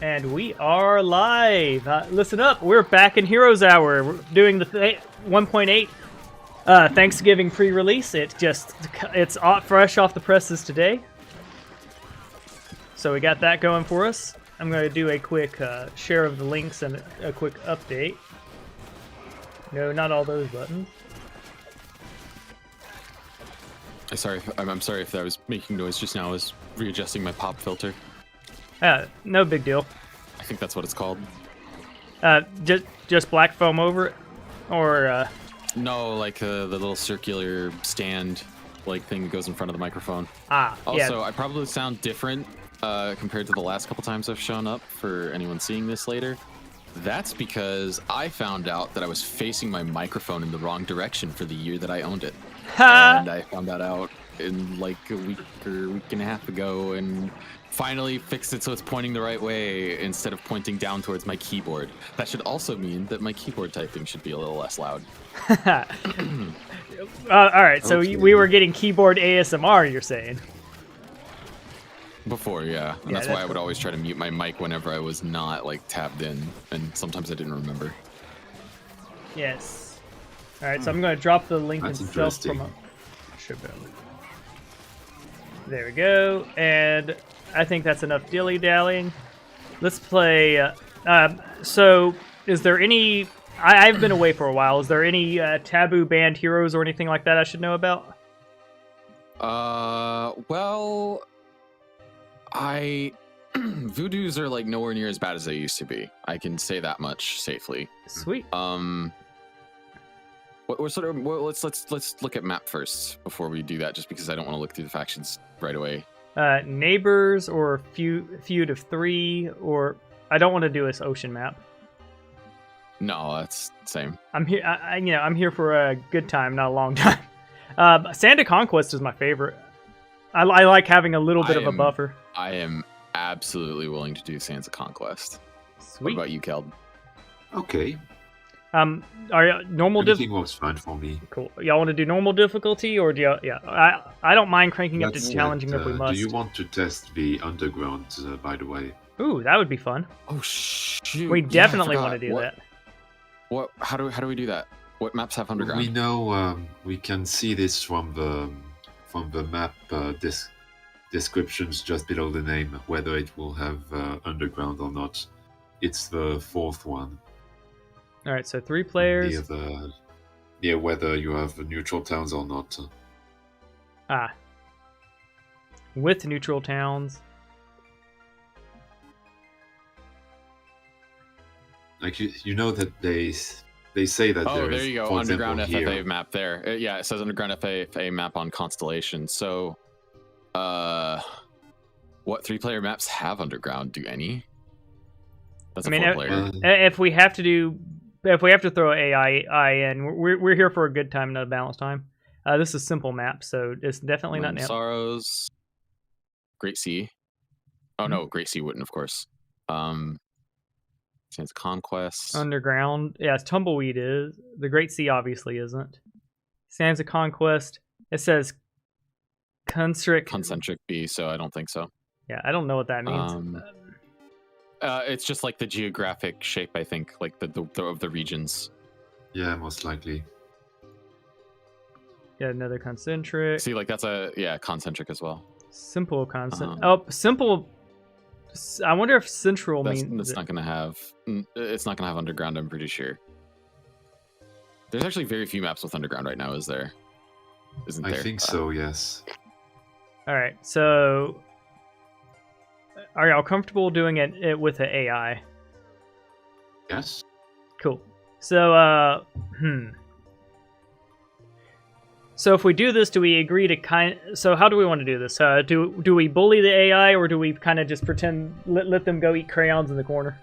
And we are live. Listen up, we're back in Heroes Hour. We're doing the 1.8 Thanksgiving pre-release. It's fresh off the presses today. So we got that going for us. I'm going to do a quick share of the links and a quick update. No, not all those buttons. I'm sorry if that was making noise just now. I was readjusting my pop filter. No big deal. I think that's what it's called. Just black foam over it, or No, like the little circular stand like thing that goes in front of the microphone. Also, yeah. I probably sound different compared to the last couple times I've shown up for anyone seeing this later. That's because I found out that I was facing my microphone in the wrong direction for the year that I owned it. And I found that out in like a week or week and a half ago and finally fixed it so it's pointing the right way instead of pointing down towards my keyboard. That should also mean that my keyboard typing should be a little less loud. All right, so okay. We were getting keyboard ASMR, you're saying? Before, yeah. And that's why I would always try to mute my mic whenever I was not like tabbed in, and sometimes I didn't remember. Yes. All right, so I'm going to drop the link itself from There we go, and I think that's enough dilly-dallying. Let's play. So, is there any? I've been away for a while. Is there any taboo banned heroes or anything like that I should know about? Well, Voodoos are like nowhere near as bad as they used to be. I can say that much safely. Sweet. Let's look at map first before we do that, just because I don't want to look through the factions right away. Neighbors or feud of 3, or I don't want to do this ocean map. No, that's the same. I'm here. I'm here for a good time, not a long time. Santa Conquest is my favorite. I like having a little bit of a buffer. I am absolutely willing to do Sands of Conquest. Sweet. What about you, Keld? Okay. Are you normal difficulty? Everything works fine for me. Cool. Y'all want to do normal difficulty, or do you? Yeah, I don't mind cranking up to challenging if we must. Do you want to test the underground, by the way? Ooh, that would be fun. Oh shoot! We definitely want to do that. What? How do we do that? What maps have underground? We know we can see this from the map descriptions just below the name, whether it will have underground or not. It's the 4th one. All right, so 3 players. Near whether you have neutral towns or not. With neutral towns. Like you know that they say that there you go, underground FFA here. Map there. Yeah, it says underground FFA map on Constellation. So, what 3-player maps have underground? Do any? That's a 4-player. If we have to throw AI in, we're here for a good time, not a balanced time. This is simple map, so it's definitely not now. Sorrows, Great Sea. Oh no, Great Sea wouldn't, of course. Sands Conquest. Underground, yeah, Tumbleweed is. The Great Sea obviously isn't. Sands of Conquest. It says concentric B, so I don't think so. Yeah, I don't know what that means. It's just like the geographic shape, I think, like the of the regions. Yeah, most likely. Yeah, another concentric. See, like that's concentric as well. Simple simple. I wonder if central means it's not gonna have underground. I'm pretty sure. There's actually very few maps with underground right now. Is there? Isn't there? I think so. Yes. All right. So, are y'all comfortable doing it with an AI? Yes. Cool. So, So if we do this, do we agree to So how do we want to do this? Do we bully the AI, or do we kind of just pretend let them go eat crayons in the corner?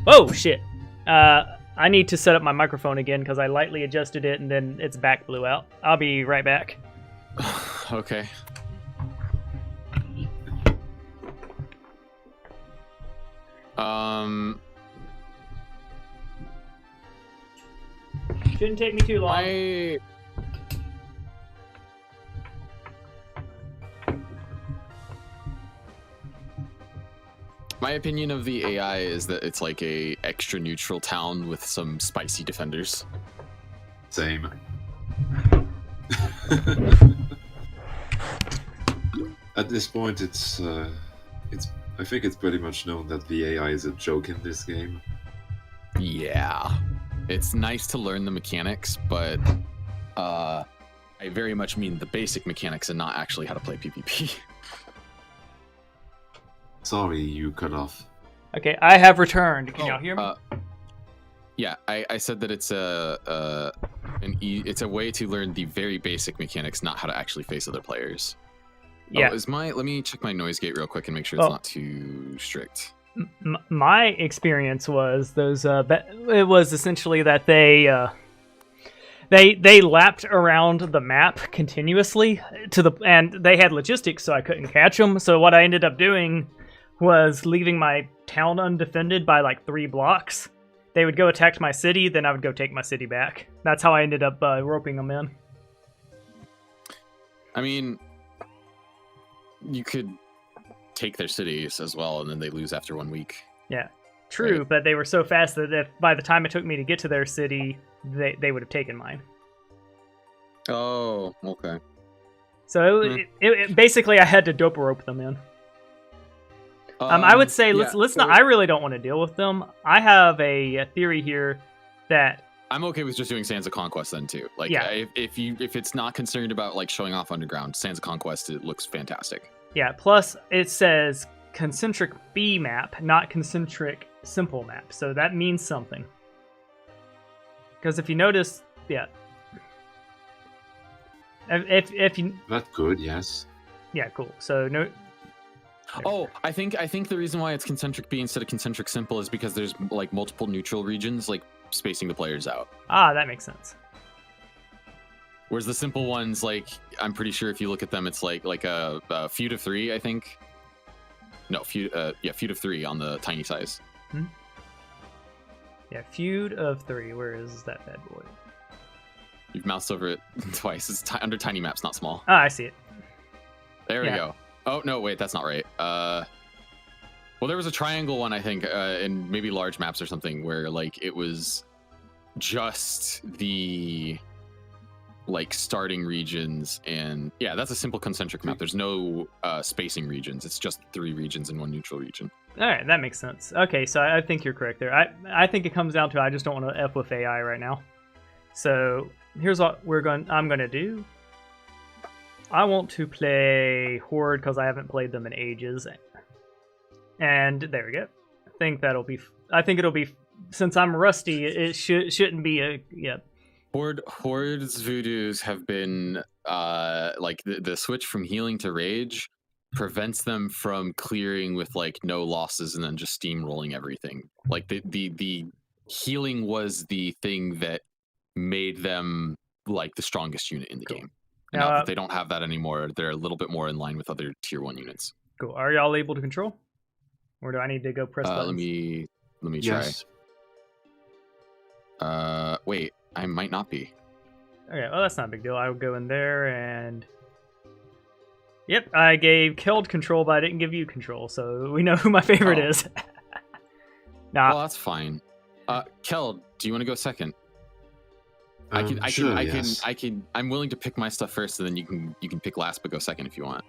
Oh shit! I need to set up my microphone again because I lightly adjusted it and then its back blew out. I'll be right back. Okay. Shouldn't take me too long. My opinion of the AI is that it's like a extra neutral town with some spicy defenders. Same. At this point, it's. I think it's pretty much known that the AI is a joke in this game. Yeah, it's nice to learn the mechanics, but I very much mean the basic mechanics and not actually how to play PvP. Sorry, you cut off. Okay, I have returned. Can y'all hear me? Yeah, I said that it's it's a way to learn the very basic mechanics, not how to actually face other players. Yeah. Let me check my noise gate real quick and make sure it's not too strict. My experience was those. It was essentially that they lapped around the map continuously and they had logistics, so I couldn't catch them. So what I ended up doing was leaving my town undefended by like 3 blocks. They would go attack my city, then I would go take my city back. That's how I ended up roping them in. I mean, you could take their cities as well, and then they lose after 1 week. Yeah, true, right. But they were so fast that if by the time it took me to get to their city, they would have taken mine. Oh, okay. So it basically I had to dope rope them in. I would say let's not. I really don't want to deal with them. I have a theory here that I'm okay with just doing Sands of Conquest then too. Like, yeah. If it's not concerned about like showing off underground, Sands of Conquest, it looks fantastic. Yeah. Plus, it says concentric B map, not concentric simple map. So that means something. Because if you notice, yeah. If you. That's good. Yes. Yeah. Cool. So no. Oh, I think the reason why it's concentric B instead of concentric simple is because there's like multiple neutral regions, like spacing the players out. Ah, that makes sense. Whereas the simple ones, like I'm pretty sure if you look at them, it's like a feud of 3, I think. No, feud of 3 on the tiny size. Hmm? Yeah, feud of 3. Where is that bad boy? You've moused over it twice. It's under tiny maps, not small. Ah, I see it. There we go. Oh, no, wait, that's not right. Well, there was a triangle one, I think, in maybe large maps or something, where, like, it was just the, like, starting regions, and, yeah, that's a simple concentric map. There's no spacing regions. It's just 3 regions and 1 neutral region. All right, that makes sense. Okay, so I think you're correct there. I think it comes down to I just don't want to F with AI right now. So here's what I'm going to do. I want to play Horde because I haven't played them in ages. And there we go. I think it'll be, since I'm rusty, it shouldn't be a, yeah. Horde's voodoos have been, like, the switch from healing to rage prevents them from clearing with, like, no losses and then just steamrolling everything. Like, the healing was the thing that made them, like, the strongest unit in the game. Now that they don't have that anymore, they're a little bit more in line with other tier 1 units. Cool. Are y'all able to control? Or do I need to go press buttons? Let me yes. try. Wait, I might not be. Okay, well that's not a big deal. I will go in there and... Yep, I gave Keld control, but I didn't give you control, so we know who my favorite is. Nah. Well, that's fine. Keld, do you want to go second? I'm willing to pick my stuff first, and then you can pick last, but go second if you want.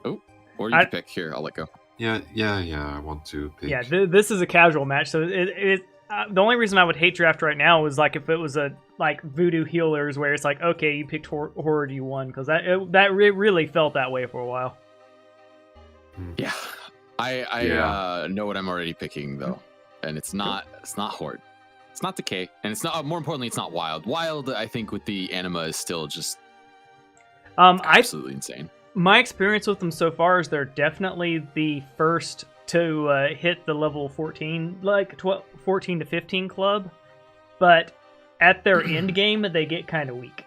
Oh, or you can pick here. I'll let go. Yeah. I want to pick. Yeah, this is a casual match, so the only reason I would hate draft right now is like if it was a like voodoo healers where it's like, okay, you picked Horde, you won, because that really felt that way for a while. Yeah, I know what I'm already picking though, and it's not Horde. It's not Decay, and it's not. More importantly, it's not Wild. Wild, I think, with the anima is still just absolutely insane. My experience with them so far is they're definitely the first to hit the level 14, like 14 to 15 club, but at their end game, they get kind of weak.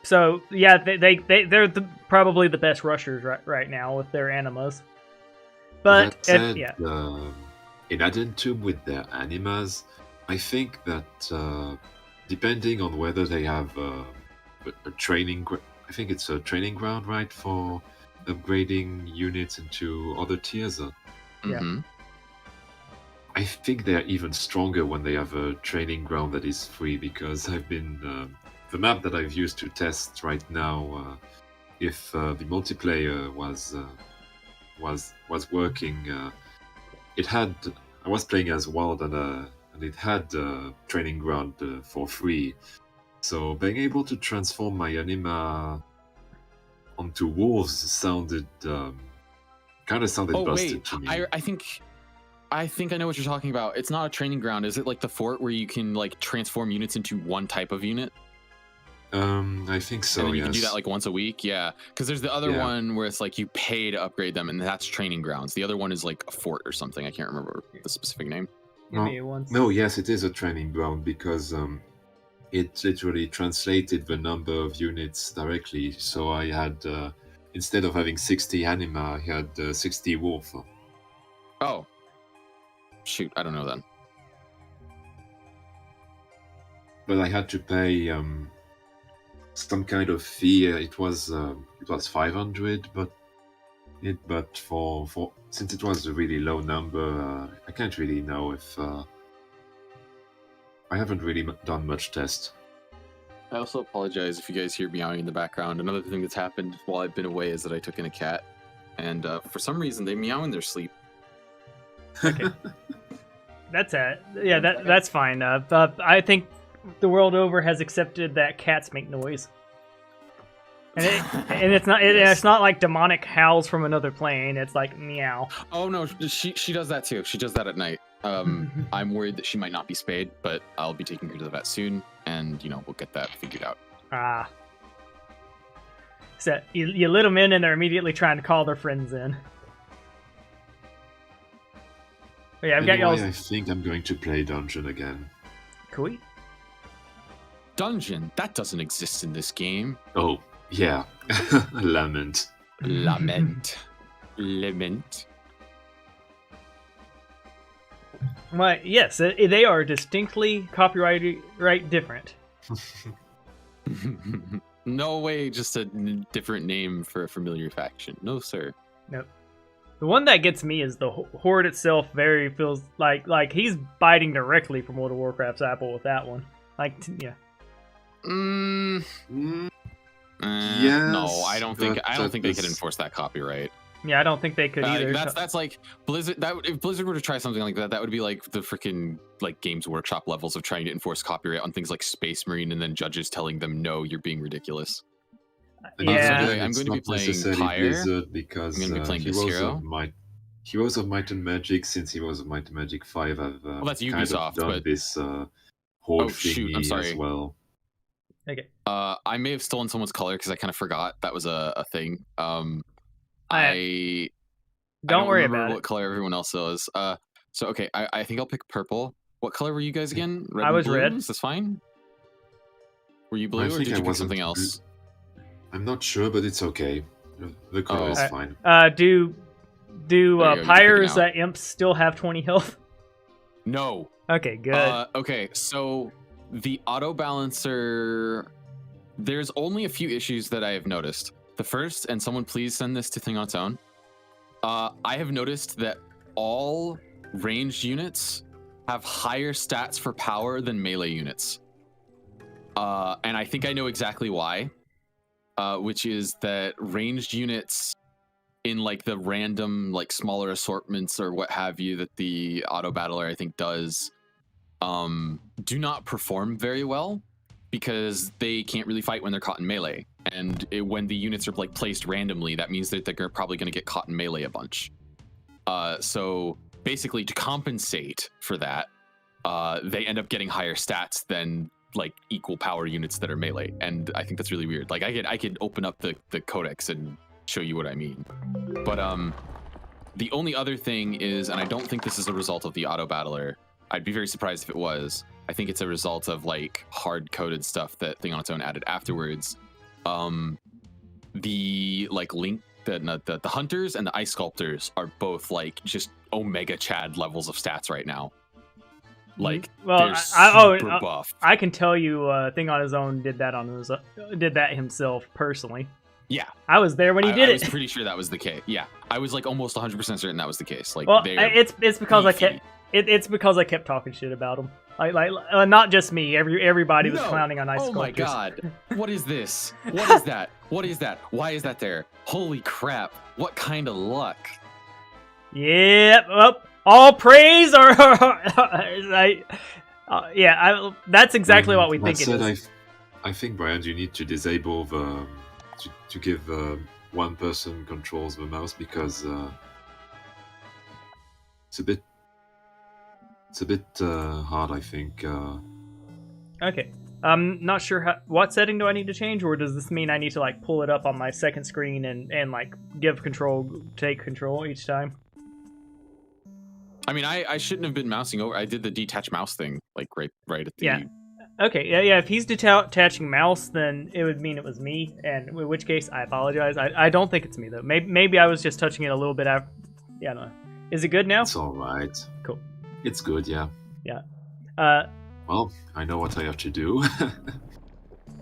So yeah, they're probably the best rushers right now with their animas. But in addition with their animas, I think that depending on whether they have a training, I think it's a training ground, right, for upgrading units into other tiers. Yeah. Mm-hmm. I think they're even stronger when they have a training ground that is free, because I've been the map that I've used to test right now. If the multiplayer was working, it had. I was playing as Wild, and it had training ground for free. So being able to transform my anima onto wolves sounded kind of sounded Oh busted wait, to me. I think I know what you're talking about. It's not a training ground. Is it like the fort where you can like transform units into one type of unit? I think so. And then you yes. can do that like once a week. Yeah, because there's the other Yeah. one where it's like you pay to upgrade them, and that's training grounds. The other one is like a fort or something. I can't remember the specific name. Give me one. No, yes, it is a training ground, because it literally translated the number of units directly. So I had, instead of having 60 anima, I had 60 wolf. Oh, shoot, I don't know then. But I had to pay some kind of fee. It was 500, but for since it was a really low number, I can't really know if I haven't really done much test. I also apologize if you guys hear meowing in the background. Another thing that's happened while I've been away is that I took in a cat, and for some reason they meow in their sleep. Okay. That's it. Yeah, that's fine. I think the world over has accepted that cats make noise, and it's not like demonic howls from another plane. It's like meow. Oh no, she does that too. She does that at night. I'm worried that she might not be spayed, but I'll be taking her to the vet soon, and we'll get that figured out. Ah. So you let them in, and they're immediately trying to call their friends in. But yeah, I've got y'all. I think I'm going to play Dungeon again. Cool. Dungeon? That doesn't exist in this game. Oh, yeah. Lament. Lament. Well, yes, they are distinctly copyright different. No way, just a different name for a familiar faction. No, sir. Nope. The one that gets me is the Horde itself. Very feels like he's biting directly from World of Warcraft's apple with that one. Yeah. Yes, no, I don't think they could is- enforce that copyright. Yeah, I don't think they could either. That's like Blizzard. If Blizzard were to try something like that, that would be like the freaking like Games Workshop levels of trying to enforce copyright on things like Space Marine, and then judges telling them, "No, you're being ridiculous." Yeah. Anyway, I'm going to be playing Pyre. Blizzard, because I'm going to be playing this hero. Heroes of Might and Magic, since Heroes of Might and Magic 5 have Well, that's kind Ubisoft, of done but this Horde Oh, shoot, thingy I'm sorry. as well. Okay. I may have stolen someone's color because I kind of forgot that was a thing. I Don't worry remember about what it. color everyone else was. So okay, I think I'll pick purple. What color were you guys again? Red I and was blue? red. Is this fine? Were you blue, I or think did I you pick wasn't something else? I'm not sure, but it's okay. The color is Oh. fine. Do There you go, you can pick it Pyre's now. imps still have 20 health? No. Okay, good. Okay, so the auto balancer. There's only a few issues that I have noticed. The first, and someone please send this to Thing on its own. I have noticed that all ranged units have higher stats for power than melee units. And I think I know exactly why. Which is that ranged units in like the random, like smaller assortments or what have you that the auto battler I think does, do not perform very well because they can't really fight when they're caught in melee. And when the units are like placed randomly, that means that they're probably going to get caught in melee a bunch. So basically, to compensate for that, they end up getting higher stats than like equal power units that are melee, and I think that's really weird. Like I could open up the codex and show you what I mean. But the only other thing is, and I don't think this is a result of the auto battler. I'd be very surprised if it was. I think it's a result of like hard-coded stuff that Thing on its own added afterwards. The like link the hunters and the ice sculptors are both like just Omega Chad levels of stats right now. Like, Well, they're super buff. I can tell you, Thing on his own did that himself personally. Yeah. I was there when he did I it. was pretty sure that was the case. Yeah, I was like almost 100% certain that was the case. Like, Well, they are it's because I beefy. kept it's because I kept talking shit about him. Not just me. Everybody was clowning on ice Oh my sculptures. god. What is this? What is that? What is that? Why is that there? Holy crap. What kind of luck? Yep. All praise or that's exactly what we That think it said, is. I think, Brian, you need to disable the to give one person controls the mouse because it's a bit hard. I think. Okay. I'm not sure what setting do I need to change, or does this mean I need to like pull it up on my second screen and like take control each time? I mean, I shouldn't have been mousing over. I did the detach mouse thing, like right at the. Yeah. Okay, yeah. If he's detaching mouse, then it would mean it was me, and in which case I apologize. I don't think it's me though. Maybe I was just touching it a little bit after. Yeah, I don't know. Is it good now? It's all right. Cool. It's good, yeah. Yeah. Well, I know what I have to do.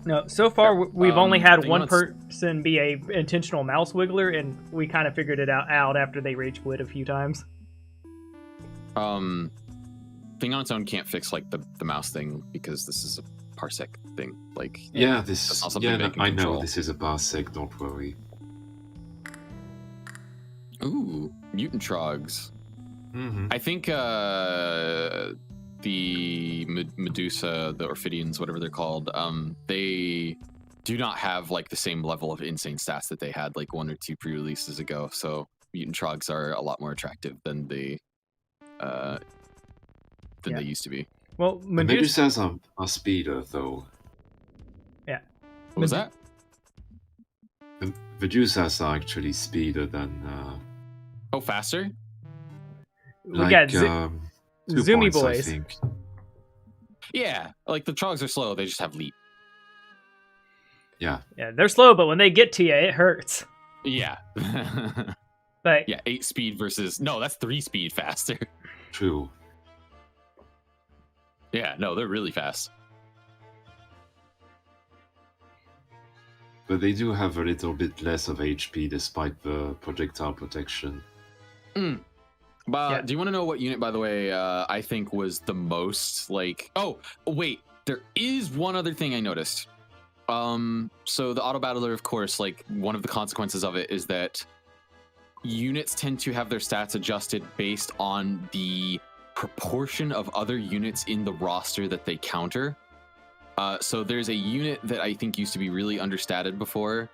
No, so far we've only had one it's- person be a intentional mouse wiggler, and we kind of figured it out after they rage quit a few times. Thing on its own can't fix like the mouse thing because this is a parsec thing. Like, yeah, that's not something they can I know control. this is a parsec. Don't worry. Ooh, mutant trogs. Mm-hmm. I think the Medusa, the Orphidians, whatever they're called, they do not have like the same level of insane stats that they had like 1 or 2 pre-releases ago. So mutant trogs are a lot more attractive than they used to be. Well, Medusas are speeder though. Yeah. What was that? The Medusas are actually speeder than Oh, faster? We like got 2 Zoomy points, I boys. think. Yeah, like the trogs are slow. They just have leap. Yeah. Yeah, they're slow, but when they get to you, it hurts. Yeah. But Yeah, 8 speed versus that's 3 speed faster. True. Yeah, no, they're really fast. But they do have a little bit less of HP despite the projectile protection. But Yeah. do you want to know what unit, by the way, I think was the most like? Oh, wait, there is one other thing I noticed. So the auto battler, of course, like one of the consequences of it is that units tend to have their stats adjusted based on the proportion of other units in the roster that they counter. So there's a unit that I think used to be really understated before,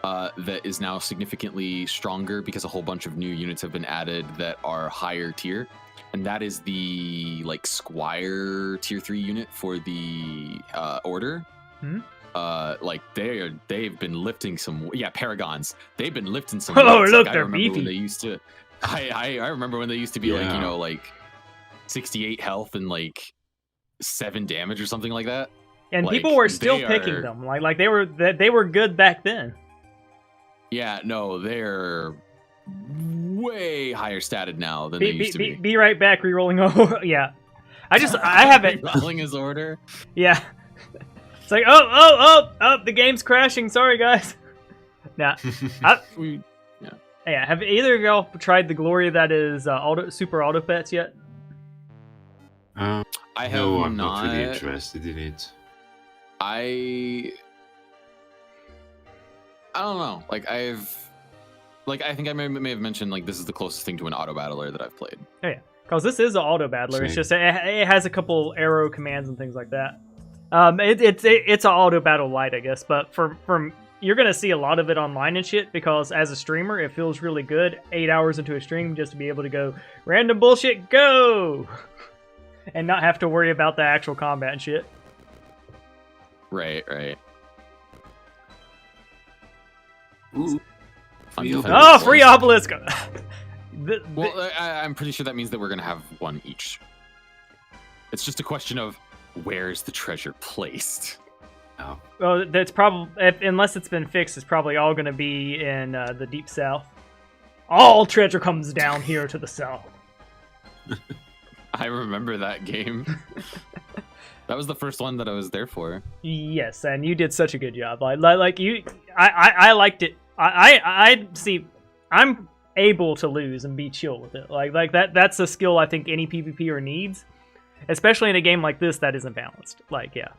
that is now significantly stronger because a whole bunch of new units have been added that are higher tier, and that is the like Squire tier 3 unit for the Order. Like they've been lifting some Paragons. They've been lifting some. Oh, weights. look, Like, they're I remember beefy. when they used to. I remember when they used to be like Yeah. like 68 health and like 7 damage or something like that. and like, people were still they picking are- them. Like they were good back then. Yeah, no, they're way higher statted now than they used to be. Be right back. Rerolling over. Yeah, I haven't. Rolling his order. Yeah, it's like oh, the game's crashing. Sorry guys. Nah, yeah. Have either of y'all tried the glory that is super auto pets yet? I have No, I'm not. not really interested in it. I don't know. Like I think I may have mentioned like this is the closest thing to an auto battler that I've played. Oh yeah, because this is an auto battler. It's Same. just it has a couple arrow commands and things like that. It's an auto battle light, I guess. But from you're gonna see a lot of it online and shit because as a streamer, it feels really good. 8 hours into a stream just to be able to go random bullshit go, and not have to worry about the actual combat and shit. Right. Ooh. Free Undefended. Oh, free obelisk! Well, I'm pretty sure that means that we're gonna have one each. It's just a question of where's the treasure placed. No. Well, that's probably unless it's been fixed, it's probably all going to be in the deep south. All treasure comes down here to the south. I remember that game. That was the first one that I was there for. Yes, and you did such a good job. Like you, I liked it. I see. I'm able to lose and be chill with it. Like that. That's a skill I think any PvPer needs, especially in a game like this that isn't balanced. Like, yeah.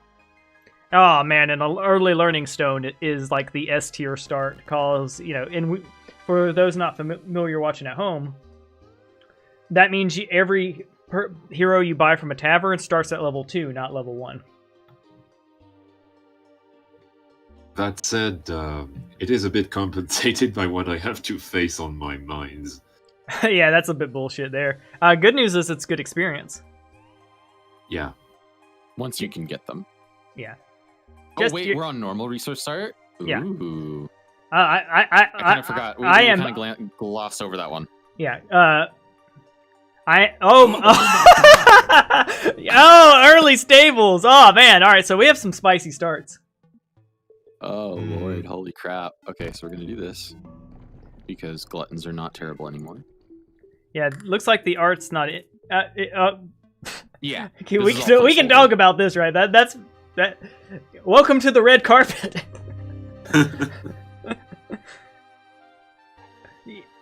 Oh man, an early learning stone is like the S tier start, cause for those not familiar watching at home, that means every hero you buy from a tavern starts at level 2, not level 1. That said, it is a bit compensated by what I have to face on my mines. Yeah, that's a bit bullshit there. Good news is it's good experience. Yeah. Once you can get them. Yeah. Oh wait, we're on normal resource start. Yeah. Ooh. I kind of forgot. We I am kind of glossed over that one. Yeah. Oh, early stables. Oh man. All right, so we have some spicy starts. Oh Lord, holy crap. Okay, so we're gonna do this because gluttons are not terrible anymore. Yeah, looks like the art's not it. Yeah. We can talk about this, right? That's. Welcome to the red carpet.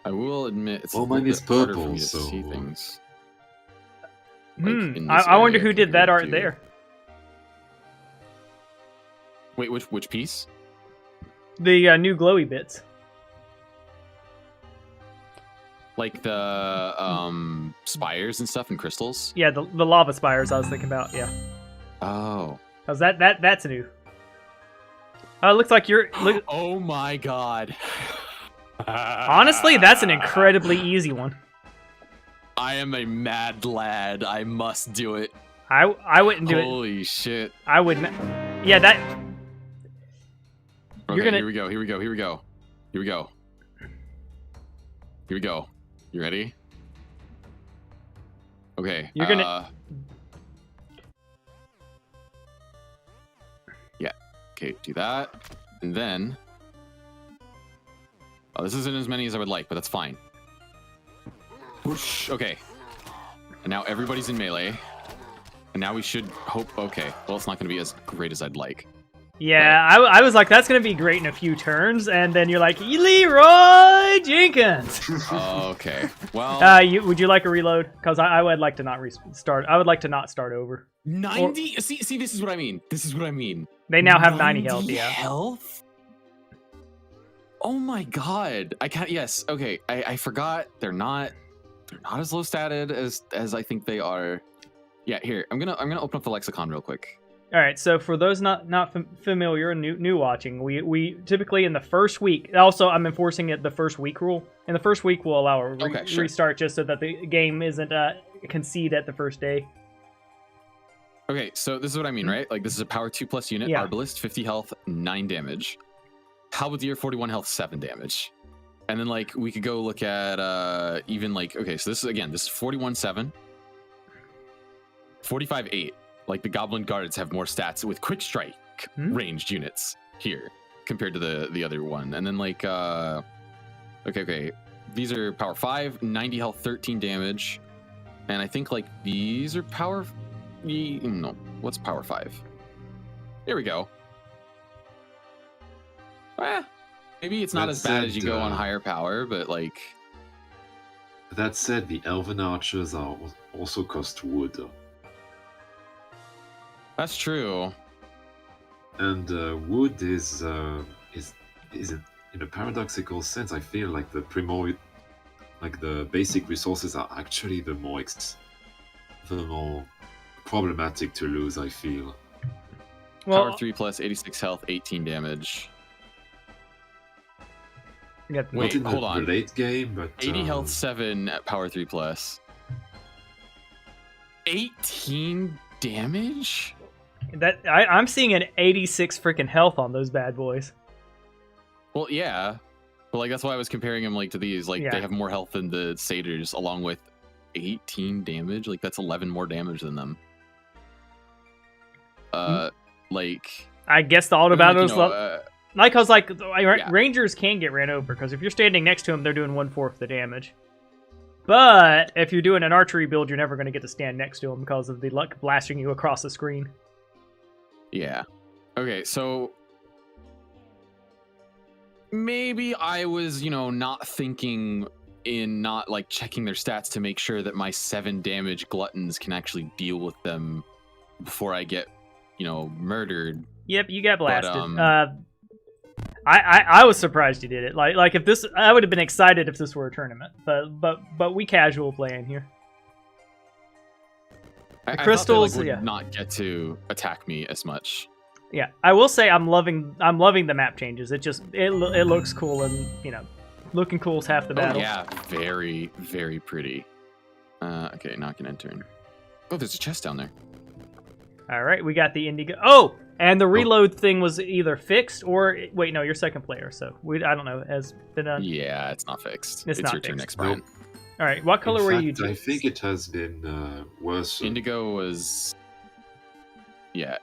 I will admit, it's mine is harder purple, for me to so see things. I wonder who did that art there. Wait, which piece? The new glowy bits. Like the spires and stuff and crystals. Yeah, the lava spires I was thinking about. Yeah. Oh. Cause that's new. Looks like you're. Oh my god. Honestly, that's an incredibly easy one. I am a mad lad. I must do it. I wouldn't do it. Holy shit. I wouldn't. Yeah, that. Okay, you're gonna. Here we go. Here we go. Here we go. Here we go. Here we go. You ready? Okay. You're gonna. Yeah. Okay, do that. And then... Oh, this isn't as many as I would like, but that's fine. Whoosh. Okay. And now everybody's in melee. And now we should hope... Okay. Well, it's not going to be as great as I'd like. Yeah, I was like, that's going to be great in a few turns. And then you're like, Leroy Jenkins. Okay. Well... would you like a reload? Because I would like to not restart. I would like to not start over. 90? See, this is what I mean. This is what I mean. They now have 90 health, yeah. Health? Oh my god. I can't... Yes. Okay. I forgot. They're not as low statted as I think they are. Yeah, here. I'm gonna open up the lexicon real quick. All right, so for those not familiar and new watching, we typically in the first week. Also, I'm enforcing it the first week rule. In the first week, we'll allow a restart just so that the game isn't concede at the first day. Okay, so this is what I mean, right? Like this is a power 2+ unit, Arbalist, 50 health, 9 damage. Halberdier, 41 health, 7 damage. And then like we could go look at even like okay, so this is 41-7, 45-8. Like the Goblin Guards have more stats with quick strike ranged units here compared to the other one. And then like okay. These are power 5, 90 health, 13 damage. And I think like these are power no, what's power 5? Here we go. Maybe it's not as bad as you go on higher power, but like that said, the Elven Archers are also cost wood. That's true. And wood is in a paradoxical sense. I feel like the basic resources are actually the more problematic to lose. I feel. Well, power 3+, 86 health, 18 damage. Wait, hold on. The late game, but 80 health, 7 at power 3+. 18 damage. That I'm seeing an 86 freaking health on those bad boys. Well, yeah, but like that's why I was comparing them like to these. Like they have more health than the satyrs, along with 18 damage. Like that's 11 more damage than them. Like I guess the auto battles. Like I was like, Rangers can get ran over because if you're standing next to them, they're doing 1/4 the damage. But if you're doing an archery build, you're never going to get to stand next to them because of the luck blasting you across the screen. Yeah. Okay, so maybe I was, not thinking in not like checking their stats to make sure that my 7 damage gluttons can actually deal with them before I get, murdered. Yep, you got blasted. But, I was surprised you did it. Like if this, I would have been excited if this were a tournament. But we casual playing here. I crystals, thought they, yeah, would not get to attack me as much. Yeah, I will say I'm loving the map changes. It looks cool, and looking cool is half the battle. Oh yeah, very, very pretty. Okay, now I can enter in. Oh, there's a chest down there. All right, we got the indigo. Oh, and the reload thing was either fixed or wait, no, you're second player, so I don't know, has been done. Yeah, it's not fixed. It's not your turn fixed. next, Brian. All right, what color were you? I think it has been worse. Indigo was. Yeah.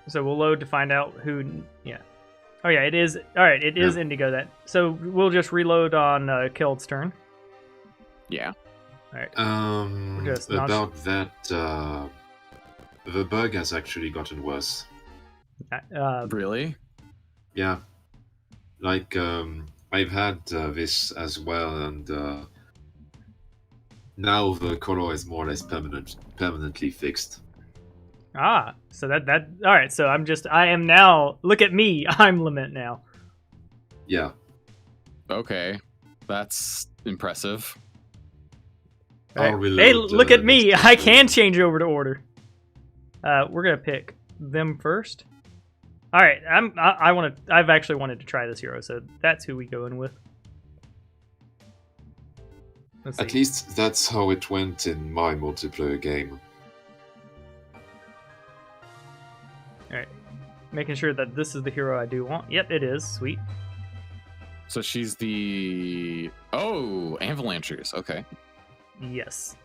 So we'll load to find out who. Yeah. Oh yeah, it is. All right, it is indigo then. So we'll just reload on Keld's turn. Yeah. All right. About that, the bug has actually gotten worse. Really? Yeah. Like I've had this as well, and now the color is more or less permanently fixed. Ah, so that all right. So I am now. Look at me. I'm Lament now. Yeah. Okay, that's impressive. Right. Hey, look at me. I can change over to order. We're gonna pick them first. All right. I've actually wanted to try this hero, so that's who we go in with. At least that's how it went in my multiplayer game. Alright. Making sure that this is the hero I do want. Yep, it is. Sweet. So she's the... Oh, Avalanchers. Okay. Yes.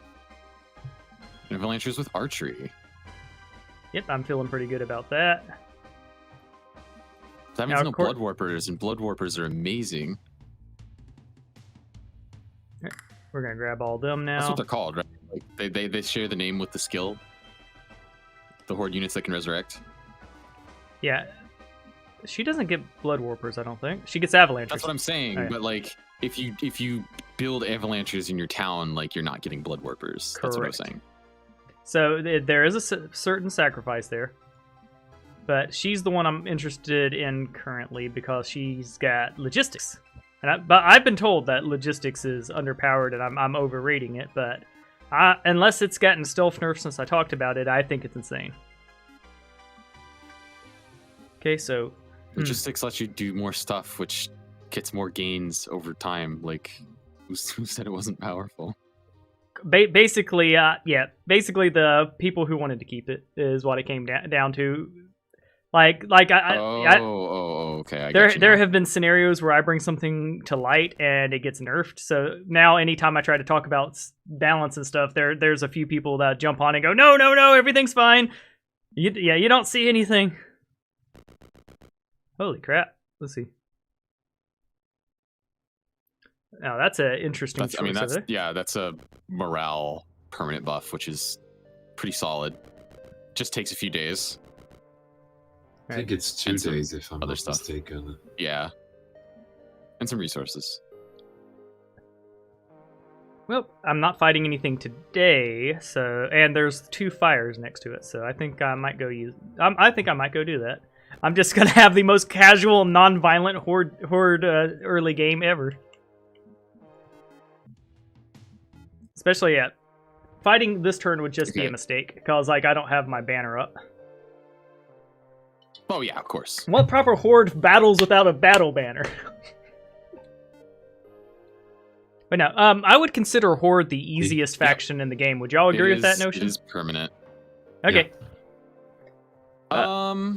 Avalanchers with archery. Yep, I'm feeling pretty good about that. That means no Blood Warpers, and Blood Warpers are amazing. We're going to grab all of them now. That's what they're called, right? Like they share the name with the skill. The Horde units that can resurrect. Yeah. She doesn't get Blood Warpers, I don't think. She gets Avalanchers. That's what I'm saying. Right. But like, if you build Avalanchers in your town, like you're not getting Blood Warpers. Correct. That's what I'm saying. So there is a certain sacrifice there. But she's the one I'm interested in currently because she's got logistics. But I've been told that logistics is underpowered and I'm overrating it. But unless it's gotten stealth nerfs since I talked about it, I think it's insane. Okay, so logistics lets you do more stuff, which gets more gains over time. Like, who said it wasn't powerful? Basically, yeah. Basically, the people who wanted to keep it is what it came down to. Okay. There have been scenarios where I bring something to light and it gets nerfed. So now, anytime I try to talk about balance and stuff, there's a few people that jump on and go, no, everything's fine. You don't see anything. Holy crap! Let's see. Now that's an interesting choice. That's a morale permanent buff, which is pretty solid. Just takes a few days. I think it's 2 days if I'm not mistaken. Yeah. And some resources. Well, I'm not fighting anything today, and there's 2 fires next to it, so I think I might go I think I might go do that. I'm just gonna have the most casual, non-violent horde early game ever. Especially fighting this turn would just be a mistake because I don't have my banner up. Oh yeah, of course. What proper horde battles without a battle banner? But no, I would consider horde the easiest faction in the game. Would y'all agree with that notion? It is permanent. Okay. Yeah.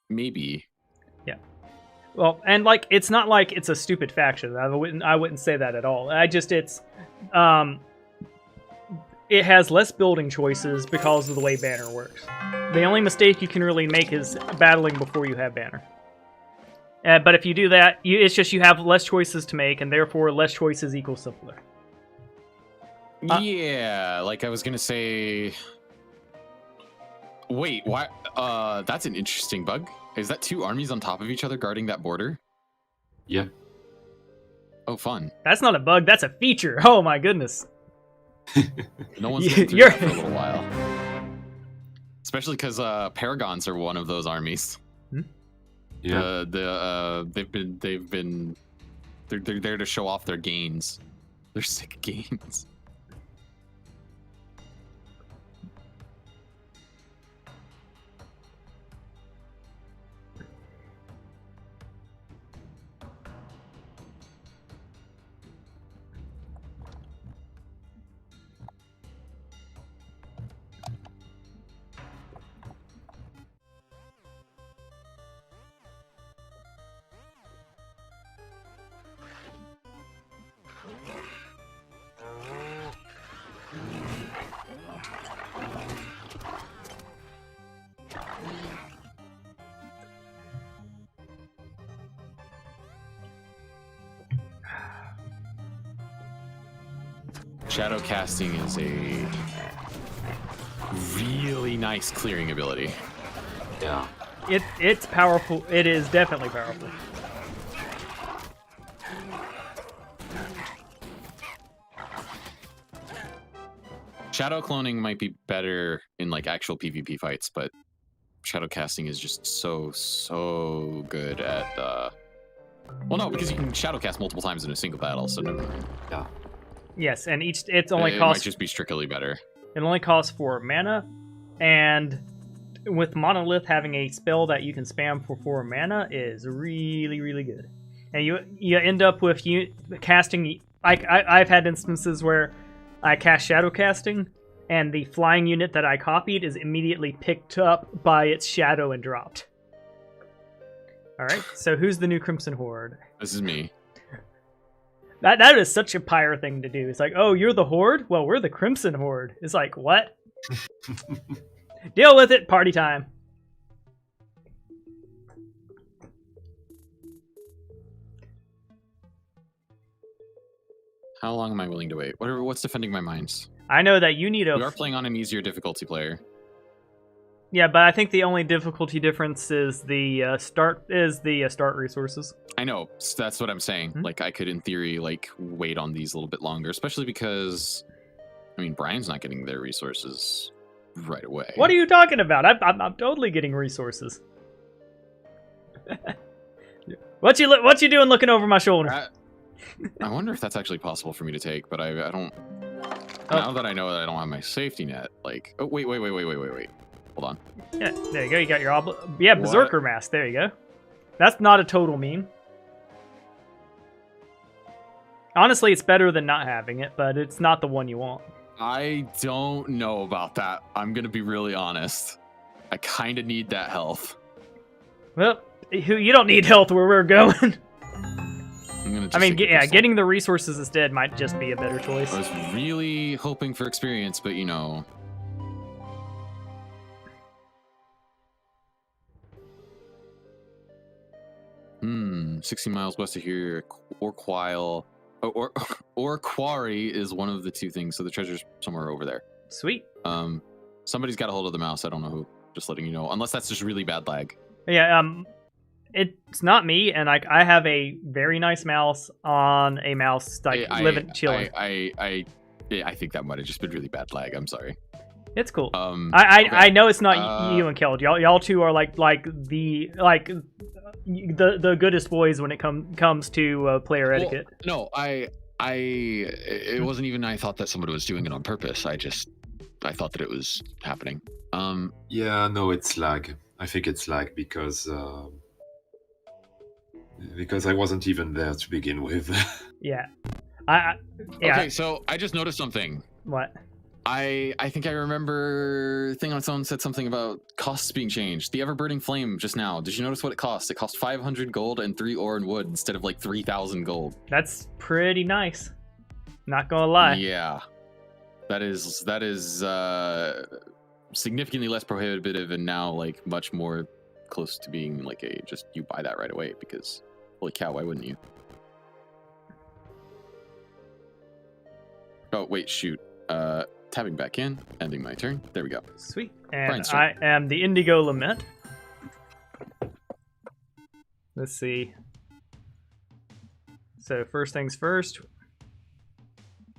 Maybe. Yeah. Well, and it's not like it's a stupid faction. I wouldn't say that at all. It has less building choices because of the way banner works. The only mistake you can really make is battling before you have banner. But if you do that, it's just you have less choices to make, and therefore less choices equals simpler. Yeah, like I was gonna say, Wait, why? That's an interesting bug. Is that 2 armies on top of each other guarding that border? Yeah. Oh, fun. That's not a bug. That's a feature. Oh my goodness. No one's getting through that for a little while. Especially because Paragons are one of those armies. Yeah. They're there to show off their gains. Their sick gains. Shadow casting is a really nice clearing ability. Yeah. It's powerful. It is definitely powerful. Shadow cloning might be better in like actual PvP fights, but shadow casting is just so good at well, no, because you can shadow cast multiple times in a single battle, so never mind. Yeah. Yes, and it only It costs might just be strictly better. it only costs 4 mana, and with Monolith having a spell that you can spam for 4 mana is really good. And you end up with casting like I've had instances where I cast shadow casting and the flying unit that I copied is immediately picked up by its shadow and dropped. Alright, so who's the new Crimson Horde? This is me. That is such a pyre thing to do. It's like, oh, you're the Horde? Well, we're the Crimson Horde. It's like, what? Deal with it, party time. How long am I willing to wait? What's defending my mines? I know that you need We are playing on an easier difficulty player. Yeah, but I think the only difficulty difference is the start resources. I know, that's what I'm saying. Like, I could, in theory, like, wait on these a little bit longer, especially because, I mean, Brian's not getting their resources right away. What are you talking about? I'm totally getting resources. What you doing looking over my shoulder? I wonder if that's actually possible for me to take, but I don't. Oh. Now that I know that I don't have my safety net, like, oh wait. Hold on. Yeah, there you go. You got your Berserker Mask. There you go. That's not a total meme. Honestly, it's better than not having it, but it's not the one you want. I don't know about that. I'm gonna be really honest. I kind of need that health. Well, you don't need health where we're going. I'm gonna. I mean, getting the resources instead might just be a better choice. I was really hoping for experience, but you know. 60 miles west of here, or quarry is one of the two things. So the treasure's somewhere over there. Sweet. Somebody's got a hold of the mouse. I don't know who. Just letting you know. Unless that's just really bad lag. Yeah. It's not me, and I have a very nice mouse on a mouse like chilling. I think that might have just been really bad lag. I'm sorry. It's cool. Okay. I know it's not you and Keld. Y'all two are like the goodest boys when it comes to player etiquette. No, it wasn't even I thought that somebody was doing it on purpose. I thought that it was happening. Yeah, no, it's lag. I think it's lag because I wasn't even there to begin with. Yeah. Okay, so I just noticed something. What? I think I remember Thing on its own said something about costs being changed. The Ever-Burning Flame just now. Did you notice what it cost? It cost 500 gold and 3 ore and wood instead of like 3,000 gold. That's pretty nice. Not gonna lie. Yeah. That is significantly less prohibitive and now like much more close to being like a just you buy that right away because holy cow, why wouldn't you? Oh wait, shoot. tapping back in, ending my turn. There we go. Sweet. And Brian's I turn. am the Indigo Lament. Let's see. So first things first,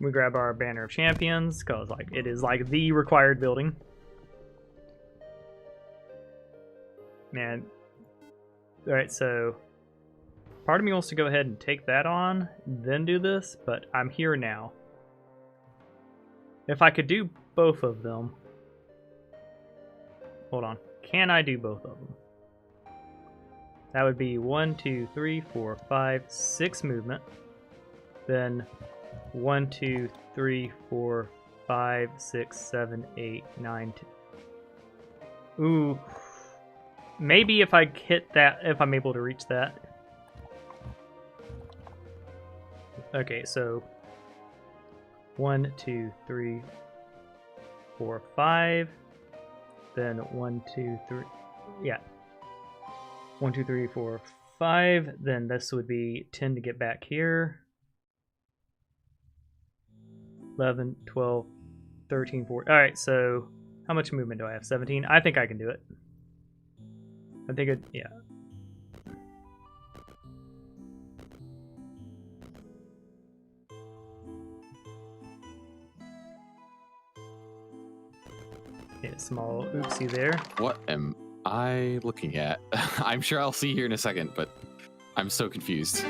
we grab our Banner of Champions, because like it is like the required building. Man. Alright, so part of me wants to go ahead and take that on, then do this, but I'm here now. If I could do both of them. Hold on. Can I do both of them? That would be 1, 2, 3, 4, 5, 6 movement. Then 1, 2, 3, 4, 5, 6, 7, 8, 9, 10. Ooh. Maybe if I hit that, if I'm able to reach that. Okay, so 1, 2, 3, 4, 5. Then 1, 2, 3. Yeah. 1, 2, 3, 4, 5. Then this would be 10 to get back here. 11, 12, 13, 14. Alright, so how much movement do I have? 17? I think I can do it. I think it, yeah. Yeah, small oopsie there. What am I looking at? I'm sure I'll see here in a second, but I'm so confused.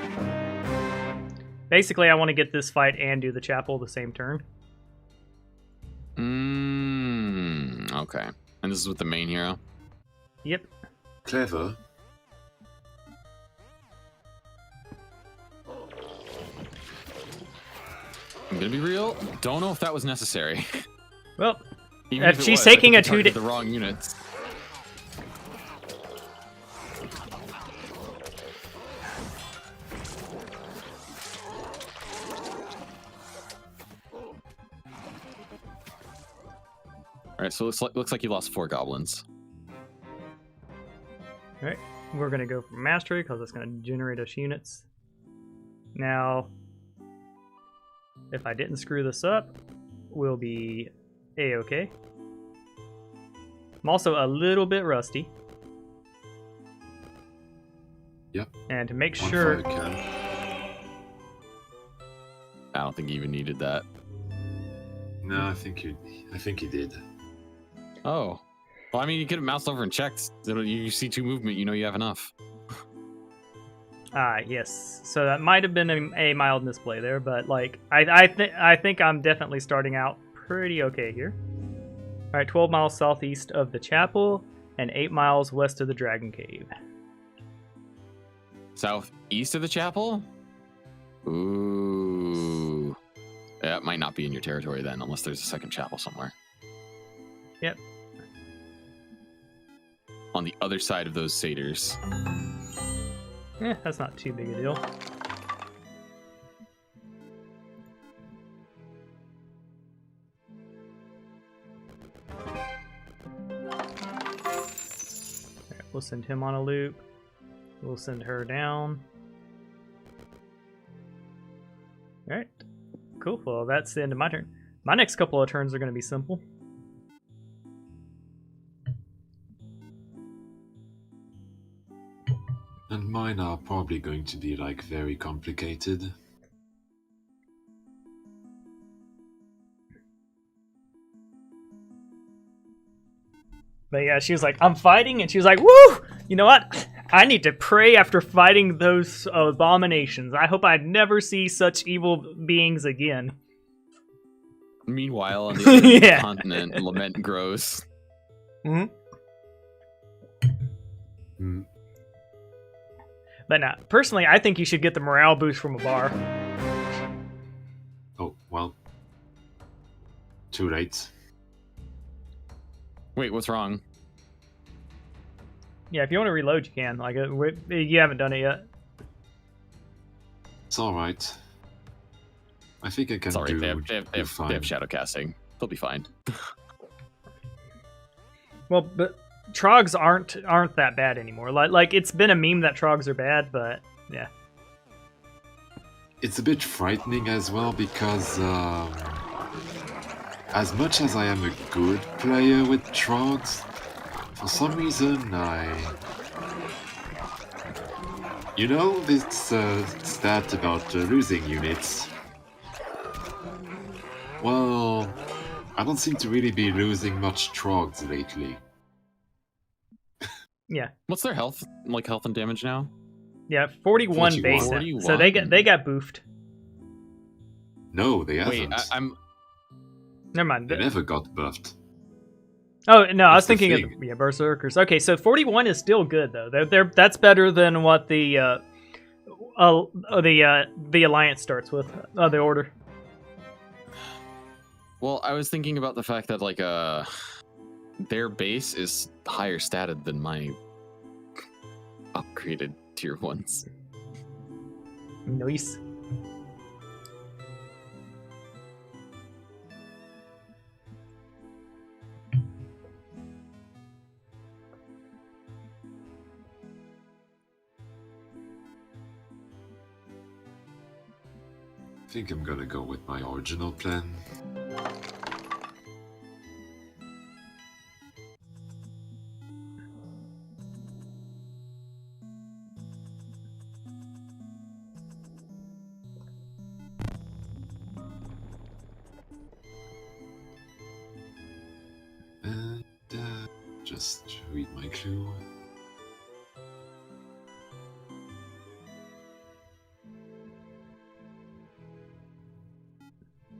Basically, I want to get this fight and do the chapel the same turn. Okay. And this is with the main hero? Yep. Clever. I'm gonna be real. Don't know if that was necessary. Well, Even if it she's was, I taking think a we 2 day, targeted the wrong units. All right, so it looks like you lost 4 goblins. all right, we're gonna go for mastery because it's gonna generate us units. Now, if I didn't screw this up, we'll be a-okay. I'm also a little bit rusty. Yep. And to make One sure, fire can. I don't think you even needed that. No, I think you did. Oh. Well, I mean, you could have moused over and checked. You see 2 movement, you know you have enough. yes. So that might have been a mild misplay there, but like I think I'm definitely starting out pretty okay here. All right, 12 miles southeast of the chapel and 8 miles west of the Dragon Cave. Southeast of the chapel? Ooh. That might not be in your territory then, unless there's a second chapel somewhere. Yep. On the other side of those satyrs. That's not too big a deal. Alright, we'll send him on a loop. We'll send her down. Alright. Cool. Well, that's the end of my turn. My next couple of turns are going to be simple. And mine are probably going to be like very complicated. But yeah, she was like, I'm fighting, and she was like, woo! You know what? I need to pray after fighting those abominations. I hope I never see such evil beings again. Meanwhile, on the other Yeah. continent, lament grows. Mm-hmm. Hmm. But no, personally, I think you should get the morale boost from a bar. Oh, well. Too late. Wait, what's wrong? Yeah, if you want to reload, you can. Like, you haven't done it yet. It's alright. I think I can It's alright, do, they do have fine. shadow casting. They'll be fine. Well, but trogs aren't that bad anymore. Like it's been a meme that trogs are bad, but yeah. It's a bit frightening as well because as much as I am a good player with Trogs, for some reason You know this stat about losing units? Well, I don't seem to really be losing much Trogs lately. Yeah. What's their health and damage now? Yeah, 41 41. base. 41. So they got boofed. No, they haven't. Wait, I'm Never mind. They never got buffed. Oh no, I was That's the thinking of thing. berserkers. Okay, so 41 is still good though. That's better than what the alliance starts with. The order. Well, I was thinking about the fact that like their base is higher statted than my upgraded tier ones. Nice. I think I'm gonna go with my original plan. And just read my clue.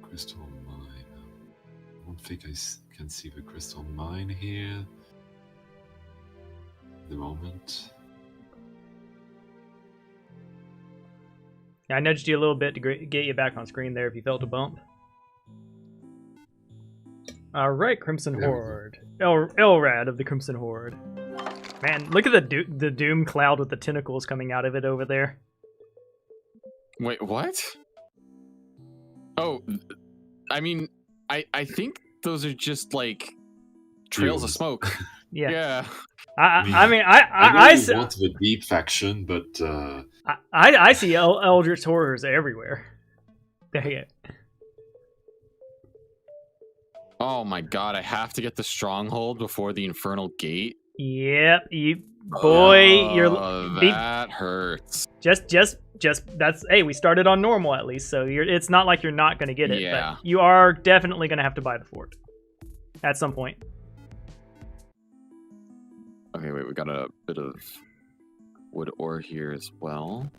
Crystal mine. I don't think I can see the crystal mine here. At the moment. I nudged you a little bit to get you back on screen there if you felt a bump. All right, Crimson Horde. Elrad of the Crimson Horde. Man, look at the doom cloud with the tentacles coming out of it over there. Wait, what? Oh, I mean, I think those are just like trails of smoke. Yeah. Yeah. I mean, I see, want the deep faction, but I see Eldritch Horrors everywhere. Dang it. Oh my god, I have to get the stronghold before the infernal gate. Yep, you're that hurts. just that's hey, we started on normal at least, so it's not like you're not going to get it, Yeah. but you are definitely going to have to buy the fort at some point. Okay, wait, we got a bit of wood ore here as well.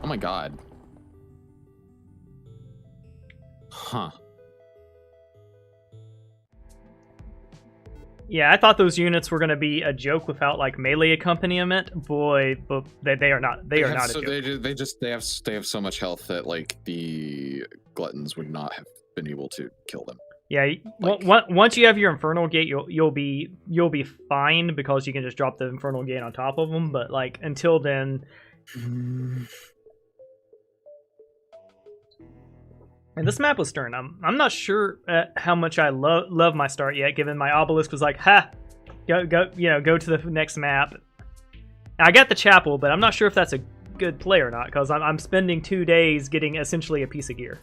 Oh my god. Huh. Yeah, I thought those units were going to be a joke without like melee accompaniment. Boy, but they are not. They are not a joke. They have so much health that like the gluttons would not have been able to kill them. Yeah, once you have your Infernal Gate, you'll be fine because you can just drop the Infernal Gate on top of them. But like until then, and this map was stern. I'm not sure how much I love my start yet, given my obelisk was like, ha, go to the next map. I got the chapel, but I'm not sure if that's a good play or not because I'm spending 2 days getting essentially a piece of gear.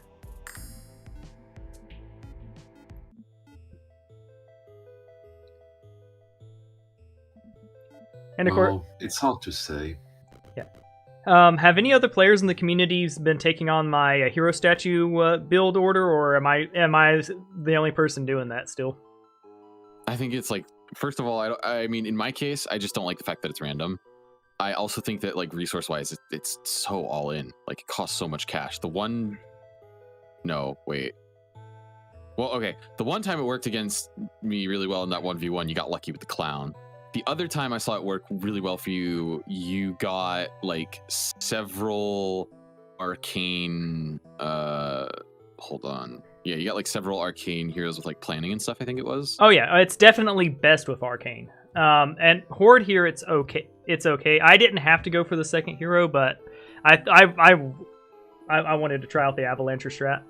And of course, it's hard to say. Yeah. Have any other players in the communities been taking on my hero statue build order, or am I the only person doing that still? I think it's like, first of all, I mean, in my case, I just don't like the fact that it's random. I also think that like resource-wise, it's so all in. Like it costs so much cash. No, wait. Well, okay. The one time it worked against me really well in that 1v1, you got lucky with the clown. The other time I saw it work really well for you, you got like several arcane hold on. Yeah, you got like several arcane heroes with like planning and stuff, I think it was. Oh yeah, it's definitely best with arcane. And Horde here, it's okay. It's okay. I didn't have to go for the second hero, but I wanted to try out the Avalancher strat.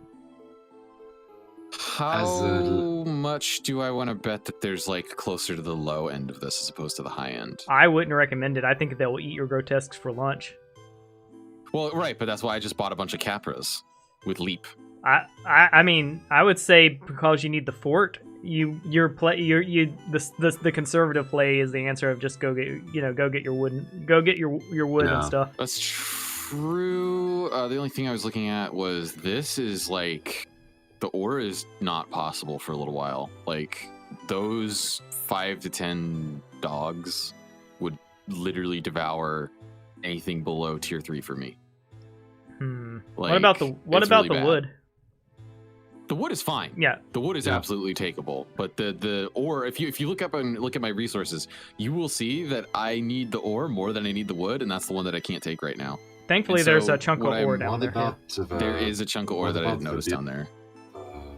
How much do I want to bet that there's like closer to the low end of this as opposed to the high end? I wouldn't recommend it. I think they'll eat your grotesques for lunch. Well, right, but that's why I just bought a bunch of Capras with Leap. I mean, I would say because you need the fort, the conservative play is the answer of just go get your wood and stuff. That's true. The only thing I was looking at was this is like the ore is not possible for a little while. Like those 5 to 10 dogs would literally devour anything below tier 3 for me. What about the wood? The wood is fine. Yeah, the wood is absolutely takeable. But the ore, if you look up and look at my resources, you will see that I need the ore more than I need the wood, and that's the one that I can't take right now. Thankfully, there's a chunk of ore down there. There is a chunk of ore that I didn't notice down there.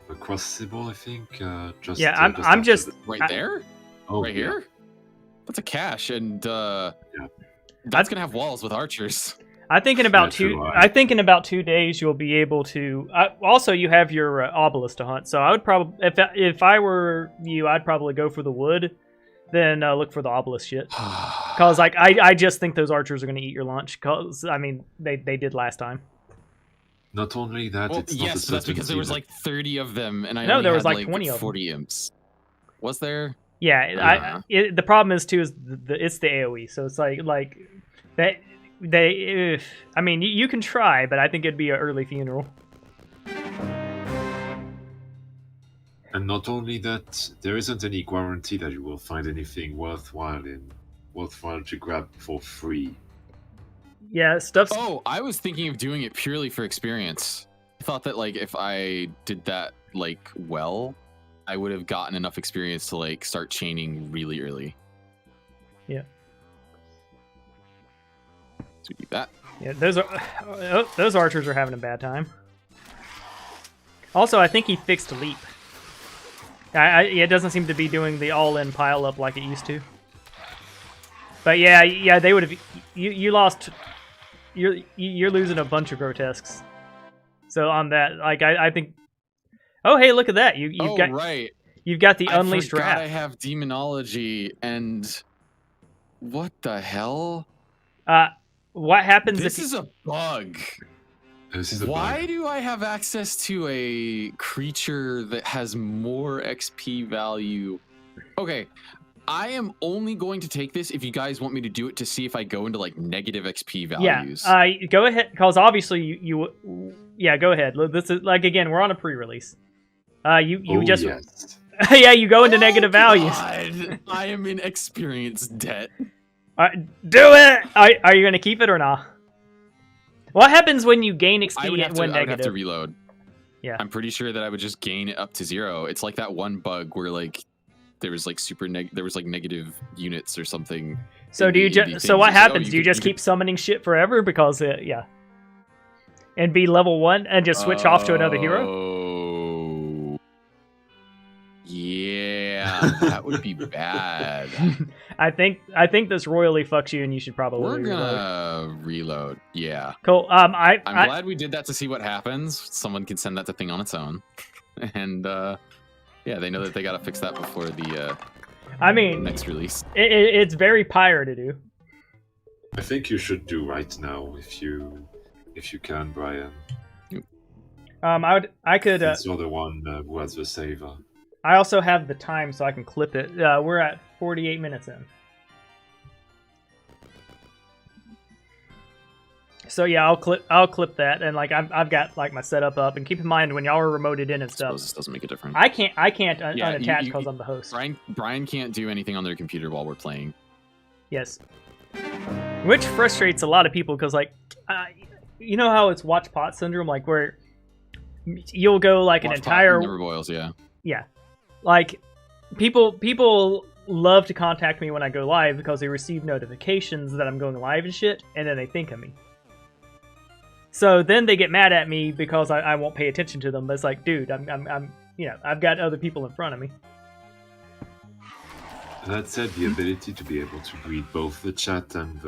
The crucible, I think. I'm just right there. Oh, right here. That's a cache, and that's gonna have walls with archers. I think in about 2 days you'll be able to. Also, you have your obelisk to hunt. So I would probably, if I were you, I'd probably go for the wood, then look for the obelisk shit. Cause like I just think those archers are gonna eat your lunch. Cause I mean they did last time. Not only that, well, it's yes, not that's because there was like 30 of them, and I know only there was had, like 20 of 40 imps. Was there? Yeah, the problem is too is it's the AOE, so it's like that. I mean, you can try, but I think it'd be an early funeral. And not only that, there isn't any guarantee that you will find anything worthwhile to grab for free. Yeah, stuff's... Oh, I was thinking of doing it purely for experience. I thought that like if I did that like well, I would have gotten enough experience to like start chaining really early. Yeah. So we do that. Yeah, those archers are having a bad time. Also, I think he fixed leap. It doesn't seem to be doing the all-in pile-up like it used to. But yeah, they would have. You lost. You're losing a bunch of grotesques. So on that, like I think. Oh hey, look at that! You've got right. You've got the unleashed wrath. I have demonology and what the hell? What happens This is a bug. Why do I have access to a creature that has more XP value? Okay, I am only going to take this if you guys want me to do it to see if I go into like negative XP values. Yeah, go ahead, because obviously you go ahead. This is like again, we're on a pre-release. Yes. Yeah, you go into negative values. God. I am in experience debt. Do it! Are you going to keep it or not? What happens when you gain XP I would have negative? to reload. Yeah. I'm pretty sure that I would just gain it up to 0. It's like that one bug where like there was like negative units or something. So do you just what happens? Do you just keep summoning shit forever because yeah. And be level 1 and just switch off to another hero? Yeah, that would be bad. I think this royally fucks you, and you should probably. We're gonna reload. Yeah. Cool. I'm glad we did that to see what happens. Someone can send that to thing on its own, and yeah, they know that they gotta fix that before the. Next release. It's very pyre to do. I think you should do right now if you can, Brian. I could. Since you're the one who has the saver. I also have the time, so I can clip it. We're at 48 minutes in. So yeah, I'll clip that, and like I've got like my setup up. And keep in mind when y'all are remoted in and stuff. This doesn't make a difference. I can't unattach because I'm the host. Brian can't do anything on their computer while we're playing. Yes, which frustrates a lot of people because like, you know how it's watch pot syndrome, like where you'll go like watch an entire never boils, yeah. Yeah. Like, people love to contact me when I go live because they receive notifications that I'm going live and shit, and then they think of me. So then they get mad at me because I won't pay attention to them. But it's like, dude, I'm I've got other people in front of me. That said, the ability to be able to read both the chat and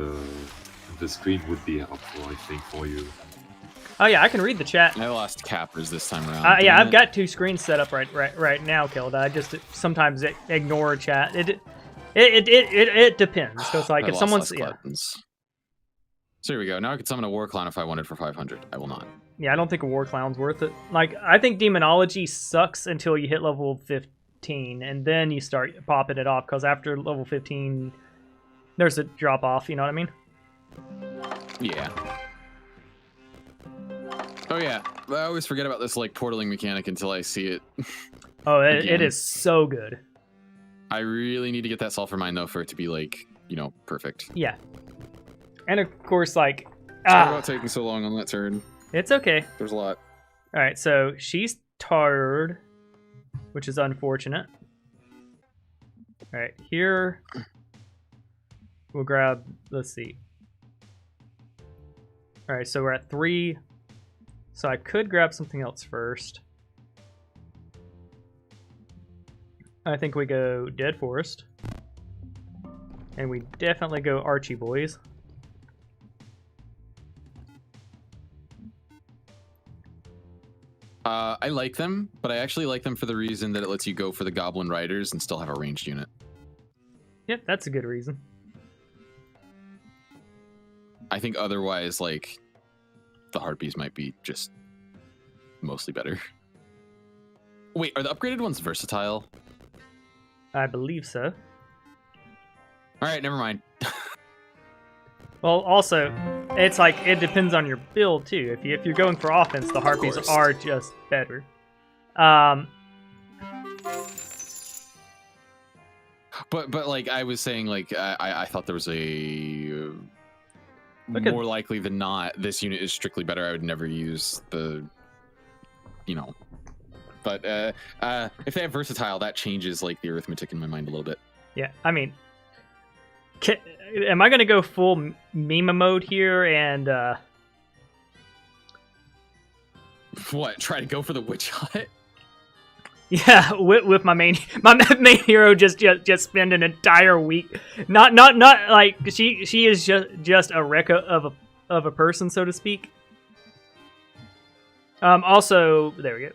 the screen would be helpful, I think, for you. Oh yeah, I can read the chat. I lost cappers this time around. Yeah, I've got 2 screens set up right now, Keld. I just sometimes ignore chat. It depends. So it's like if someone's So here we go. Now I can summon a war clown if I wanted for 500. I will not. Yeah, I don't think a War Clown's worth it. Like, I think Demonology sucks until you hit level 15, and then you start popping it off, because after level 15, there's a drop off, you know what I mean? Yeah. Oh yeah, I always forget about this like portaling mechanic until I see it. Oh, it is so good. I really need to get that sulfur mine though for it to be like, you know, perfect. Yeah. And of course, like... Sorry about taking so long on that turn. It's okay. There's a lot. Alright, so she's tarred, which is unfortunate. Alright, here... We'll grab... Let's see. Alright, so we're at 3. So I could grab something else first. I think we go Dead Forest. And we definitely go Archie Boys. I like them, but I actually like them for the reason that it lets you go for the Goblin Riders and still have a ranged unit. Yep, that's a good reason. I think otherwise, like, the Harpies might be just mostly better. Wait, are the upgraded ones versatile? I believe so. Alright, never mind. Well, also, it's like, it depends on your build, too. If you're going for offense, the Harpies are just better. But like, I was saying, like, I thought there was a... more likely than not, this unit is strictly better. I would never use the... You know... But if they have versatile, that changes, like, the arithmetic in my mind a little bit. Yeah, I mean... am I going to go full Mima mode here and... What? Try to go for the witch hut? Yeah, with my main hero just spend an entire week, not like she is just a wreck of a person, so to speak. Also, there we go.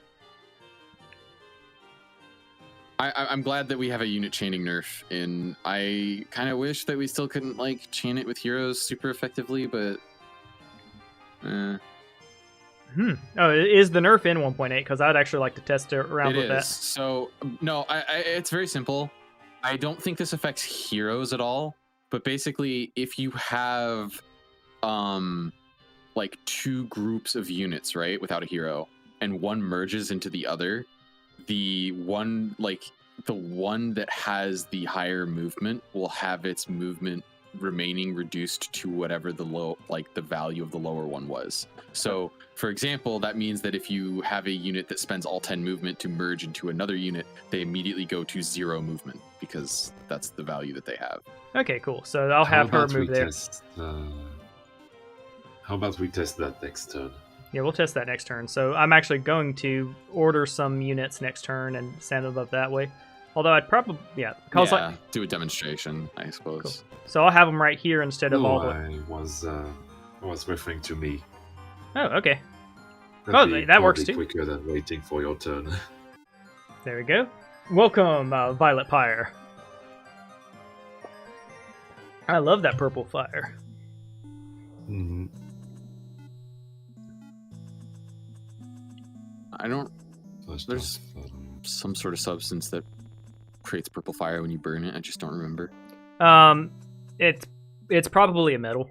I'm glad that we have a unit chaining nerf, and I kind of wish that we still couldn't like chain it with heroes super effectively, but. Oh, is the nerf in 1.8? Because I'd actually like to test it around with that. So, no, it's very simple. I don't think this affects heroes at all, but basically, if you have, like 2 groups of units, right, without a hero, and one merges into the other, the one that has the higher movement will have its movement remaining reduced to whatever the value of the lower one was. So, for example, that means that if you have a unit that spends all 10 movement to merge into another unit, they immediately go to 0 movement because that's the value that they have. Okay, cool. So I'll have her move there. How about we test that next turn? Yeah, we'll test that next turn. So I'm actually going to order some units next turn and send them up that way. Although I'd probably, do a demonstration, I suppose. Cool. So I'll have them right here instead of all the... I was referring to me. Oh, okay. That works too. Quicker than waiting for your turn. There we go. Welcome, Violet Pyre. I love that purple fire. Mm-hmm. I don't... There's some sort of substance that creates purple fire when you burn it. I just don't remember. It's probably a metal.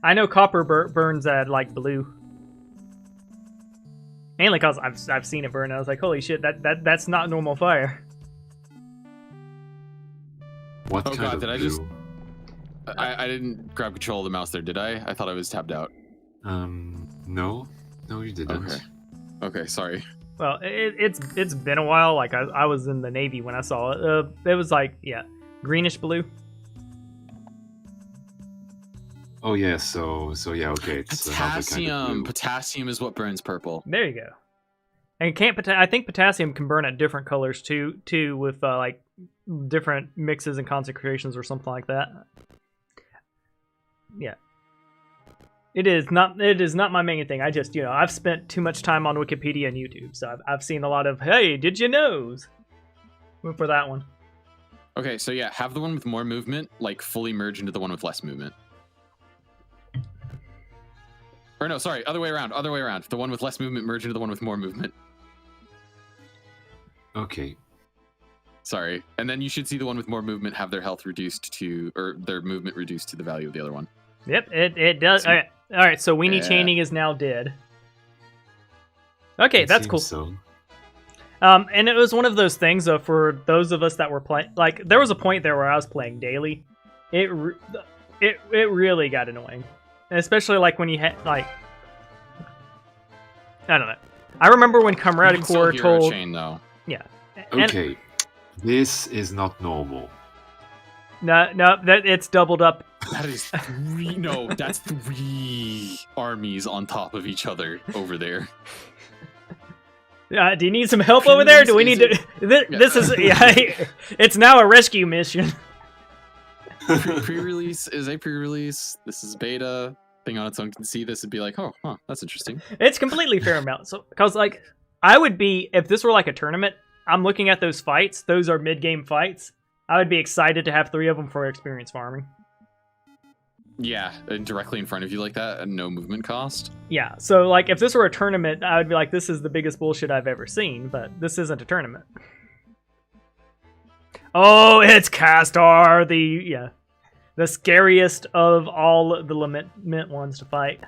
I know copper burns at like blue. Mainly because I've seen it burn. And I was like, holy shit, that's not normal fire. What kind God, of did blue? I just... I didn't grab control of the mouse there, did I? I thought I was tabbed out. No, you didn't. Okay, sorry. Well, it's been a while. Like I was in the Navy when I saw it. It was like, yeah, greenish blue. Oh yeah, so yeah, okay. It's Potassium. another kind of blue. Potassium is what burns purple. There you go. And I think potassium can burn at different colors too, with like different mixes and concentrations or something like that. Yeah. It is not my main thing. I just, I've spent too much time on Wikipedia and YouTube, so I've seen a lot of, hey, did you knows? Went for that one. Okay, so yeah, have the one with more movement, like fully merge into the one with less movement. Or no, sorry, other way around. Other way around. The one with less movement merge into the one with more movement. Okay. Sorry. And then you should see the one with more movement have their health reduced to, or their movement reduced to the value of the other one. Yep, it does. All right, so weenie chaining is now dead. Okay, that's cool. So. And it was one of those things, though, for those of us that were playing. Like, there was a point there where I was playing daily. It really got annoying, and especially like when you had like, I don't know. I remember when Comrade Corps told. Chain, though. Yeah. Okay, this is not normal. No, that it's doubled up. That is three. No, that's 3 armies on top of each other over there. Do you need some help over there? Do we need to? This is it's now a rescue mission. Pre-release is a pre-release. This is beta. Thing on its own can see this and be like, oh, huh, that's interesting. It's completely fair amount. So, because like I would be if this were like a tournament. I'm looking at those fights. Those are mid-game fights. I would be excited to have 3 of them for experience farming. Yeah, and directly in front of you like that, and no movement cost. Yeah, so like if this were a tournament, I would be like, this is the biggest bullshit I've ever seen, but this isn't a tournament. Oh, it's Castor, the scariest of all the Lament ones to fight.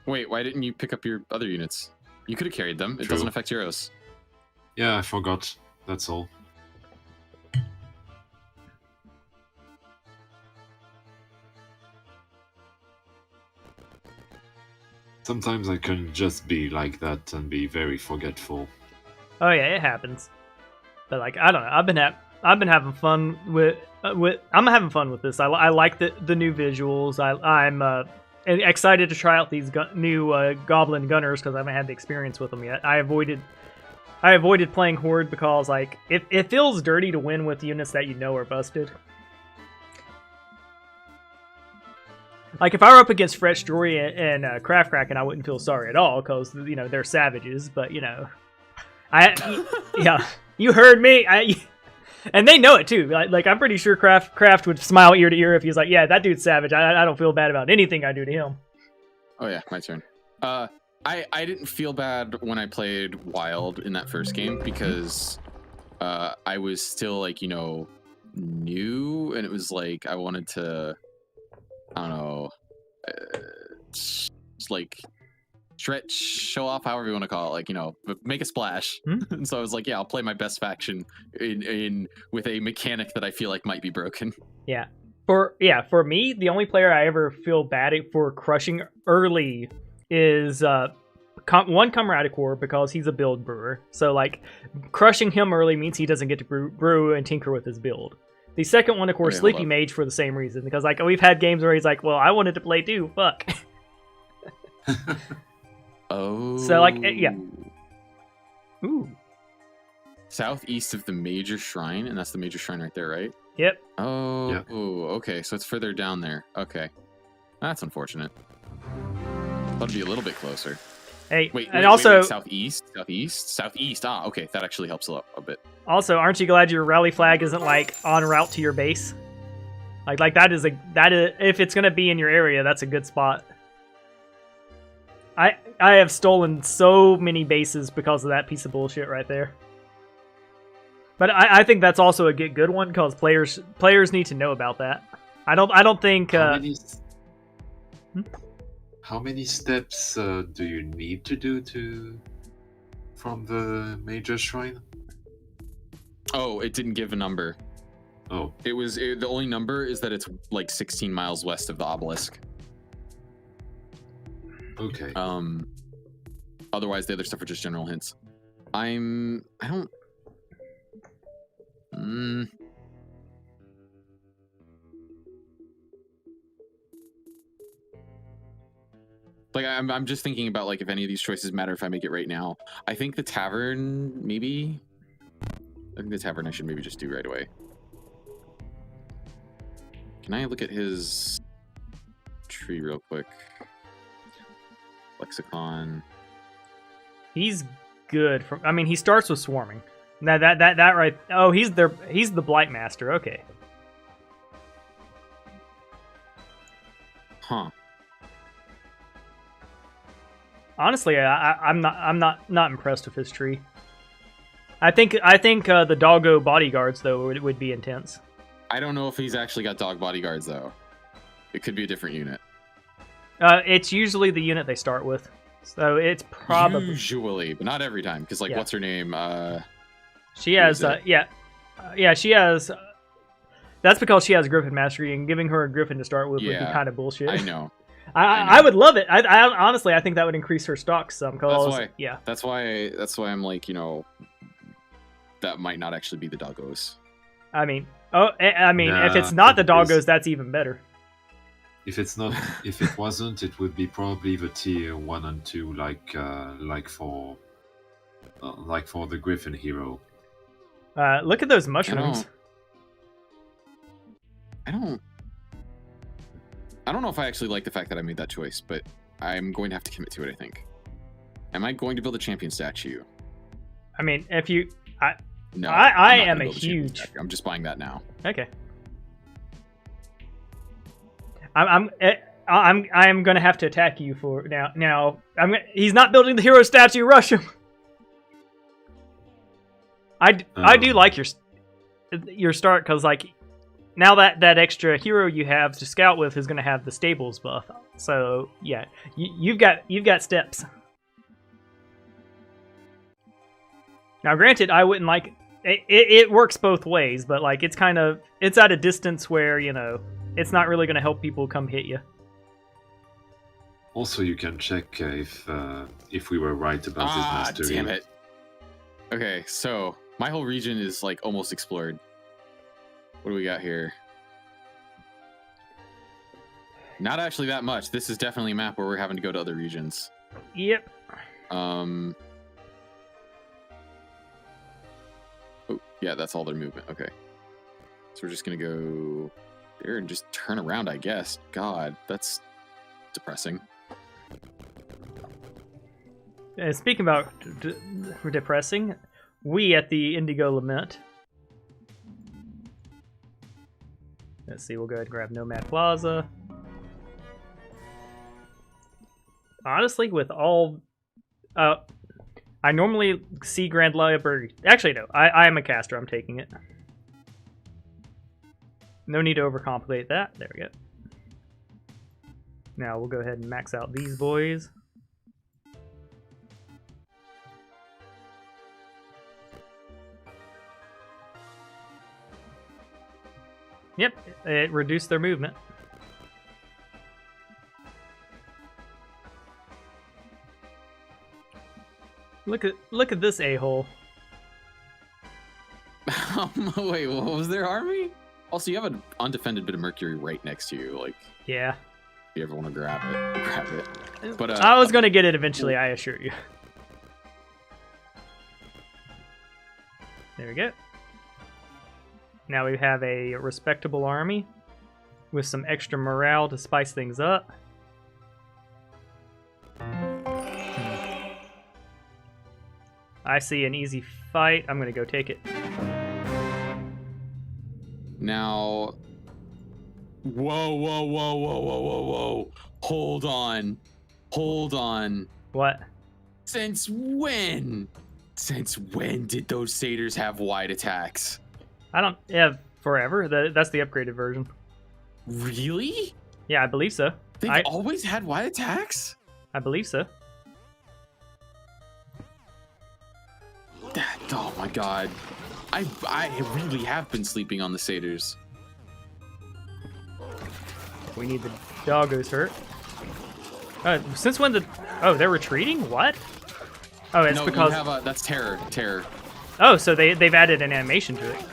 Wait, why didn't you pick up your other units? You could have carried them. It True. doesn't affect heroes. Yeah, I forgot. That's all. Sometimes I can just be like that and be very forgetful. Oh yeah, it happens. But like I don't know, I've been having fun with I'm having fun with this. I like the new visuals. I'm excited to try out these new Goblin Gunners because I haven't had the experience with them yet. I avoided playing Horde because like it feels dirty to win with units that you know are busted. Like, if I were up against Fresh Jory and Craft Kraken, I wouldn't feel sorry at all, because, you know, they're savages, but, you know... yeah, you heard me! And they know it, too. Like, I'm pretty sure Craft would smile ear to ear if he's like, yeah, that dude's savage. I don't feel bad about anything I do to him. Oh, yeah, my turn. I didn't feel bad when I played Wild in that first game, because I was still, like, you know, new, and it was like, I wanted to... I don't know, just like stretch, show off, however you want to call it, like, you know, make a splash. And so I was like, yeah, I'll play my best faction in with a mechanic that I feel like might be broken. Yeah. For me, the only player I ever feel bad for crushing early is one Comrade Corps, because he's a build brewer. So like crushing him early means he doesn't get to brew and tinker with his build. The second one, of course, Sleepy Mage, for the same reason, because like we've had games where he's like, "Well, I wanted to play too. Fuck." Oh. So like, yeah. Ooh. Southeast of the major shrine, and that's the major shrine right there, right? Yep. Oh. Yeah. Oh. Okay, so it's further down there. Okay, that's unfortunate. Thought it'd be a little bit closer. Hey, wait, also southeast. Ah, okay, that actually helps a bit. Also, aren't you glad your rally flag isn't like en route to your base? Like that is if it's gonna be in your area, that's a good spot. I have stolen so many bases because of that piece of bullshit right there. But I think that's also a good one, because players need to know about that. I don't think. How many steps do you need to do from the major shrine? Oh, it didn't give a number. Oh. The only number is that it's like 16 miles west of the obelisk. Okay. Otherwise the other stuff are just general hints. Like, I'm just thinking about, like, if any of these choices matter if I make it right now. I think the tavern, maybe? I think the tavern I should maybe just do right away. Can I look at his tree real quick? Lexicon. He's good. I mean, he starts with swarming. That right. Oh, he's the Blight Master. Okay. Huh. Honestly, I'm not impressed with his tree. I think the doggo bodyguards though would be intense. I don't know if he's actually got dog bodyguards though. It could be a different unit. It's usually the unit they start with, so it's probably usually, but not every time. Because like, Yeah. what's her name? She has she has. That's because she has Griffin Mastery, and giving her a Griffin to start with would be Yeah, kind of bullshit. I know. I would love it. I honestly, I think that would increase her stock some. That's why I'm like, that might not actually be the doggos. I mean, if it's Nah, not the it is. doggos, that's even better. If it's not, if it wasn't, it would be probably the tier 1 and 2, like for the Griffin hero. Look at those mushrooms. I don't know if I actually like the fact that I made that choice, but I'm going to have to commit to it, I think. Am I going to build a champion statue? I mean, if you, No. I I'm not am gonna a build champion huge. statue. I'm just buying that now. Okay. I'm gonna have to attack you for now. Now he's not building the hero statue. Rush him. I do like your start because like now that extra hero you have to scout with is gonna have the stables buff. So yeah, you've got steps. Now granted, I wouldn't like it works both ways, but like it's at a distance where it's not really gonna help people come hit you. Also, you can check if we were right about his mastery. Damn it. Okay, so my whole region is like almost explored. What do we got here? Not actually that much. This is definitely a map where we're having to go to other regions. Yep. Oh, yeah, that's all their movement. Okay. So we're just gonna go there and just turn around, I guess. God, that's depressing. Speaking about depressing, we at the Indigo Lament. Let's see, we'll go ahead and grab Nomad Plaza. Honestly, with all... I normally see Grand Library... Actually, no. I am a caster. I'm taking it. No need to overcomplicate that. There we go. Now, we'll go ahead and max out these boys. Yep, it reduced their movement. Look at this a-hole. Wait, what was their army? Also, you have an undefended bit of Mercury right next to you. Like, Yeah. if you ever want to grab it. But I was gonna get it eventually, I assure you. There we go. Now we have a respectable army with some extra morale to spice things up. I see an easy fight. I'm gonna go take it. now, whoa. Hold on. What? Since when did those satyrs have wide attacks? I don't have forever. That's the upgraded version. Really? Yeah, I believe so. They've always had wide attacks? I believe so. Oh my god. I really have been sleeping on the satyrs. We need the doggos hurt. Since when they're retreating? What? Oh, it's No, because... you have that's terror. Oh, so they've added an animation to it.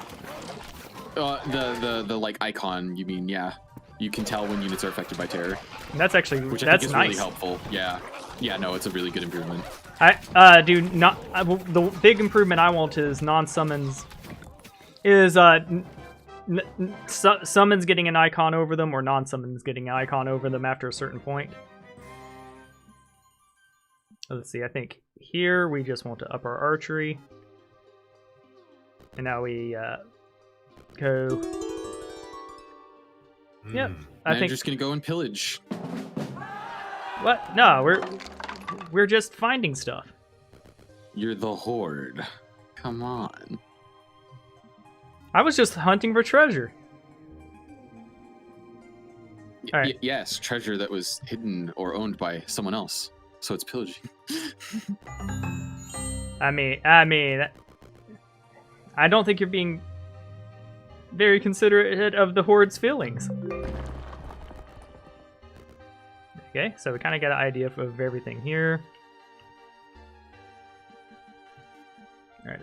The like icon, you mean, yeah. You can tell when units are affected by terror. That's actually which I that's think is nice. really helpful. Yeah, no, it's a really good improvement. The big improvement I want is non-summons. Summons getting an icon over them, or non-summons getting an icon over them after a certain point. Let's see. I think here we just want to up our archery, and now we go. Yep. I think you're just gonna go and pillage. What? No, We're just finding stuff. You're the Horde. Come on. I was just hunting for treasure. All right. Yes, treasure that was hidden or owned by someone else. So it's pillaging. I mean, I don't think you're being very considerate of the Horde's feelings. Okay, so we kind of got an idea of everything here. All right.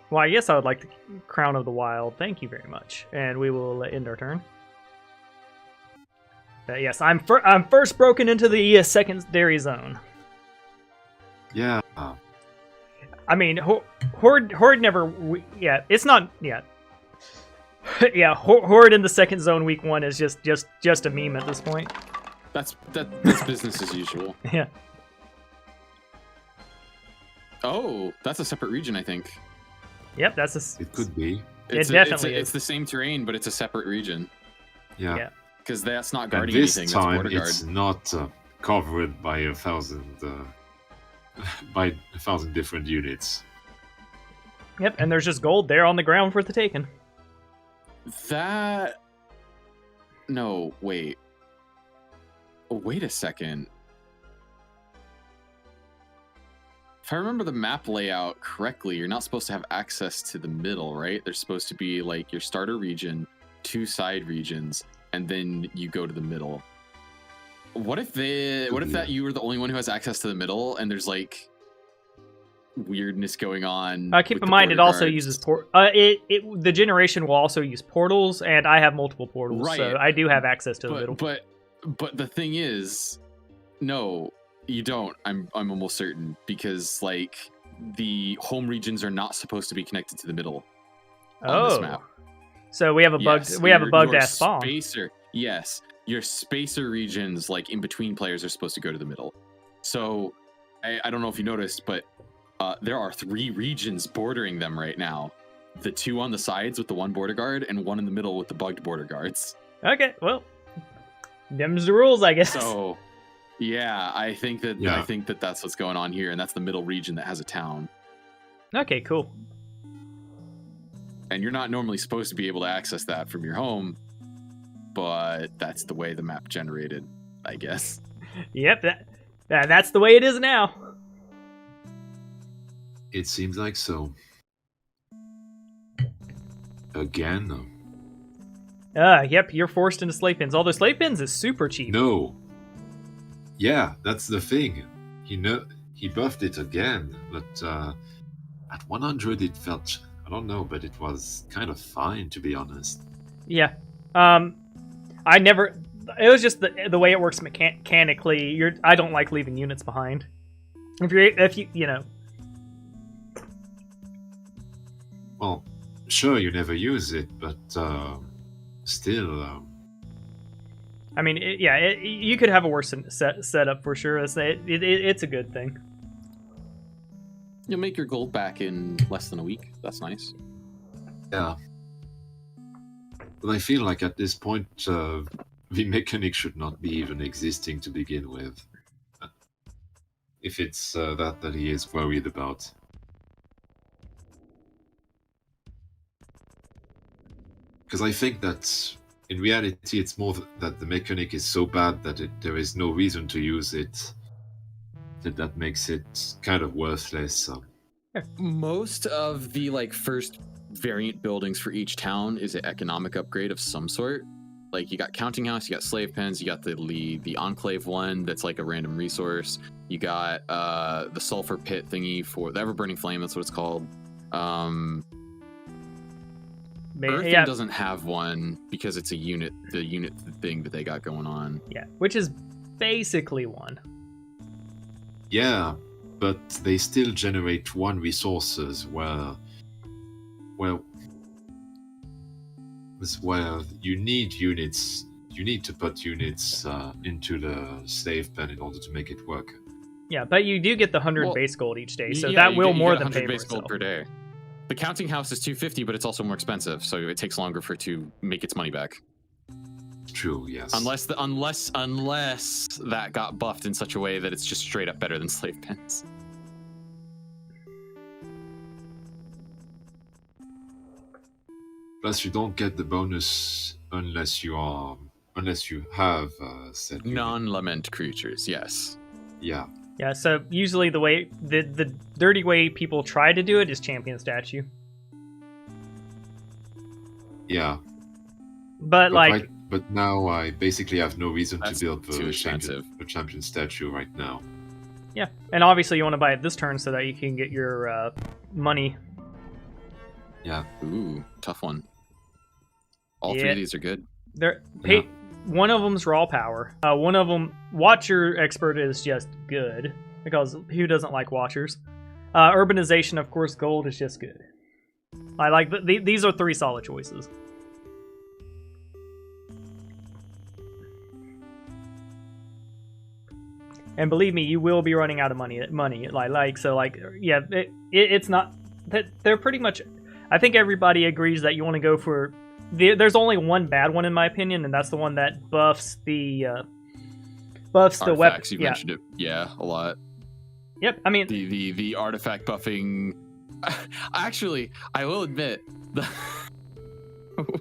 Well, I guess I would like the Crown of the Wild. Thank you very much. And we will end our turn. Yes, I'm first broken into the secondary zone. Yeah. I mean, Horde never... Yeah, it's not... Yeah. Yeah, Horde in the second zone week 1 is just a meme at this point. That's business as usual. Yeah. Oh, that's a separate region, I think. Yep, that's a... It could be. It's the same terrain, but it's a separate region. Yeah. Because that's not And guarding this anything. time, that's border guard. it's not covered by 1,000 by 1,000 different units. Yep, and there's just gold there on the ground for the taking. That... No, wait. Oh, wait a second. If I remember the map layout correctly, you're not supposed to have access to the middle, right? There's supposed to be like your starter region, 2 side regions, and then you go to the middle. What if that you were the only one who has access to the middle, and there's like weirdness going on? Keep in mind, it also uses the generation will also use portals, and I have multiple portals, right. So I do have access to the middle. But the thing is, no, you don't. I'm almost certain, because like the home regions are not supposed to be connected to the middle on this map. So we have a bugged ass spawn. Yes, your spacer regions, like in between players, are supposed to go to the middle. So I don't know if you noticed, but there are 3 regions bordering them right now. The 2 on the sides with the 1 border guard, and 1 in the middle with the bugged border guards. Okay, well, them's the rules, I guess. So yeah, I think that that's what's going on here, and that's the middle region that has a town. Okay, cool. And you're not normally supposed to be able to access that from your home, but that's the way the map generated, I guess. Yep, that's the way it is now. It seems like so. Again? Yep, you're forced into slave pins. Although slave pins is super cheap. No. Yeah, that's the thing. He buffed it again, but at 100 it felt... I don't know, but it was kind of fine, to be honest. Yeah. I never... It was just the way it works mechanically. I don't like leaving units behind. If you know... Well, sure, you never use it, but still... I mean, you could have a worse setup for sure. It's a good thing. You'll make your gold back in less than a week. That's nice. Yeah. But I feel like at this point, the mechanic should not be even existing to begin with. If it's that he is worried about. Because I think that in reality it's more that the mechanic is so bad that there is no reason to use it. That makes it kind of worthless. Most of the like first variant buildings for each town is an economic upgrade of some sort. Like you got counting house, you got slave pens, you got the enclave one that's like a random resource. You got the sulfur pit thingy for the ever burning flame. That's what it's called. Earthing doesn't have one because it's the unit thing that they got going on. Yeah, which is basically one. Yeah, but they still generate 1 resources where you need units. You need to put units into the slave pen in order to make it work. Yeah, but you do get the 100 base gold each day, so that will more than pay for base gold itself. per day. The counting house is 250, but it's also more expensive, so it takes longer for it to make its money back. True, yes. Unless that got buffed in such a way that it's just straight up better than slave pens. Plus, you don't get the bonus unless you have said Non-lament creatures, yes. Yeah. Yeah, so usually the dirty way people try to do it is champion statue. Yeah. But like, but now I basically have no reason to build too the champion statue right now. yeah, and obviously you want to buy it this turn so that you can get your money. Yeah. Ooh, tough one. All three of these are good. One of them's raw power. One of them, Watcher Expert, is just good because who doesn't like Watchers? Urbanization, of course, gold is just good. I like these are 3 solid choices. And believe me, you will be running out of money. Yeah, it's not that they're pretty much. I think everybody agrees that you want to go for. There's only one bad one in my opinion, and that's the one that buffs the weapon. You mentioned it, yeah, a lot. Yep, I mean the artifact buffing. Actually, I will admit,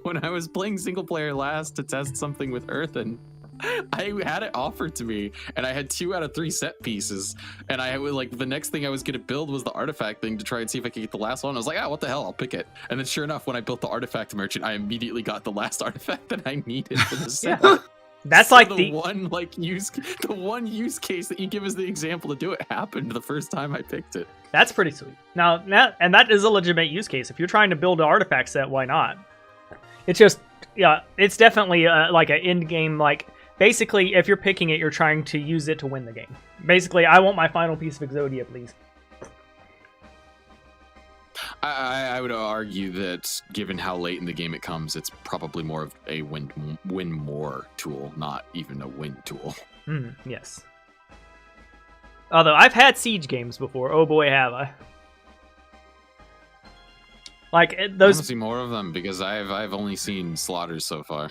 when I was playing single player last to test something with Earthen, I had it offered to me, and I had 2 out of 3 set pieces, and I would the next thing I was gonna build was the artifact thing to try and see if I could get the last one. I was like, what the hell, I'll pick it. And then sure enough, when I built the artifact merchant, I immediately got the last artifact that I needed for the set. Yeah. That's so like the one use case that you give as the example to do it happened the first time I picked it. That's pretty sweet. Now that is a legitimate use case. If you're trying to build an artifact set, why not? It's just it's definitely like an end game Basically, if you're picking it, you're trying to use it to win the game. Basically, I want my final piece of Exodia, please. I would argue that, given how late in the game it comes, it's probably more of a win more tool, not even a win tool. Yes. Although, I've had Siege games before. Oh boy, have I. Those. I want to see more of them, because I've only seen slaughters so far.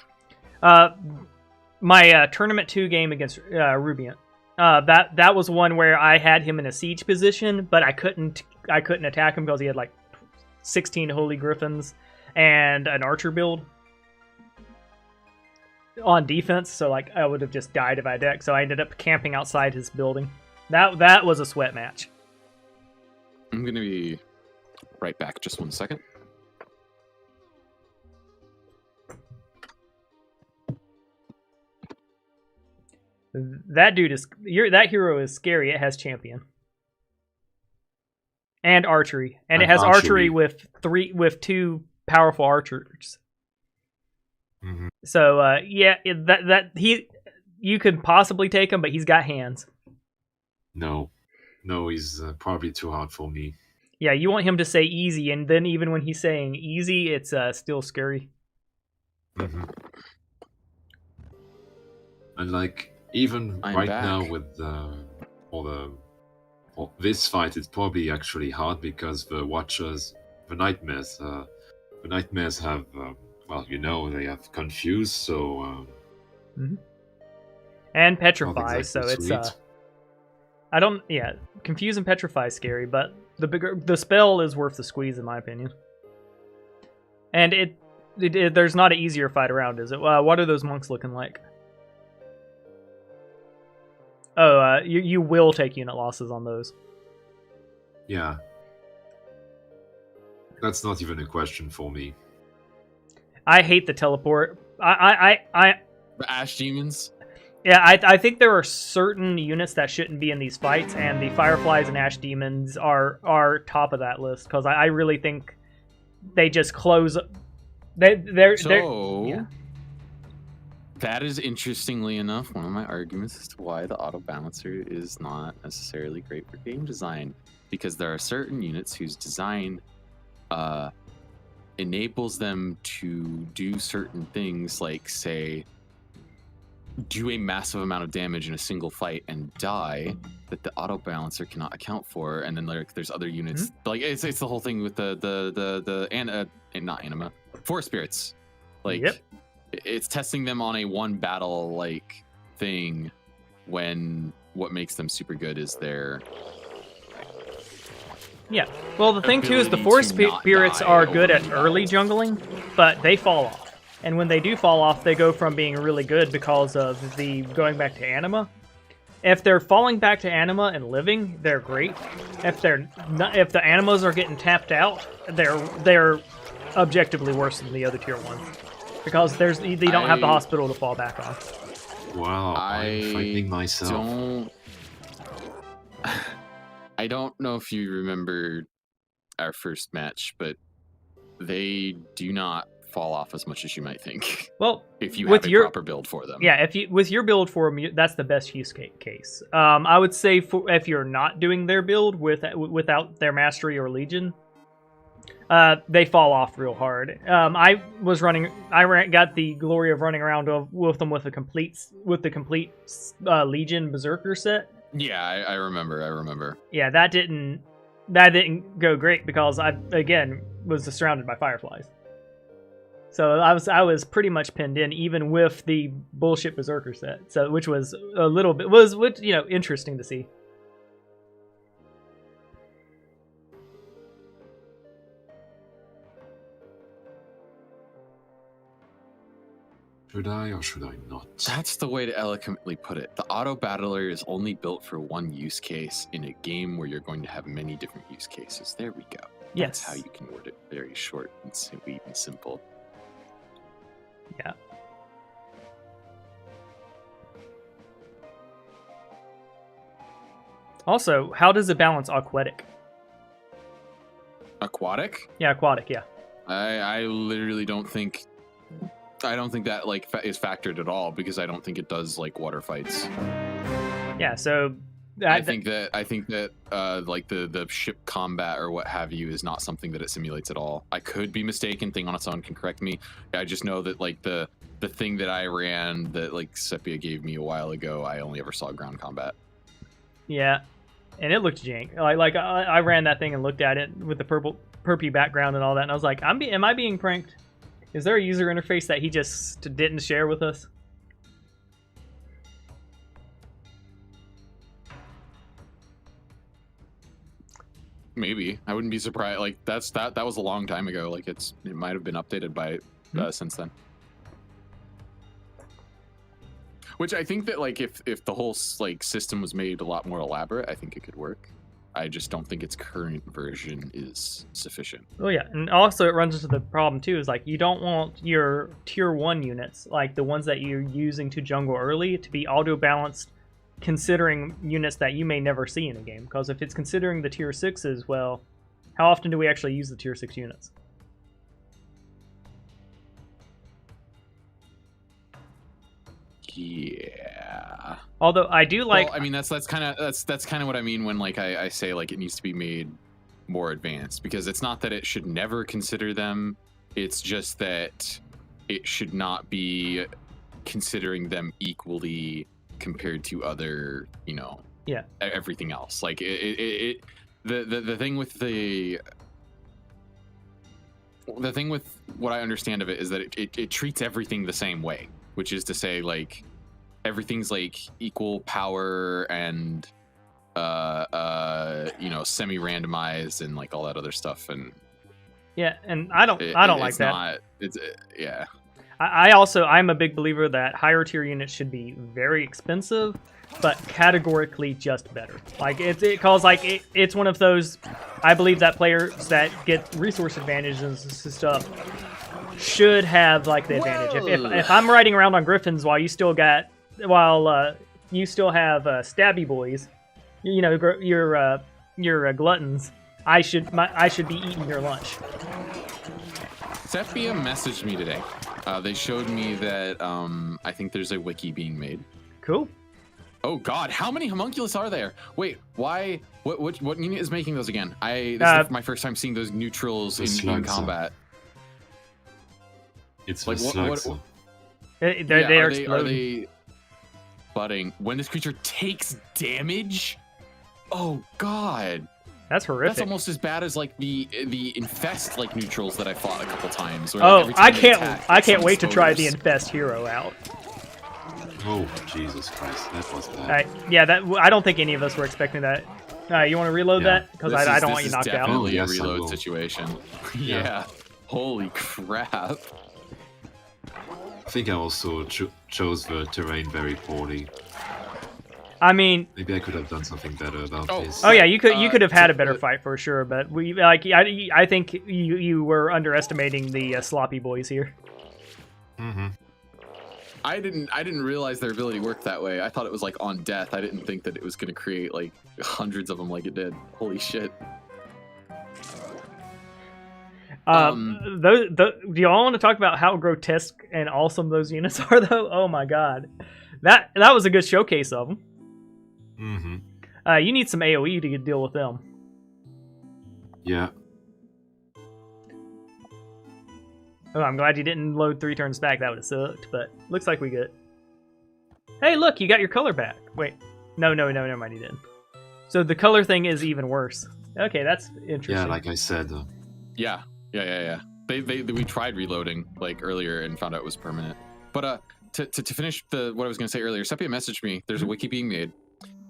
My Tournament 2 game against Rubiant, that was one where I had him in a siege position, but I couldn't attack him because he had 16 Holy Griffins and an Archer build on defense, so I would have just died if I attacked, so I ended up camping outside his building. That was a sweat match. I'm going to be right back, just 1 second. That hero is scary. It has champion and archery, and it has archery with 2 powerful archers. Mm-hmm. So you could possibly take him, but he's got hands. No, he's probably too hard for me. Yeah, you want him to say easy, and then even when he's saying easy, it's still scary. Mm-hmm. And even right now with this fight, it's probably actually hard because the Watchers, the Nightmares have they have Confuse, so and Petrify, exactly so it's Confuse and Petrify is scary, but the spell is worth the squeeze in my opinion. And there's not an easier fight around, is it? What are those monks looking like? Oh, you will take unit losses on those. Yeah. That's not even a question for me. I hate the teleport. The Ash Demons? Yeah, I think there are certain units that shouldn't be in these fights, and the Fireflies and Ash Demons are top of that list, because I really think they just close... That is, interestingly enough, one of my arguments as to why the auto balancer is not necessarily great for game design, because there are certain units whose design enables them to do certain things, like say do a massive amount of damage in a single fight and die that the auto balancer cannot account for, and then there's other units like it's the whole thing with not anima, forest spirits, like it's testing them on a one battle like thing when what makes them super good is their well, the thing too is the forest spirits are good at early jungling, but they fall off. And when they do fall off, they go from being really good because of the going back to anima. If they're falling back to anima and living, they're great. If the animas are getting tapped out, they're objectively worse than the other tier ones because they don't have the hospital to fall back on. Wow, I'm finding myself. I don't know if you remember our first match, but they do not fall off as much as you might think. Well, if you have a proper build for them. Yeah, with your build for them, that's the best use case. I would say if you're not doing their build without their mastery or legion, they fall off real hard. I got the glory of running around with them with the complete legion berserker set. Yeah, I remember. Yeah, that didn't go great because I again was surrounded by fireflies. So I was pretty much pinned in, even with the bullshit berserker set. So which was a little bit interesting to see. Should I or should I not? That's the way to eloquently put it. The auto battler is only built for one use case in a game where you're going to have many different use cases. There we go. Yes. That's how you can word it. Very short and sweet and simple. Yeah. Also, how does it balance aquatic? Aquatic? Yeah, aquatic. Yeah. I literally don't think that like is factored at all because I don't think it does like water fights. Yeah. So. I think that like the ship combat or what have you is not something that it simulates at all. I could be mistaken. Thing on its own can correct me. I just know that like the thing that I ran that like Sepia gave me a while ago, I only ever saw ground combat. Yeah, and it looked jank. I ran that thing and looked at it with the purpy background and all that, and I was like, am I being pranked? Is there a user interface that he just didn't share with us? Maybe. I wouldn't be surprised. Like that was a long time ago. Like it might have been updated by since then. Which I think that like if the whole like system was made a lot more elaborate, I think it could work. I just don't think its current version is sufficient. Oh yeah, and also it runs into the problem too is like you don't want your tier 1 units, like the ones that you're using to jungle early, to be auto balanced considering units that you may never see in a game, because if it's considering the tier 6s, well, how often do we actually use the tier 6 units? Yeah. Although I do like, well, I mean that's kind of what I mean when like I say like it needs to be made more advanced, because it's not that it should never consider them, it's just that it should not be considering them equally compared to other, everything else. Like the thing with the thing with what I understand of it is that it treats everything the same way, which is to say like everything's like equal power and semi-randomized and like all that other stuff. And yeah, and I don't like that. I'm a big believer that higher tier units should be very expensive, but categorically just better. Like it's one of those. I believe that players that get resource advantages and stuff should have like the advantage. If I'm riding around on griffins while you still have stabby boys, your gluttons, I should be eating your lunch. FFA messaged me today. They showed me that I think there's a wiki being made. Cool. Oh God, how many homunculus are there? Wait, why? What unit is making those again? This is my first time seeing those neutrals in combat. It's like slugs. They're exploding. budding. When this creature takes damage, oh god, That's horrific. that's almost as bad as like the infest like neutrals that I fought a couple times. Where, Oh, like, every time they attack, I it's can't some wait to try the spoilers. infest hero out. Oh, Jesus Christ, that was bad. Yeah, I don't think any of us were expecting that. You want to reload Yeah. that? Because This I is- don't this want you is knocked out. definitely Oh, a yes, I reload will. situation. Yeah. Yeah. Holy crap. I think I also chose the terrain very poorly. I mean, Maybe I could have done something better about Oh. this. oh yeah, you could have had a better but- fight for sure, but I think you were underestimating the sloppy boys here. Mm-hmm. I didn't realize their ability worked that way. I thought it was like on death. I didn't think that it was going to create like hundreds of them like it did. Holy shit. Do y'all want to talk about how grotesque and awesome those units are, though? Oh my god, that was a good showcase of them. Mm-hmm. You need some AOE to deal with them. Yeah. Oh, I'm glad you didn't load 3 turns back. That would have sucked, but looks like we good. Hey, look, you got your color back. Wait, no, never mind, you didn't. So the color thing is even worse. Okay, that's interesting. Yeah, like I said. Yeah. We tried reloading like earlier and found out it was permanent. But to finish what I was going to say earlier, Sepia messaged me. There's a wiki being made,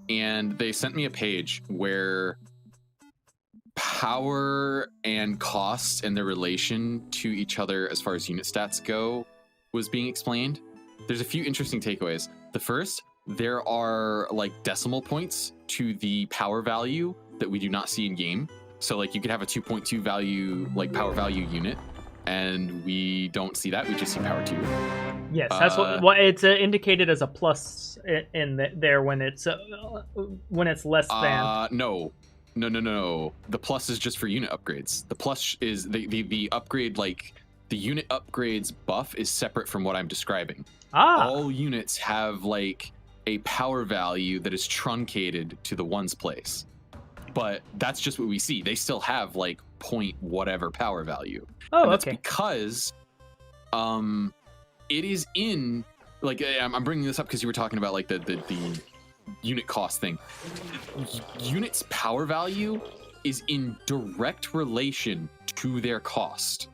and they sent me a page where power and cost and their relation to each other as far as unit stats go was being explained. There's a few interesting takeaways. The first, there are like decimal points to the power value that we do not see in game. So like you could have a 2.2 value, like power value unit, and we don't see that. We just see power 2. Yes, that's what it's indicated as a plus in there when it's less than. No. The plus is just for unit upgrades. The plus is the upgrade, like the unit upgrades buff is separate from what I'm describing. All units have like a power value that is truncated to the ones place. But that's just what we see. They still have like point whatever power value. Oh, and that's okay. because it is in like I'm bringing this up because you were talking about like the unit cost thing. Units power value is in direct relation to their cost.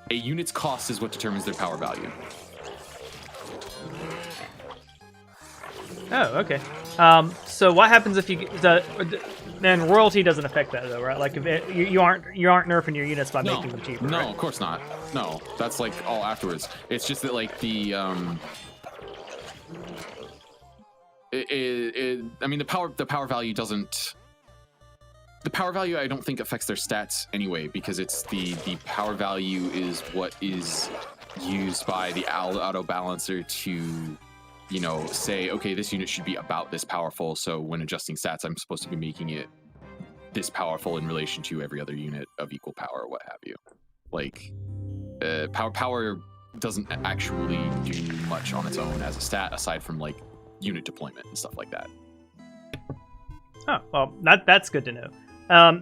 A unit's cost is what determines their power value. Oh, okay. So what happens if you then royalty doesn't affect that though, right? Like if you aren't nerfing your units by making them cheaper. No, right? of course not. No, that's like all afterwards. It's just that like the I mean the power value doesn't. The power value I don't think affects their stats anyway because it's the power value is what is used by the auto balancer to, you know, say, okay, this unit should be about this powerful. So when adjusting stats, I'm supposed to be making it this powerful in relation to every other unit of equal power, or what have you. Like, power doesn't actually do much on its own as a stat, aside from like unit deployment and stuff like that. Oh, well, that's good to know. Now,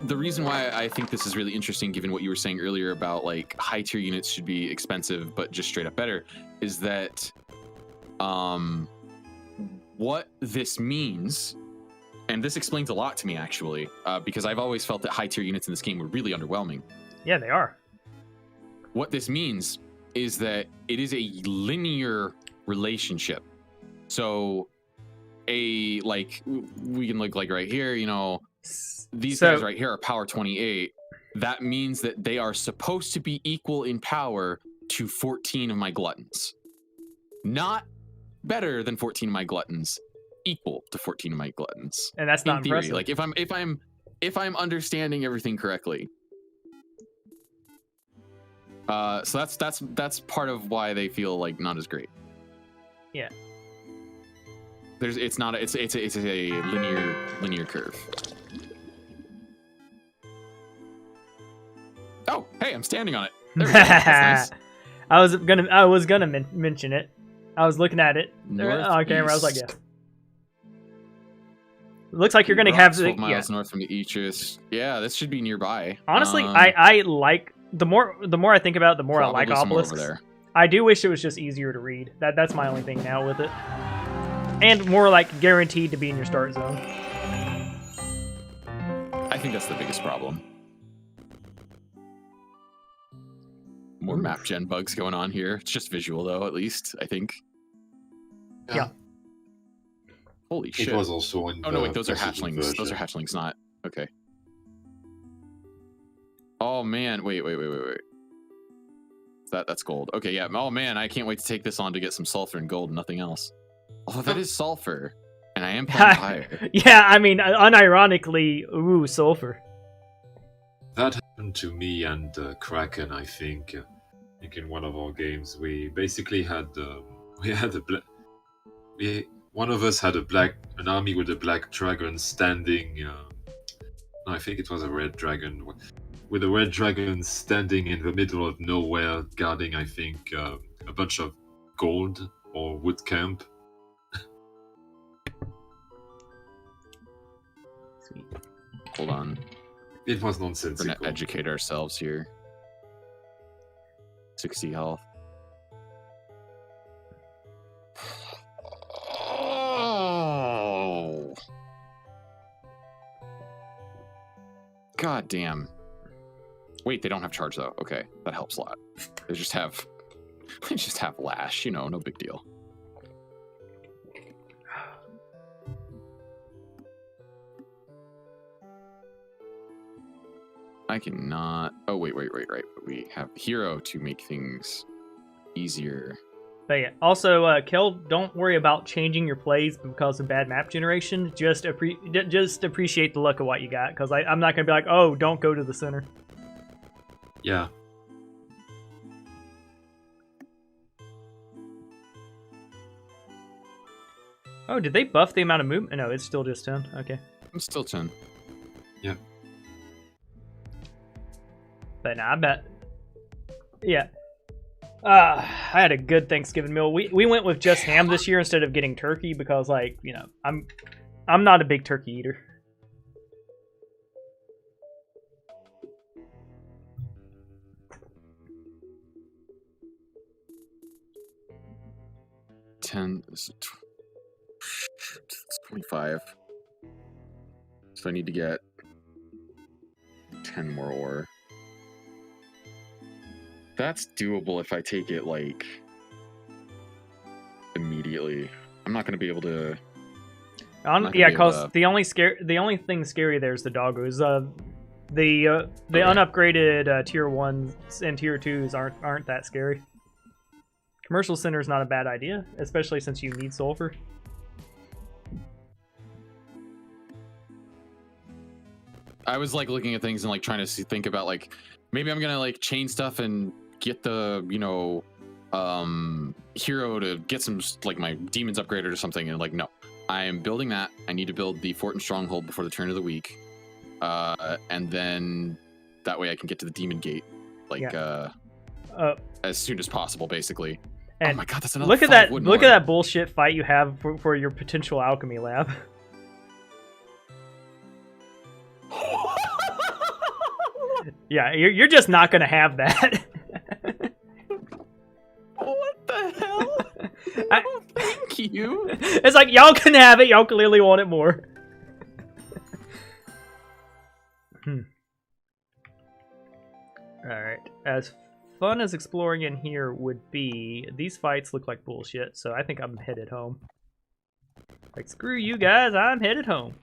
the reason why I think this is really interesting, given what you were saying earlier about like high tier units should be expensive, but just straight up better, is that what this means, and this explains a lot to me actually, because I've always felt that high tier units in this game were really underwhelming. Yeah, they are. What this means is that it is a linear relationship. So, like we can look like right here, you know. These guys right here are power 28. That means that they are supposed to be equal in power to 14 of my gluttons. Not better than 14 of my gluttons, equal to 14 of my gluttons. And that's not in theory. impressive. Like if I'm understanding everything correctly. So that's part of why they feel like not as great. Yeah. It's a linear curve. Oh, hey, I'm standing on it. There we go. That's nice. I was gonna mention it. I was looking at it on camera. I was like, yeah. Looks like you're gonna have 12 miles north from Aegis. Yeah, this should be nearby. Honestly, I like the more I think about it, the more I like Probably somewhere obelisks. over there. I do wish it was just easier to read. That's my only thing now with it. And more like guaranteed to be in your start zone. I think that's the biggest problem. More map gen bugs going on here. It's just visual though, at least, I think. Yeah. Holy shit. It was also in Oh no, the wait, those are PlayStation hatchlings. version. Those are hatchlings, not okay. Oh man, wait. That's gold. Okay, yeah. Oh man, I can't wait to take this on to get some sulfur and gold and nothing else. Although that is sulfur, and I am playing higher. Yeah, I mean, unironically, ooh, sulfur. That happened to me and Kraken, I think in one of our games. We basically had one of us had an army with a black dragon standing. No, I think it was a red dragon. With a red dragon standing in the middle of nowhere, guarding, I think, a bunch of gold or wood camp. Sweet. Hold on. It was We're nonsensical. gonna educate ourselves here. 60 health. Oh. God damn. Wait, they don't have charge though. Okay, that helps a lot. They just have lash, you know, no big deal. I cannot. Oh, wait. We have hero to make things easier. But yeah, also, Keld, don't worry about changing your plays because of bad map generation. Just appreciate the luck of what you got, because I'm not going to be like, oh, don't go to the center. Yeah. Oh, did they buff the amount of movement? No, it's still just 10. Okay. I'm still 10. Yeah. But nah, I bet. Yeah. I had a good Thanksgiving meal. We went with just ham this year instead of getting turkey because, like, you know, I'm not a big turkey eater. It's 25. So I need to get 10 more ore. That's doable if I take it, like, immediately. I'm not going to be able to... Yeah, because the only thing scary there is the doggos. The unupgraded tier 1s and tier 2s aren't that scary. Commercial center is not a bad idea, especially since you need sulfur. I was like looking at things and like trying to think about like maybe I'm gonna like chain stuff and get the hero to get some like my demons upgraded or something, and like no, I am building that. I need to build the fort and stronghold before the turn of the week, and then that way I can get to the demon gate like as soon as possible, basically. And oh my god, that's another. Look at that bullshit fight you have for your potential alchemy lab. Yeah, you're just not gonna have that. What the hell? No, thank you. It's like y'all can have it. Y'all clearly want it more. All right. As fun as exploring in here would be, these fights look like bullshit. So I think I'm headed home. Like screw you guys, I'm headed home.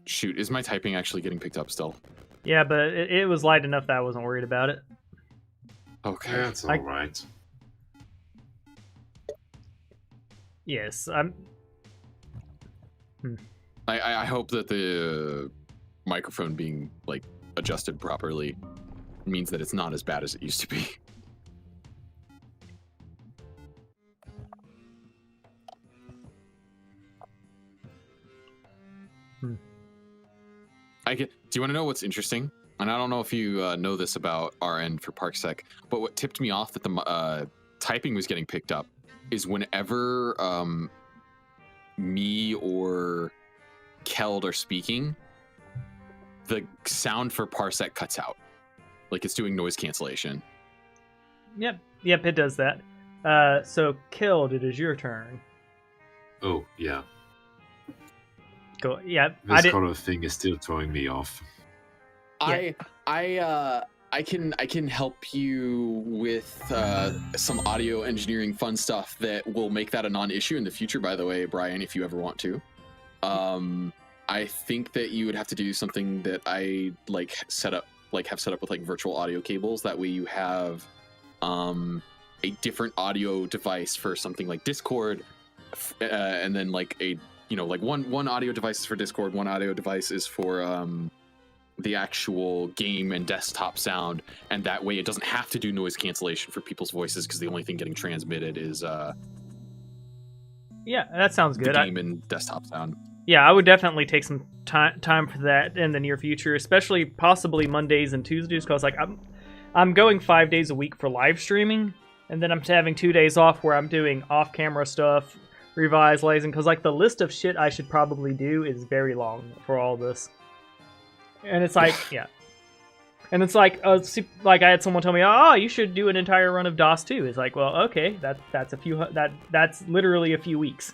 Shoot, is my typing actually getting picked up still? Yeah, but it was light enough that I wasn't worried about it. Okay. That's alright. Yes, I'm... I hope that the microphone being like adjusted properly means that it's not as bad as it used to be. Do you want to know what's interesting? And I don't know if you know this about our end for ParkSec, but what tipped me off that the typing was getting picked up is whenever me or Keld are speaking, the sound for Parsec cuts out. Like it's doing noise cancellation. Yep, it does that. So, Keld, it is your turn. Oh, yeah. Go. Yeah, This kind of thing is still throwing me off. I can help you with some audio engineering fun stuff that will make that a non-issue in the future, by the way, Brian, if you ever want to. I think that you would have to do something that I have set up with like virtual audio cables. That way you have a different audio device for something like Discord, and then like a one audio device is for Discord, one audio device is for the actual game and desktop sound, and that way it doesn't have to do noise cancellation for people's voices because the only thing getting transmitted is yeah, that sounds good. The game and desktop sound. Yeah, I would definitely take some time for that in the near future, especially possibly Mondays and Tuesdays, because like I'm going 5 days a week for live streaming, and then I'm having 2 days off where I'm doing off-camera stuff, revise, lasing, because like the list of shit I should probably do is very long for all this. And it's like, yeah. And it's like I had someone tell me, oh, you should do an entire run of DOS 2. It's like, well, okay, that's literally a few weeks.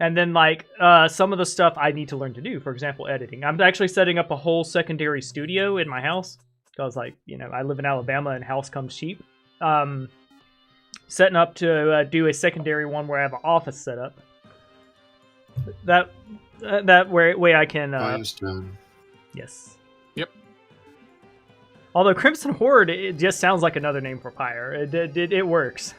And then like some of the stuff I need to learn to do, for example, editing. I'm actually setting up a whole secondary studio in my house because like, I live in Alabama and house comes cheap. Setting up to do a secondary one where I have an office set up. That way I can. I understand. Yes. Yep. Although Crimson Horde, it just sounds like another name for fire. It works.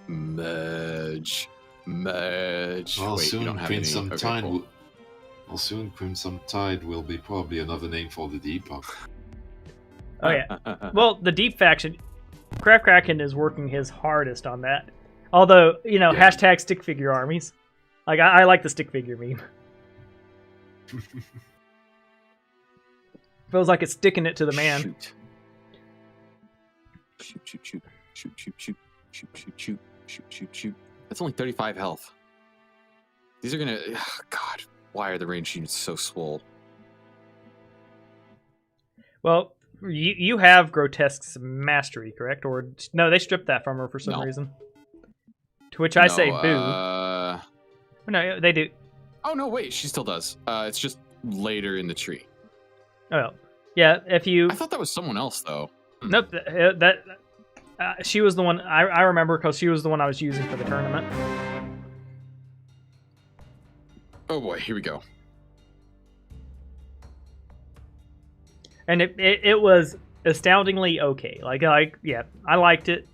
Merge. Well, Wait, soon you don't have any. Crimson Okay, Tide cool. soon Crimson Tide will be probably another name for the Depop. Oh yeah. Well, the Deep faction, Craft Kraken is working his hardest on that. Although, hashtag stick figure armies. Like, I like the stick figure meme. Feels like it's sticking it to the man. Shoot. That's only 35 health. These are gonna... God, why are the ranged units so swole? Well, you have Grotesque's mastery, correct? Or no, they stripped that from her for some reason. To which I say boo. No, they do. Oh, no, wait, she still does. It's just later in the tree. Oh, yeah, if you... I thought that was someone else, though. Nope, she was the one, I remember, because she was the one I was using for the tournament. Oh boy, here we go. And it was astoundingly okay. Yeah, I liked it.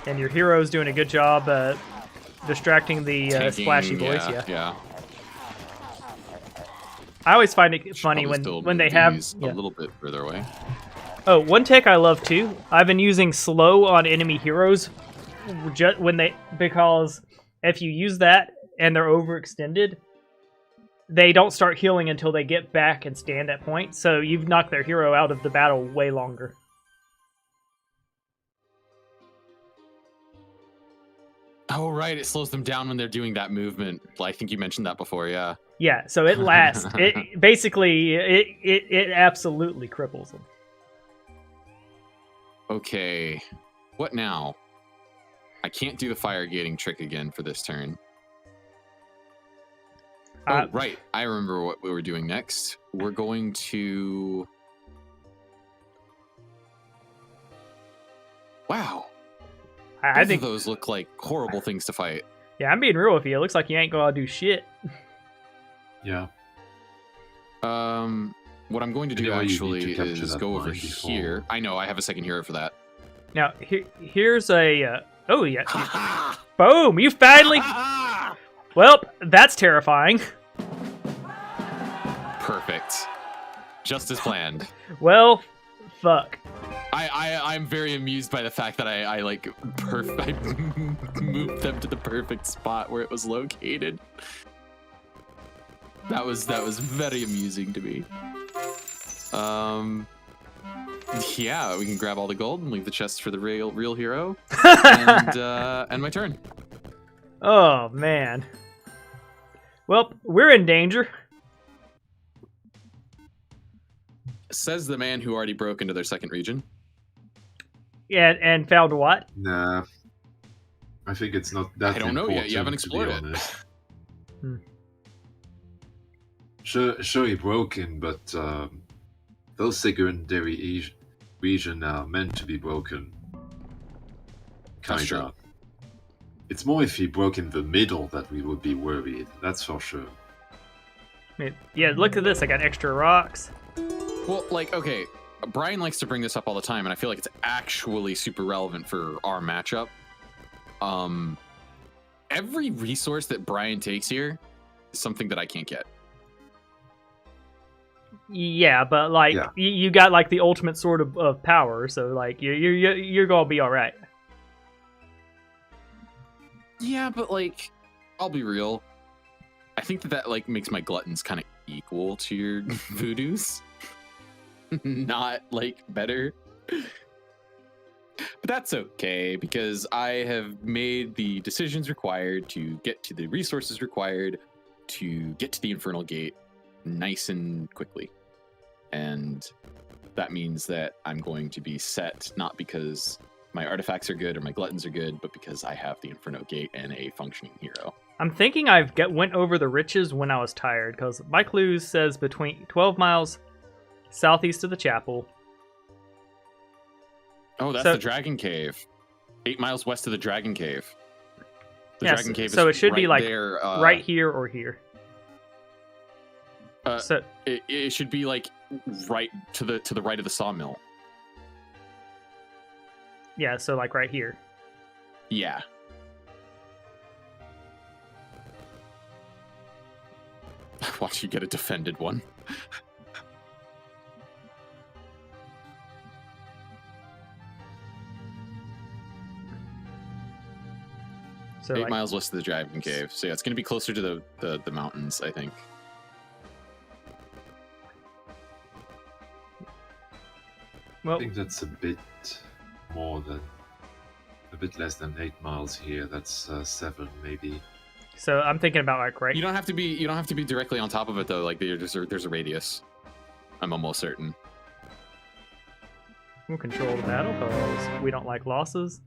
And your hero's doing a good job distracting the splashy boys. Yeah. I always find it funny when they have a little bit further away. Oh, one tech I love too. I've been using slow on enemy heroes because if you use that and they're overextended, they don't start healing until they get back and stand at point. So you've knocked their hero out of the battle way longer. Oh, right. It slows them down when they're doing that movement. I think you mentioned that before, yeah. Yeah, so it lasts. It basically, it absolutely cripples them. Okay. What now? I can't do the fire gating trick again for this turn. Oh, right. I remember what we were doing next. We're going to... Wow. I think those look like horrible things to fight. Yeah, I'm being real with you. It looks like you ain't gonna do shit. Yeah. What I'm going to do actually is go over here. I know, I have a second hero for that. Now, here's a... oh, yeah. Boom! You finally... Well, that's terrifying. Perfect. Just as planned. Well, fuck. I'm very amused by the fact that I moved them to the perfect spot where it was located. That was very amusing to me. Yeah, we can grab all the gold and leave the chests for the real hero. And my turn. Oh, man. Well, we're in danger. Says the man who already broke into their second region. Yeah, and found what? Nah. I think it's not that I don't know yet. You haven't explored it. Sure, he broke in, but those secondary regions are meant to be broken. That's true. Kinda. It's more if he broke in the middle that we would be worried. That's for sure. Yeah, look at this. I got extra rocks. Well, like, okay, Brian likes to bring this up all the time, and I feel like it's actually super relevant for our matchup. Every resource that Brian takes here is something that I can't get. Yeah, but like you got like the ultimate sort of power, so like you're gonna be all right. Yeah, but like, I'll be real. I think that like makes my gluttons kind of equal to your voodoos. Not like better. But that's okay, because I have made the decisions required to get to the resources required to get to the Infernal Gate nice and quickly. And that means that I'm going to be set, not because my artifacts are good or my gluttons are good, but because I have the Inferno Gate and a functioning hero. I'm thinking went over the riches when I was tired, because my clues says between 12 miles southeast of the chapel. Oh, that's the Dragon Cave. 8 miles west of the Dragon Cave. The Dragon Cave so is it should be like there, right here or here. So it should be like right to the right of the sawmill. Yeah, so like right here. Yeah. Watch you get a defended one. So 8 miles west of the Dragon Cave. So yeah, it's going to be closer to the mountains, I think. Well, I think that's a bit less than 8 miles here. That's 7 maybe. So I'm thinking about like right. You don't have to be directly on top of it though. Like there's a radius. I'm almost certain. We'll control the battle because we don't like losses.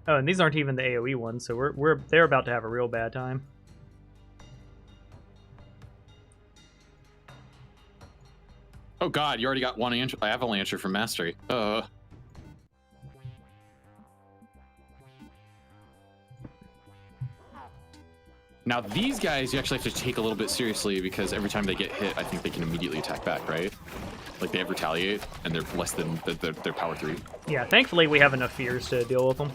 Oh, and these aren't even the AoE ones, so they're about to have a real bad time. Oh god, you already got one avalancher from Mastery. Now these guys you actually have to take a little bit seriously, because every time they get hit, I think they can immediately attack back, right? Like they have retaliate, and they're less than their power 3. Yeah, thankfully we have enough fears to deal with them.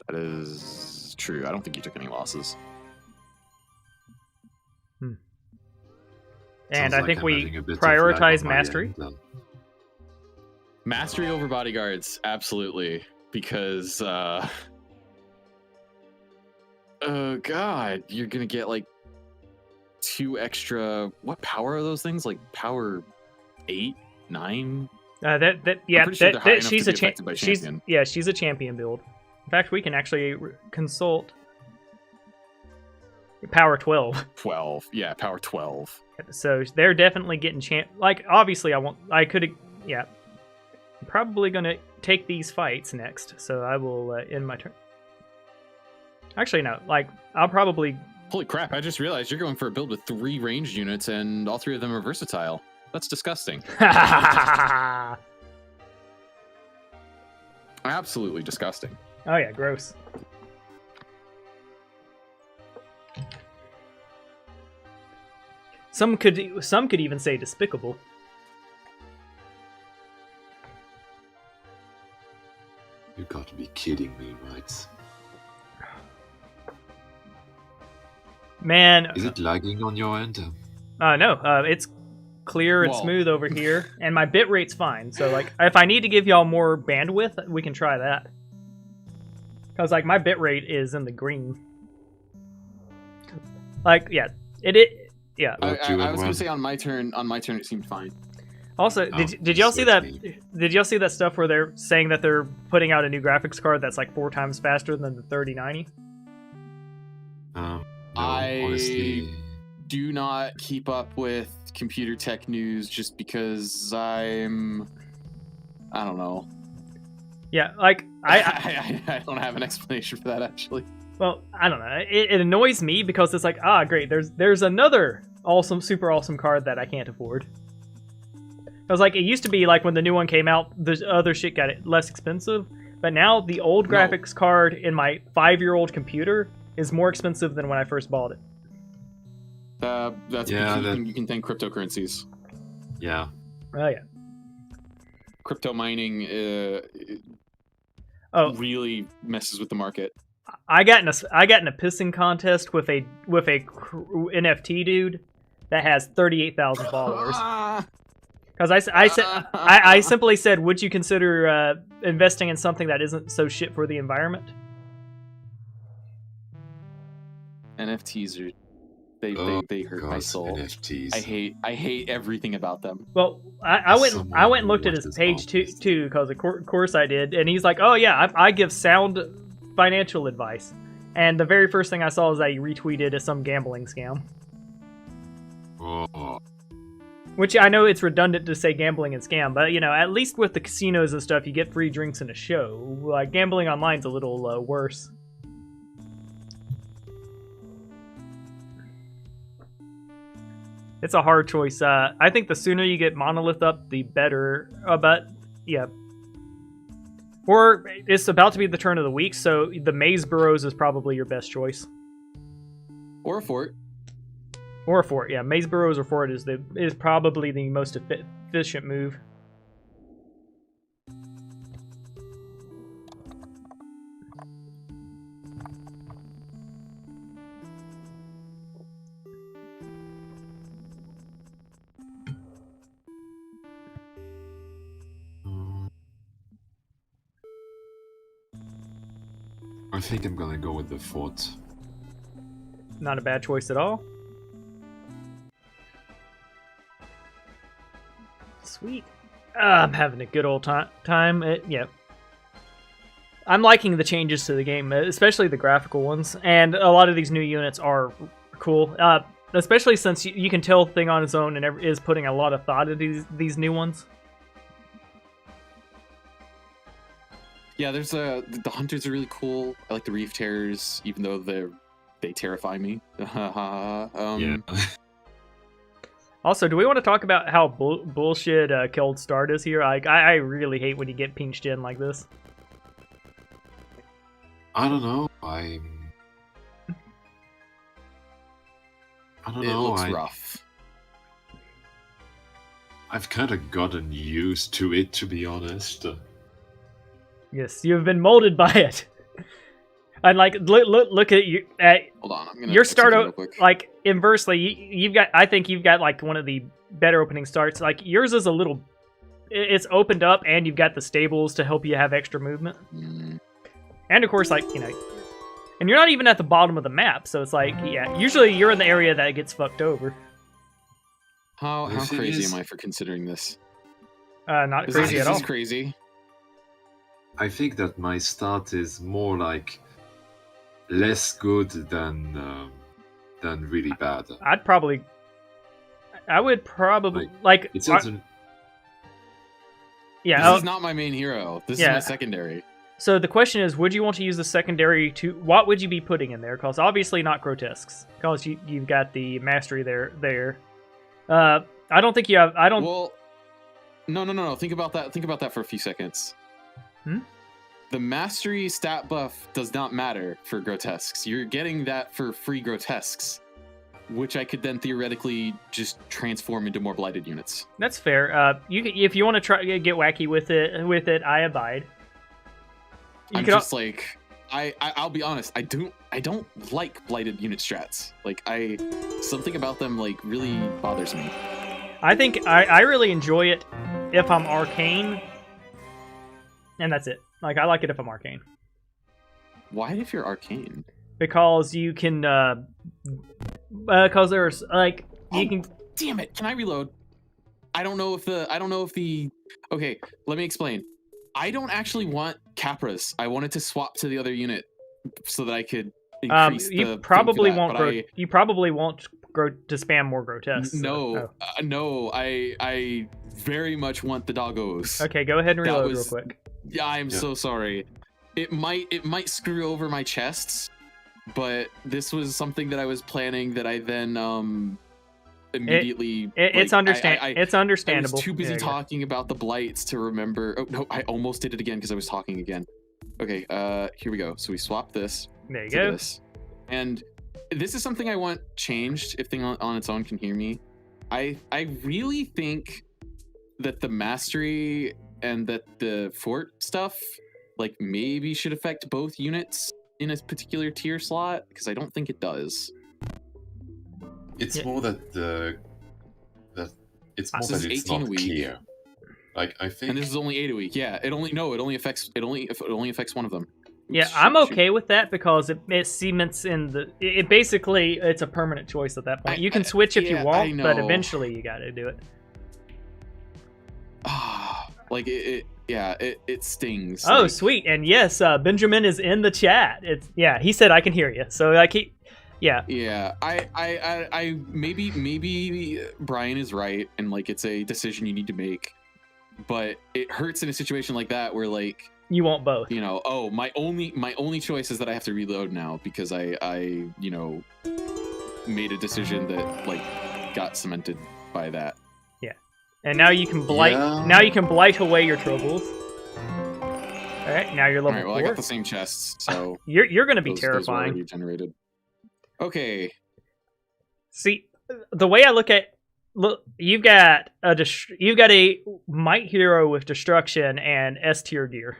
That is true. I don't think you took any losses. And Sounds I like think I'm we having a bit of prioritize lag on my mastery. end, then. Mastery over bodyguards, absolutely. Because oh god, you're gonna get like 2 extra. What power are those things? Like power 8, 9? She's a champion build. In fact, we can actually consult power 12. 12, yeah, power 12. So they're definitely getting like obviously I'm probably gonna take these fights next. So I will end my turn. Actually, no. Like I'll probably. Holy crap! I just realized you're going for a build with 3 ranged units, and all 3 of them are versatile. That's disgusting. Absolutely disgusting. Oh yeah, gross. Some could even say despicable. You got to be kidding me, right? Man, Is it lagging on your end? no, it's clear and Well- smooth over here, and my bit rate's fine. So like, if I need to give y'all more bandwidth, we can try that. Cause like my bit rate is in the green. Like, yeah, yeah. I was gonna say on my turn it seemed fine. Also, did y'all see that? Did y'all see that stuff where they're saying that they're putting out a new graphics card that's like 4 times faster than the 3090? No, I honestly, do not keep up with computer tech news just because I don't know. Yeah, like I don't have an explanation for that actually. well, I don't know. It annoys me because it's like, great, there's another awesome, super awesome card that I can't afford. I was like, it used to be like when the new one came out, the other shit got less expensive, but now the old graphics card in my 5-year-old computer is more expensive than when I first bought it. That's because you can thank cryptocurrencies. yeah. Oh yeah. Crypto mining really messes with the market. I got in a pissing contest with a NFT dude that has 38,000 followers. Because I simply said, would you consider investing in something that isn't so shit for the environment? NFTs are they hurt my soul. NFTs. I hate everything about them. Well, I went and looked at his page too, because of course I did, and he's like, oh yeah, I give sound financial advice, and the very first thing I saw is that he retweeted some gambling scam. Oh. Which I know it's redundant to say gambling and scam, but at least with the casinos and stuff, you get free drinks and a show. Like gambling online's a little worse. It's a hard choice. I think the sooner you get Monolith up, the better. But yeah, or it's about to be the turn of the week, so the Maze Burrows is probably your best choice. Or a fort. Or a fort, yeah. Maze Burrows or fort is probably the most efficient move. I think I'm gonna go with the fort. Not a bad choice at all. Sweet. I'm having a good old time. Yeah. I'm liking the changes to the game, especially the graphical ones. And a lot of these new units are cool. Especially since you can tell Thing on its own and is putting a lot of thought into these new ones. Yeah, there's the hunters are really cool. I like the reef terrors, even though they terrify me. Yeah. Also, do we want to talk about how bullshit Keld start is here? I really hate when you get pinched in like this. I don't know. I don't know. It looks rough. I've kind of gotten used to it, to be honest. Yes, you have been molded by it. And like, look at you. Hold on, I'm gonna your start real quick. like inversely. You've got. I think you've got like one of the better opening starts. Like yours is a little. It's opened up, and you've got the stables to help you have extra movement. And of course, like and you're not even at the bottom of the map, so it's like, yeah. Usually, you're in the area that gets fucked over. How crazy am I for considering this? Not crazy at all. This is crazy. I think that my start is more like less good than really bad. I would probably like. It's also, yeah. This is not my main hero. This is my secondary. So the question is, would you want to use the secondary to? What would you be putting in there? Because obviously not grotesques. Because you've got the mastery there. I don't think you have. I don't. Well, no. Think about that. Think about that for a few seconds. The mastery stat buff does not matter for grotesques. You're getting that for free grotesques, which I could then theoretically just transform into more blighted units. That's fair. If you want to try get wacky with it, I abide. I'm just like, I'll be honest. I don't like blighted unit strats. Like something about them like really bothers me. I think I really enjoy it if I'm arcane, and that's it. Like I like it if I'm arcane. Why if you're arcane? Because you can, because there's like you can. Damn it! Can I reload? I don't know if the. Okay, let me explain. I don't actually want Capras. I wanted to swap to the other unit so that I could increase the. You probably thing for that, you probably won't grow to spam more grotesques. No, no. I very much want the doggos. Okay, go ahead and reload real quick. Yeah, I'm so sorry. It might screw over my chests, but this was something that I was planning that I then immediately. It's understandable. I was too busy talking about the blights to remember. Oh no, I almost did it again because I was talking again. Okay, here we go. So we swap this. There you go. This. And this is something I want changed. If thing on its own can hear me, I really think that the mastery and that the fort stuff like maybe should affect both units in a particular tier slot because I don't think it does. It's more that it's not clear. Like I think, and this is only 8 a week. Yeah, it only affects one of them. Yeah, I'm okay with that because it cements in the. It basically it's a permanent choice at that point. You can switch if you want, but eventually you got to do it. Like it stings. Oh, like, sweet, and yes, Benjamin is in the chat. He said I can hear you, so like Yeah. I maybe Brian is right, and like it's a decision you need to make, but it hurts in a situation like that where like you want both. You know, oh, my only choice is that I have to reload now because I made a decision that like got cemented by that. Yeah, and now you can blight. Yeah. Now you can blight away your troubles. All right, now you're level 4. Well, I got the same chests, so you're going to be terrifying. Those were generated. Okay. See, the way I look, you've got a might hero with destruction and S tier gear.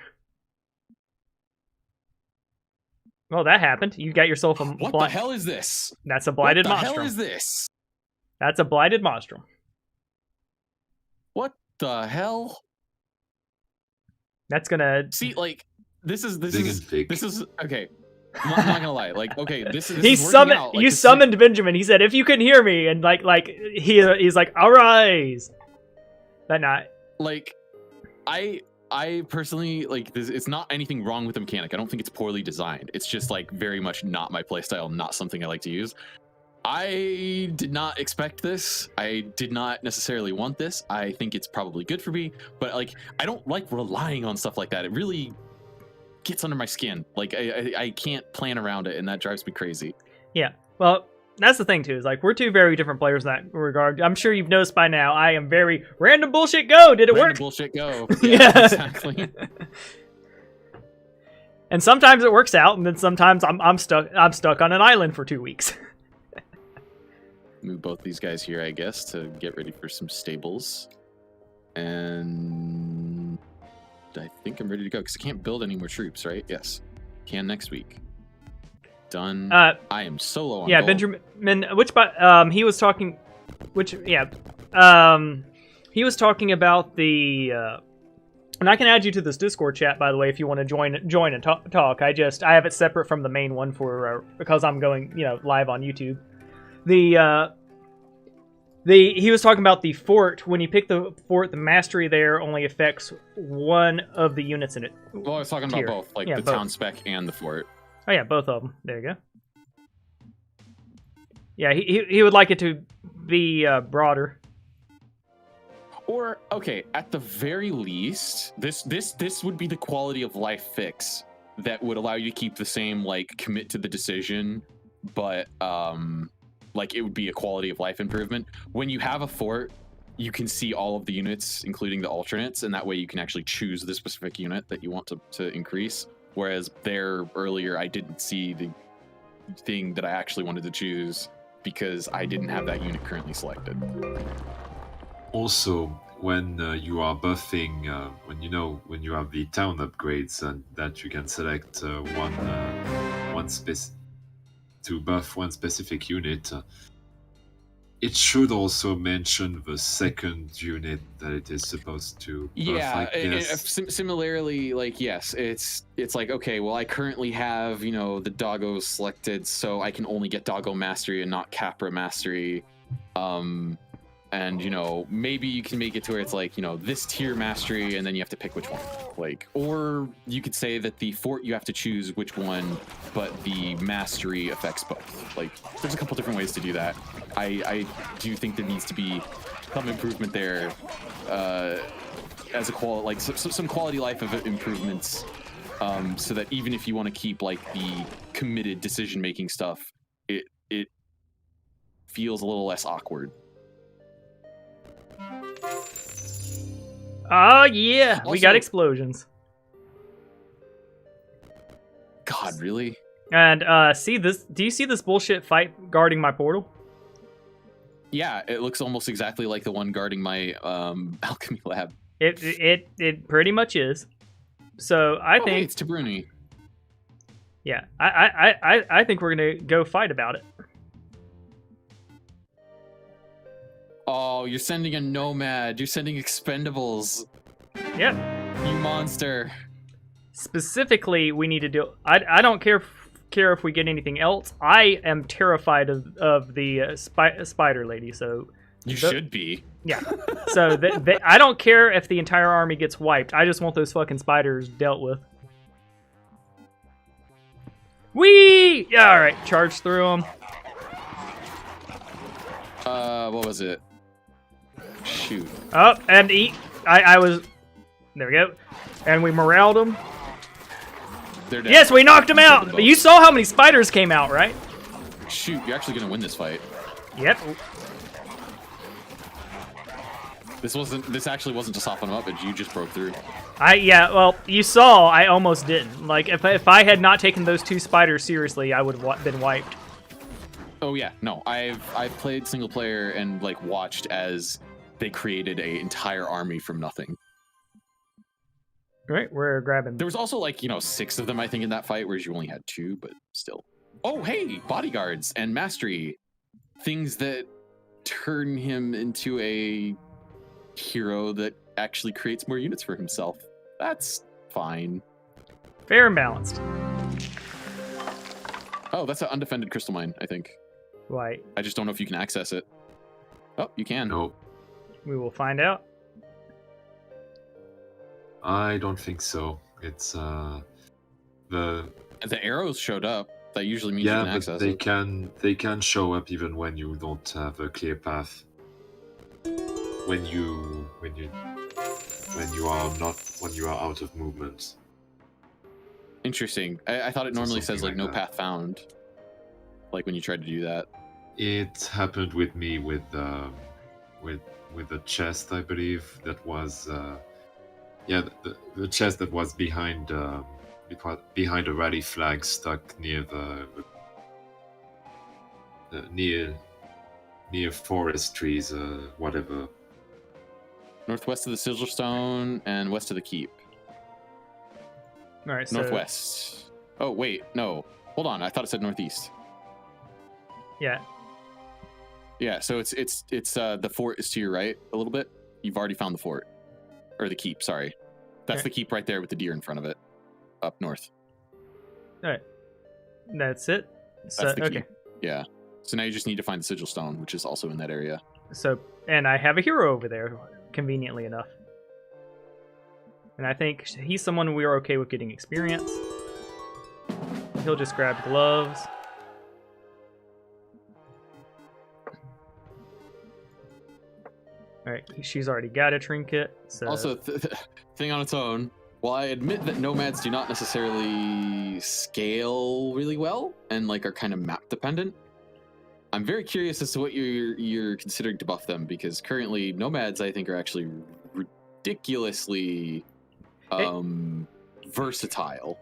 Well, that happened. You got yourself a. What the hell is this? That's a blighted monstrum. What the hell is this? That's a blighted monstrum. What the hell? That's gonna see, like this is okay. I'm not gonna lie. Like, okay, this is. He summoned. Out. Like, you summoned Benjamin. He said, "If you can hear me," and he's like, "Arise." That night. Like, I personally like this. It's not anything wrong with the mechanic. I don't think it's poorly designed. It's just like very much not my playstyle. Not something I like to use. I did not expect this. I did not necessarily want this. I think it's probably good for me, but like, I don't like relying on stuff like that. It really gets under my skin. Like I can't plan around it, and that drives me crazy. Yeah, well, that's the thing too, is like we're two very different players in that regard. I'm sure you've noticed by now I am very random bullshit go. Did it work? Bullshit go. Yeah, exactly. And sometimes it works out, and then sometimes I'm stuck on an island for 2 weeks. Move both these guys here, I guess, to get ready for some stables. And I think I'm ready to go because I can't build any more troops, right? Yes. Can next week. Done. I am solo on gold. Benjamin, he was talking, he was talking about the, and I can add you to this Discord chat, by the way, if you want to join and talk. I have it separate from the main one because I'm going, live on YouTube. He was talking about the fort. When you pick the fort, the mastery there only affects one of the units in it. Well, I was talking about both, like the town spec and the fort. Oh yeah, both of them. There you go. Yeah, he would like it to be broader. Or okay, at the very least, this would be the quality of life fix that would allow you to keep the same like commit to the decision, but like it would be a quality of life improvement. When you have a fort, you can see all of the units, including the alternates, and that way you can actually choose the specific unit that you want to increase. Whereas there earlier, I didn't see the thing that I actually wanted to choose because I didn't have that unit currently selected. Also, when you are buffing, when you have the town upgrades, and that you can select one space to buff one specific unit. It should also mention the second unit that it is supposed to buff, Yeah, I guess. similarly, like, yes, it's like, okay, well, I currently have, the doggo selected, so I can only get doggo mastery and not Capra mastery. And, maybe you can make it to where it's like, this tier mastery, and then you have to pick which one. Like, or you could say that the fort, you have to choose which one, but the mastery affects both. Like, there's a couple different ways to do that. I do think there needs to be some improvement there, as some quality life of improvements, so that even if you want to keep like the committed decision-making stuff, it feels a little less awkward. Oh yeah, we got Also- explosions. God, really? And see this? Do you see this bullshit fight guarding my portal? Yeah, it looks almost exactly like the one guarding my alchemy lab. It pretty much is. So I Hey, think it's Tabruni. yeah, I think we're gonna go fight about it. Oh, you're sending a nomad. You're sending expendables. Yep. You monster. Specifically, we need to do. I don't care if we get anything else. I am terrified of the spider lady. So You should be. yeah. So I don't care if the entire army gets wiped. I just want those fucking spiders dealt with. Whee! Yeah, all right. Charge through them. What was it? Shoot. Oh, and eat. I was. There we go. And we moraled them. They're dead. Yes, we knocked them out. But you saw how many spiders came out, right? Shoot, you're actually gonna win this fight. Yep. This actually wasn't to soften them up, but you just broke through. Yeah, well, you saw I almost didn't. Like, if I had not taken those two spiders seriously, I would have been wiped. Oh yeah, no, I've played single player and like watched as they created an entire army from nothing. All right, we're grabbing. There was also like 6 of them I think in that fight, whereas you only had 2, but still. Oh hey, bodyguards and mastery, things that turn him into a hero that actually creates more units for himself. That's fine. Fair and balanced. Oh, that's an undefended crystal mine, I think. Why? I just don't know if you can access it. Oh, you can. No, We will find out. I don't think so. It's the arrows showed up. That usually means you yeah, can but access they it. they can show up even when you don't have a clear path. When you are out of movement. Interesting. I thought it normally says Something like like no that. path found. Like when you tried to do that. It happened with me with the chest, I believe. That was the chest that was behind behind a rally flag stuck near near forest trees, whatever. Northwest of the Sigil Stone and west of the Keep. All right, so Northwest. Oh wait, no. Hold on. I thought it said northeast. yeah, Yeah, so it's the fort is to your right a little bit. You've already found the fort. Or the keep, sorry. That's Okay. the keep right there with the deer in front of it. Up north. all right, that's it. So That's the okay, keep. Yeah. So now you just need to find the sigil stone, which is also in that area. so and I have a hero over there, conveniently enough, and I think he's someone we are okay with getting experience. He'll just grab gloves. All right, she's already got a trinket. So Also, thing on its own, while I admit that nomads do not necessarily scale really well and like are kind of map dependent, I'm very curious as to what you're considering to buff them, because currently nomads I think are actually ridiculously versatile.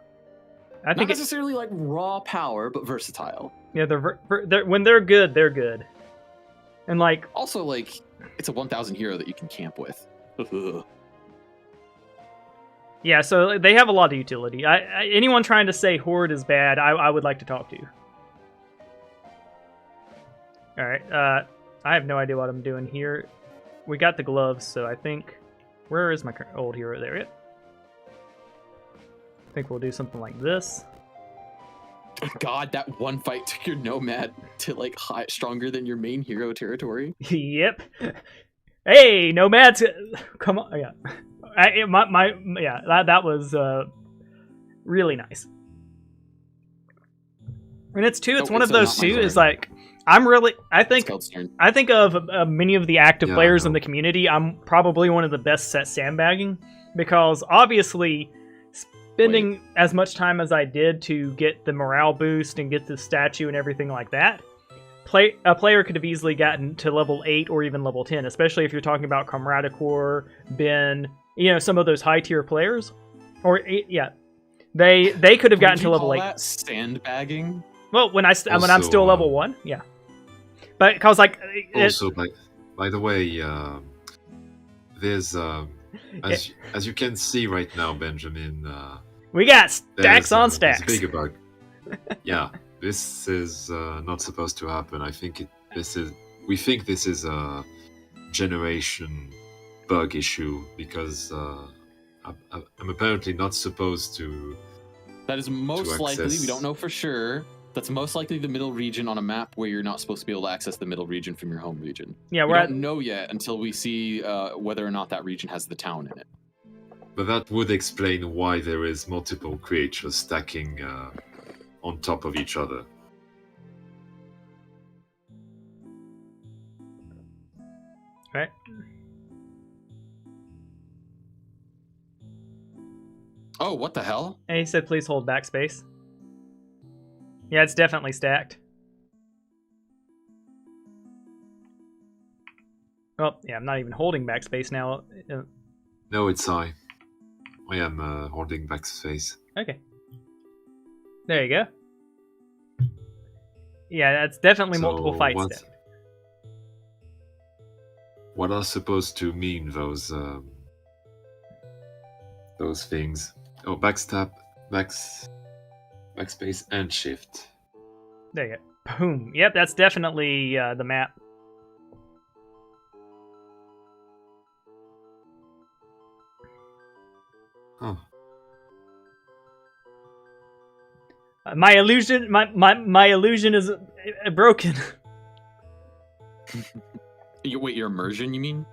I Not think necessarily like raw power, but versatile. yeah, they're when they're good, and like Also, like, it's a 1,000 hero that you can camp with. Yeah, so they have a lot of utility. Anyone trying to say Horde is bad, I would like to talk to. Alright, I have no idea what I'm doing here. We got the gloves, so I think... Where is my old hero? There it. I think we'll do something like this. God, that one fight took your Nomad to like stronger than your main hero territory. Yep. Hey, Nomads! Come on, yeah. That was really nice. And it's one of those too. Is like I think of many of the active players in the community. I'm probably one of the best at sandbagging because obviously spending as much time as I did to get the morale boost and get the statue and everything like that. A player could have easily gotten to level 8 or even level 10, especially if you're talking about Comradicor, Ben, some of those high tier players. Or they could have gotten to level 8. That sandbagging? Well, when I'm still level 1, yeah. But because like by the way, there's as you can see right now, Benjamin. We got stacks on stacks. Big bug. Yeah. This is not supposed to happen. We think this is a generation bug issue because I'm apparently not supposed to. That is most likely. We don't know for sure. That's most likely the middle region on a map where you're not supposed to be able to access the middle region from your home region. Yeah, we don't know yet until we see whether or not that region has the town in it. But that would explain why there is multiple creatures stacking on top of each other. Right. Oh, what the hell? And he said, please hold backspace. Yeah, it's definitely stacked. Oh, yeah, I'm not even holding backspace now. No, it's I. I am holding backspace. Okay. There you go. Yeah, that's definitely multiple fights stacked. What are supposed to mean those things? Oh, backstab, backspace, and shift. There you go. Boom. Yep, that's definitely the map. Huh. My illusion is broken. Wait, your immersion, you mean?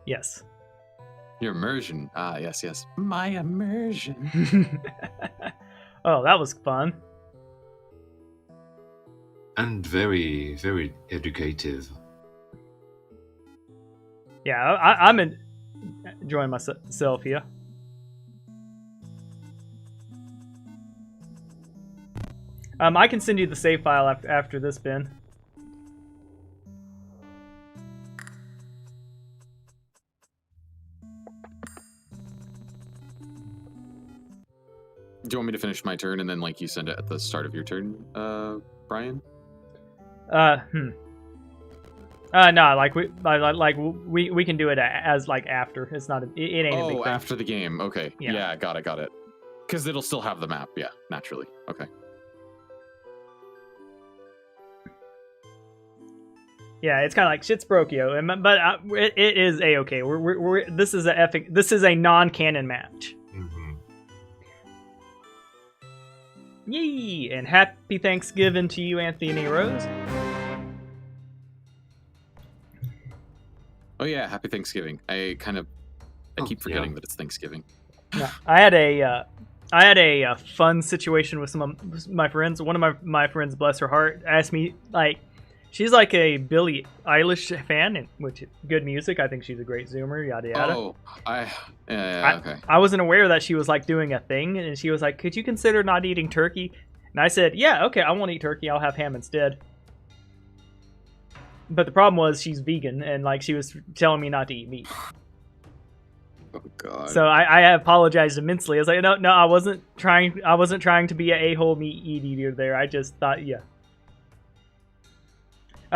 Yes. Your immersion. Ah, yes. My immersion. Oh, that was fun. And very, very educative. Yeah, I'm enjoying myself here. I can send you the save file after this, Ben. Do you want me to finish my turn and then, like, you send it at the start of your turn, Brian? No, like we can do it as like after. It's not. It ain't a big thing. Oh, after the game. Okay. Yeah, got it. Because it'll still have the map. Yeah, naturally. Okay. Yeah, it's kind of like shit's broke, yo. But it is a-okay. This is a non-canon match. Mm-hmm. Yee! And happy Thanksgiving to you, Anthony Rose. Oh yeah, happy Thanksgiving. I keep forgetting that it's Thanksgiving. Yeah, I had a fun situation with some of my friends. One of my friends, bless her heart, asked me, like, she's like a Billie Eilish fan, and which good music. I think she's a great Zoomer. Yada yada. Oh, okay. I wasn't aware that she was like doing a thing, and she was like, "Could you consider not eating turkey?" And I said, "Yeah, okay, I won't eat turkey. I'll have ham instead." But the problem was she's vegan, and like she was telling me not to eat meat. Oh God. So I apologized immensely. I was like, no, I wasn't trying to be an a-hole meat eater there. I just thought, yeah.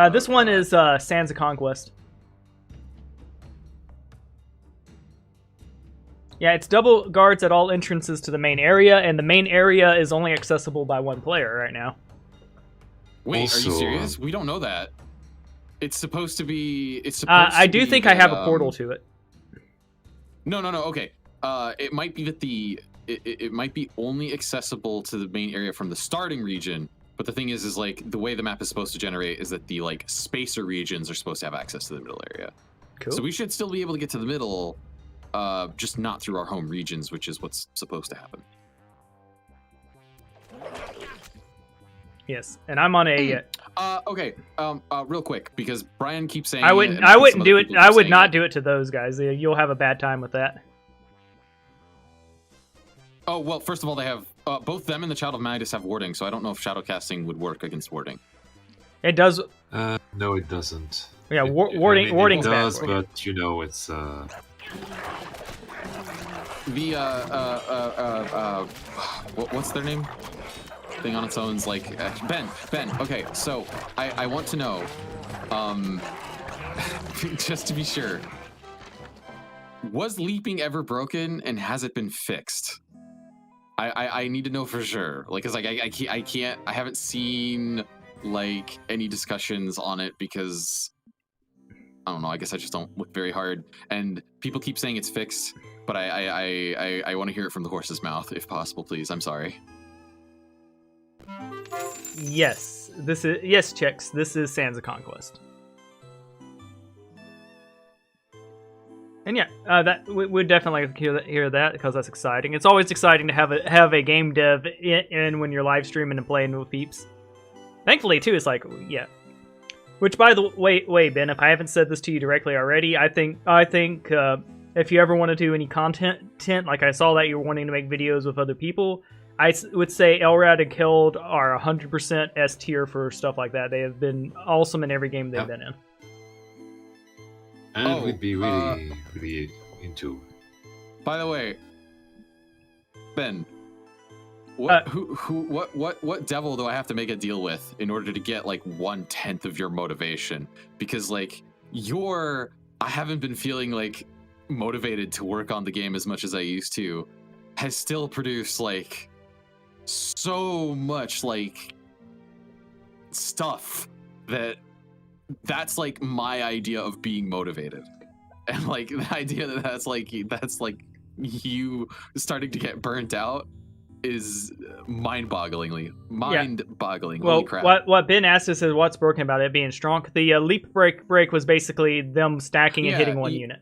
This one is Sands of Conquest. Yeah, it's double guards at all entrances to the main area, and the main area is only accessible by one player right now. Wait, Also, are you serious? We don't know that. It's supposed to be. It's supposed. I do think I have a portal to it. No. Okay. It might be that it might be only accessible to the main area from the starting region. But the thing is like the way the map is supposed to generate is that the like spacer regions are supposed to have access to the middle area. Cool. So we should still be able to get to the middle, just not through our home regions, which is what's supposed to happen. Yes, and I'm on a. Okay. Real quick, because Brian keeps saying I wouldn't do it. I would not do it to those guys. You'll have a bad time with that. Oh well, first of all, they have both them and the Child of Midas have warding, so I don't know if shadow casting would work against warding. It does. No, it doesn't. Yeah, Warding's warding's it bad. does, but you know, it's The what's their name? Thing on its own is like Ben. Okay, so I want to know, just to be sure, was leaping ever broken and has it been fixed? I need to know for sure. Like, cause like I can't. I haven't seen like any discussions on it because I don't know. I guess I just don't look very hard. And people keep saying it's fixed, but I want to hear it from the horse's mouth if possible, please. I'm sorry. Yes, Chicks. This is Sands of Conquest. And yeah, that we'd definitely like to hear that because that's exciting. It's always exciting to have a game dev in when you're live streaming and playing with peeps. Thankfully, too, it's like yeah. Which, by the way, Ben, if I haven't said this to you directly already, I think if you ever want to do any content, like I saw that you're wanting to make videos with other people, I would say Elrad and Keld are 100% S tier for stuff like that. They have been awesome in every game they've been in. And we'd be really into. By the way, Ben, what devil do I have to make a deal with in order to get like 1/10 of your motivation? Because like I haven't been feeling like motivated to work on the game as much as I used to, has still produced like so much like stuff that's like my idea of being motivated, and like the idea that's like you starting to get burnt out is mind-boggling. Well, Holy crap. What Ben asked us is what's broken about it being strong. The leap break was basically them stacking and hitting one unit.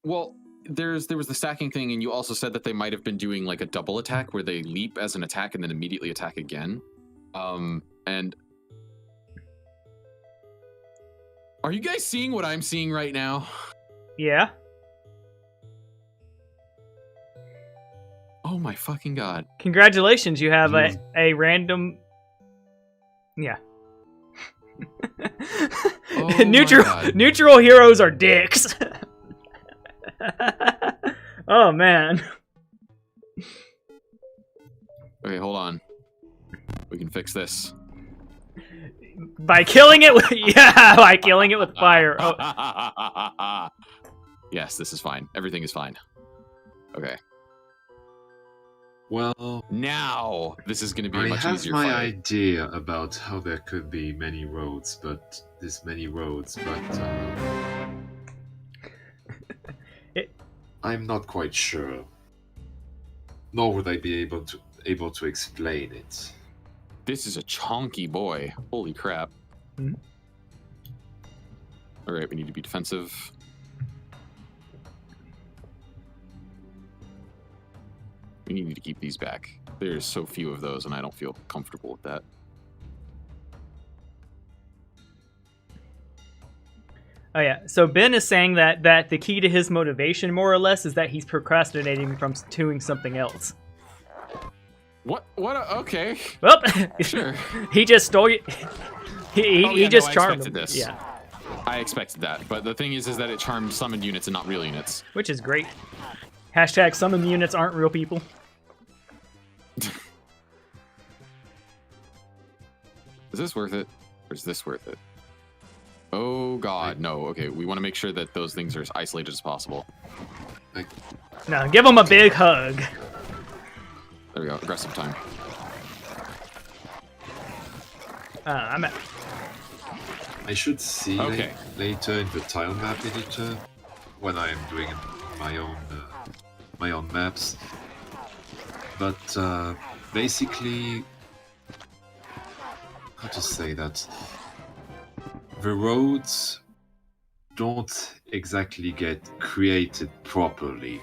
Well, there was the stacking thing, and you also said that they might have been doing like a double attack where they leap as an attack and then immediately attack again. And are you guys seeing what I'm seeing right now? Yeah. Oh my fucking god. Congratulations, you have a random... Yeah. Oh neutral heroes are dicks. Oh, man. Okay, hold on. We can fix this. By killing it with... Yeah, by killing it with fire. Oh. Yes, this is fine. Everything is fine. Okay. Well, now this is going to be a much easier fight. I have my fight. idea about how there could be many roads, but I'm not quite sure. Nor would I be able to explain it. This is a chonky boy. Holy crap. Mm-hmm. All right, we need to be defensive. We need to keep these back. There's so few of those, and I don't feel comfortable with that. Oh yeah, so Ben is saying that the key to his motivation, more or less, is that he's procrastinating from doing something else. What? Okay. Well, sure. He just stole you. He just charmed I expected this. Yeah. I expected that, but the thing is that it charmed summoned units and not real units. Which is great. Hashtag summon units aren't real people. Is this worth it? Or is this worth it? Oh god, no. Okay, we want to make sure that those things are as isolated as possible. No, give him a big hug. There we go. Aggressive time. I'm at... I should see Okay. later in the tile map editor when I am doing my own maps. But basically, how to say that? The roads don't exactly get created properly.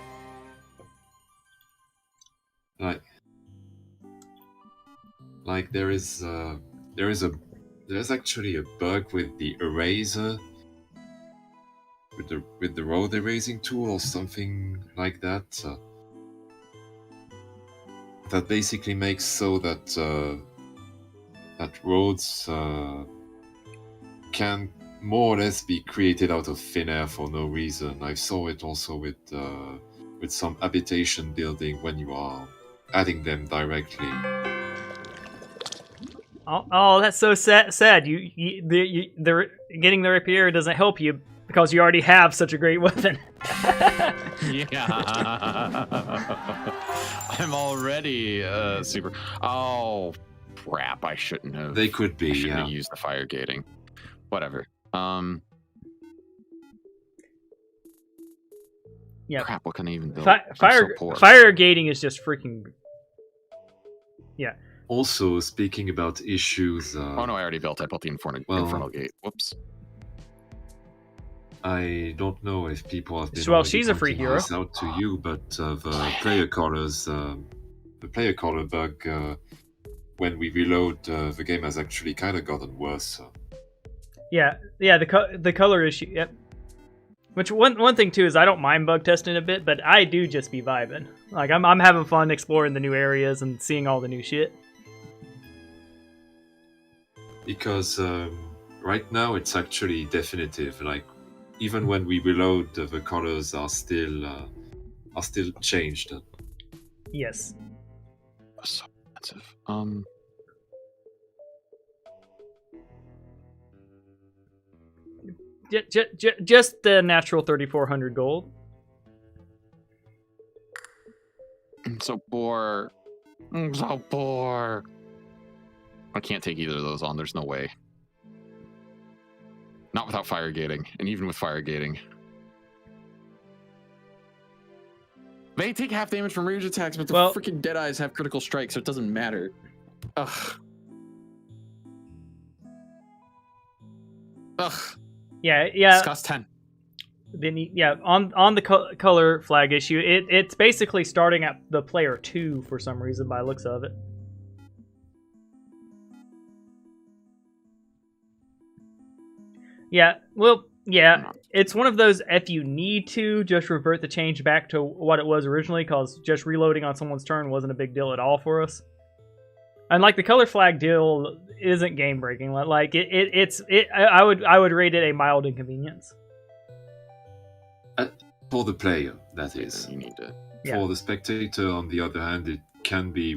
Like there's actually a bug with the eraser, with the road erasing tool or something like that. That basically makes so that that roads can more or less be created out of thin air for no reason. I saw it also with some habitation building when you are adding them directly. Oh, that's so sad. The getting the rapier doesn't help you because you already have such a great weapon. Yeah. I'm already super. Oh, crap! I shouldn't have. They could be. I shouldn't Yeah. have used the fire gating. Whatever. Yeah. Crap! What can I even build? Fire gating is just freaking. Yeah. Also, speaking about issues. Oh no! I already built. I built the infernal gate. Whoops. I don't know if people have been. Well, she's a free pointing hero. this out to you, but the player colors, the player color bug, when we reload, the game has actually kind of gotten worse. So. Yeah. The color issue. Yep. Which one thing too is I don't mind bug testing a bit, but I do just be vibing. Like I'm having fun exploring the new areas and seeing all the new shit. Because right now it's actually definitive. Like even when we reload, the colors are still changed. Yes. So expensive. Just the natural 3,400 gold. I'm so poor. I'm so poor. I can't take either of those on. There's no way. Not without fire gating, and even with fire gating. They take half damage from rage attacks, but the freaking Deadeyes have critical strike, so it doesn't matter. Ugh. Ugh. Yeah. It's cost 10. Then on the color flag issue, it's basically starting at the player 2 for some reason by the looks of it. Yeah, well, yeah, it's one of those if you need to, just revert the change back to what it was originally, because just reloading on someone's turn wasn't a big deal at all for us. And like the color flag deal isn't game breaking. Like I would rate it a mild inconvenience. For the player, that is. You need to. For the spectator, on the other hand, it can be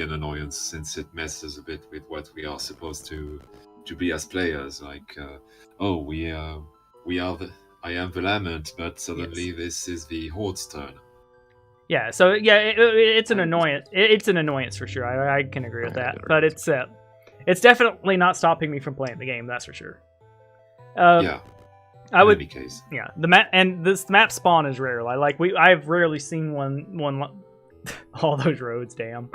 an annoyance since it messes a bit with what we are supposed to be as players. Like, I am the lament, but suddenly this is the Horde's turn. Yeah, so yeah, it's an annoyance. It's an annoyance for sure. I can agree with that. But it's definitely not stopping me from playing the game. That's for sure. Yeah. I would. In any case. Yeah, the map and this map spawn is rare. I've rarely seen one. All those roads, damn.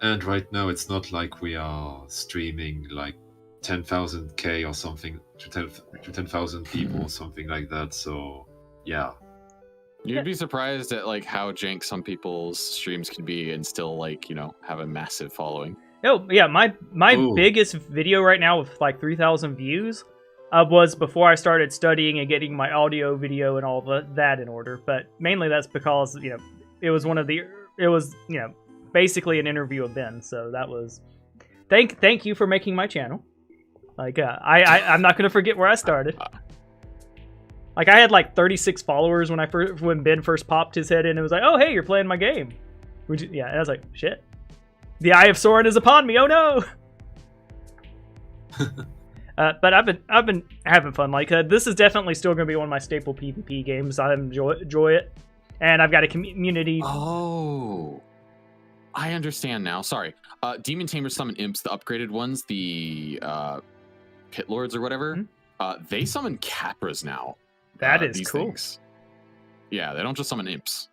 And right now, it's not like we are streaming like 10,000K or something to 10,000 people or something like that. So yeah. You'd be surprised at like how jank some people's streams can be and still have a massive following. Oh yeah, my biggest video right now with like 3,000 views was before I started studying and getting my audio, video, and all that in order. But mainly that's because it was basically an interview of Ben. So that was thank you for making my channel. Like I'm not gonna forget where I started. Like I had like 36 followers when Ben first popped his head in. It was like, oh hey, you're playing my game. And I was like, shit. The Eye of Sauron is upon me. Oh no. But I've been having fun. Like this is definitely still gonna be one of my staple PvP games. I enjoy it. And I've got a community. Oh, I understand now. Sorry. Demon Tamers summon imps, the upgraded ones, the Pit Lords or whatever. They summon Capras now. That is these cool. Things. Yeah, they don't just summon imps.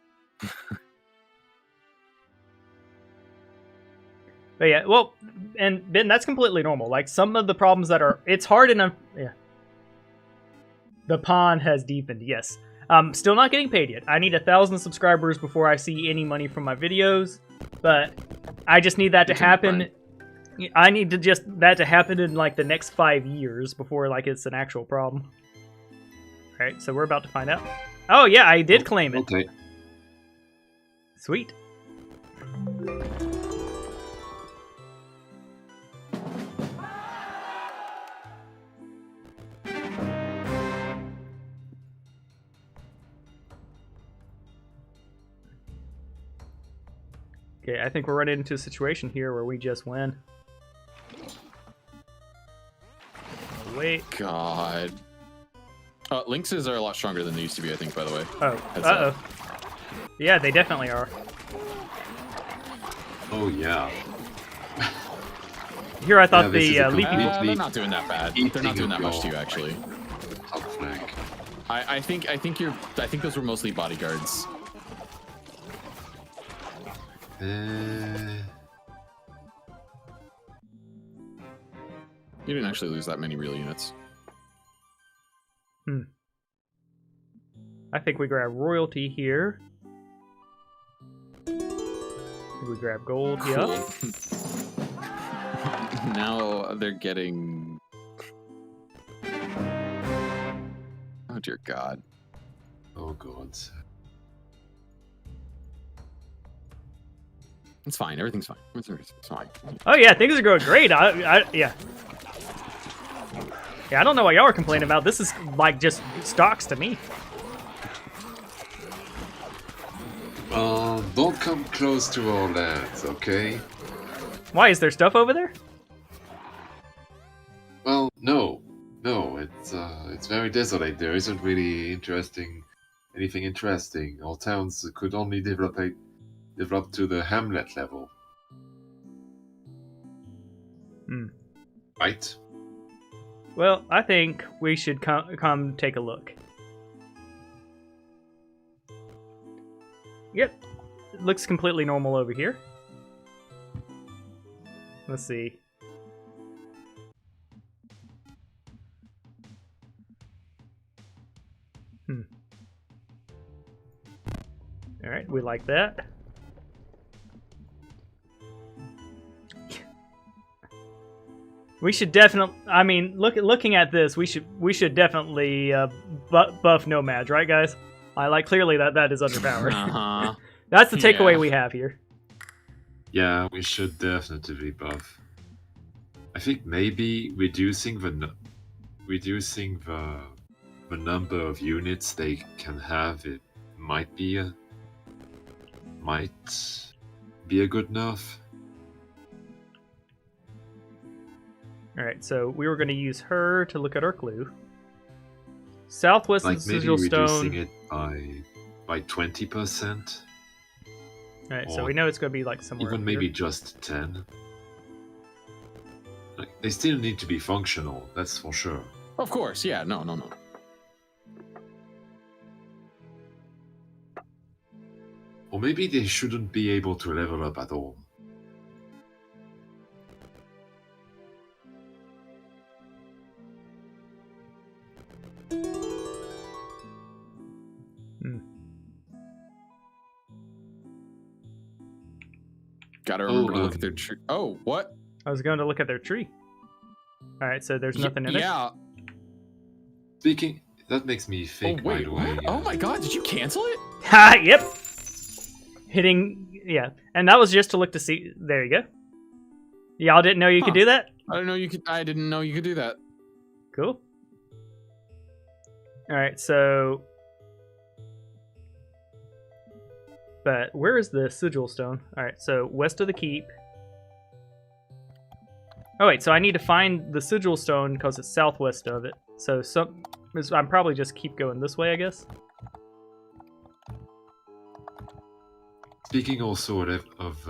But yeah, well, and Ben, that's completely normal. Like some of the problems that are, it's hard enough. Yeah. The pond has deepened. Yes. Still not getting paid yet. I need 1,000 subscribers before I see any money from my videos. But I just need that to happen. I need to just that to happen in like the next 5 years before like it's an actual problem. All right, so we're about to find out. Oh yeah, I did claim it. Okay. Sweet. Okay, I think we're running into a situation here where we just win. Wait. God. Lynxes are a lot stronger than they used to be, I think, by the way. Oh. Uh-oh. Yeah, they definitely are. Oh, yeah. Here I thought this is the a leafy... They're not doing that bad. They're not doing that much to you, actually. Top flank. I think those were mostly bodyguards. You didn't actually lose that many real units. I think we grab royalty here. We grab gold, Cool. yeah. Now they're getting... Oh dear God. Oh, God. It's fine. Everything's fine. It's fine. Oh yeah, things are going great. Yeah. Yeah, I don't know what y'all are complaining about. This is like just stocks to me. Don't come close to our lands, okay? Why, is there stuff over there? Well, no. No, it's very desolate. There isn't really anything interesting. Our towns could only develop to the hamlet level. Right? Well, I think we should come take a look. Yep. It looks completely normal over here. Let's see. Alright, we like that. We should definitely. I mean, looking at this, we should definitely buff Nomads, right, guys? I like clearly that is underpowered. That's the takeaway we have here. Yeah, we should definitely buff. I think maybe reducing the number of units they can have, it might be a good enough. Alright, so we were going to use her to look at our clue. Southwest Like of maybe Sigil Stone. reducing it by 20%. Alright, so we know it's going to be like somewhere Even up maybe here. just 10. Like, they still need to be functional, that's for sure. Of course, yeah. No. Or maybe they shouldn't be able to level up at all. Gotta remember to look at their tree. Oh, what? I was going to look at their tree. Alright, so there's nothing in it? Yeah. Speaking, that makes me think, by the way. Oh my God, did you cancel it? Ha! Yep! Hitting... Yeah. And that was just to look to see... There you go. Y'all didn't know you could do that? I didn't know you could do that. Cool. Alright, so... But where is the sigil stone? Alright, so west of the keep. Oh wait, so I need to find the sigil stone because it's southwest of it. So I'm probably just keep going this way, I guess. Speaking also of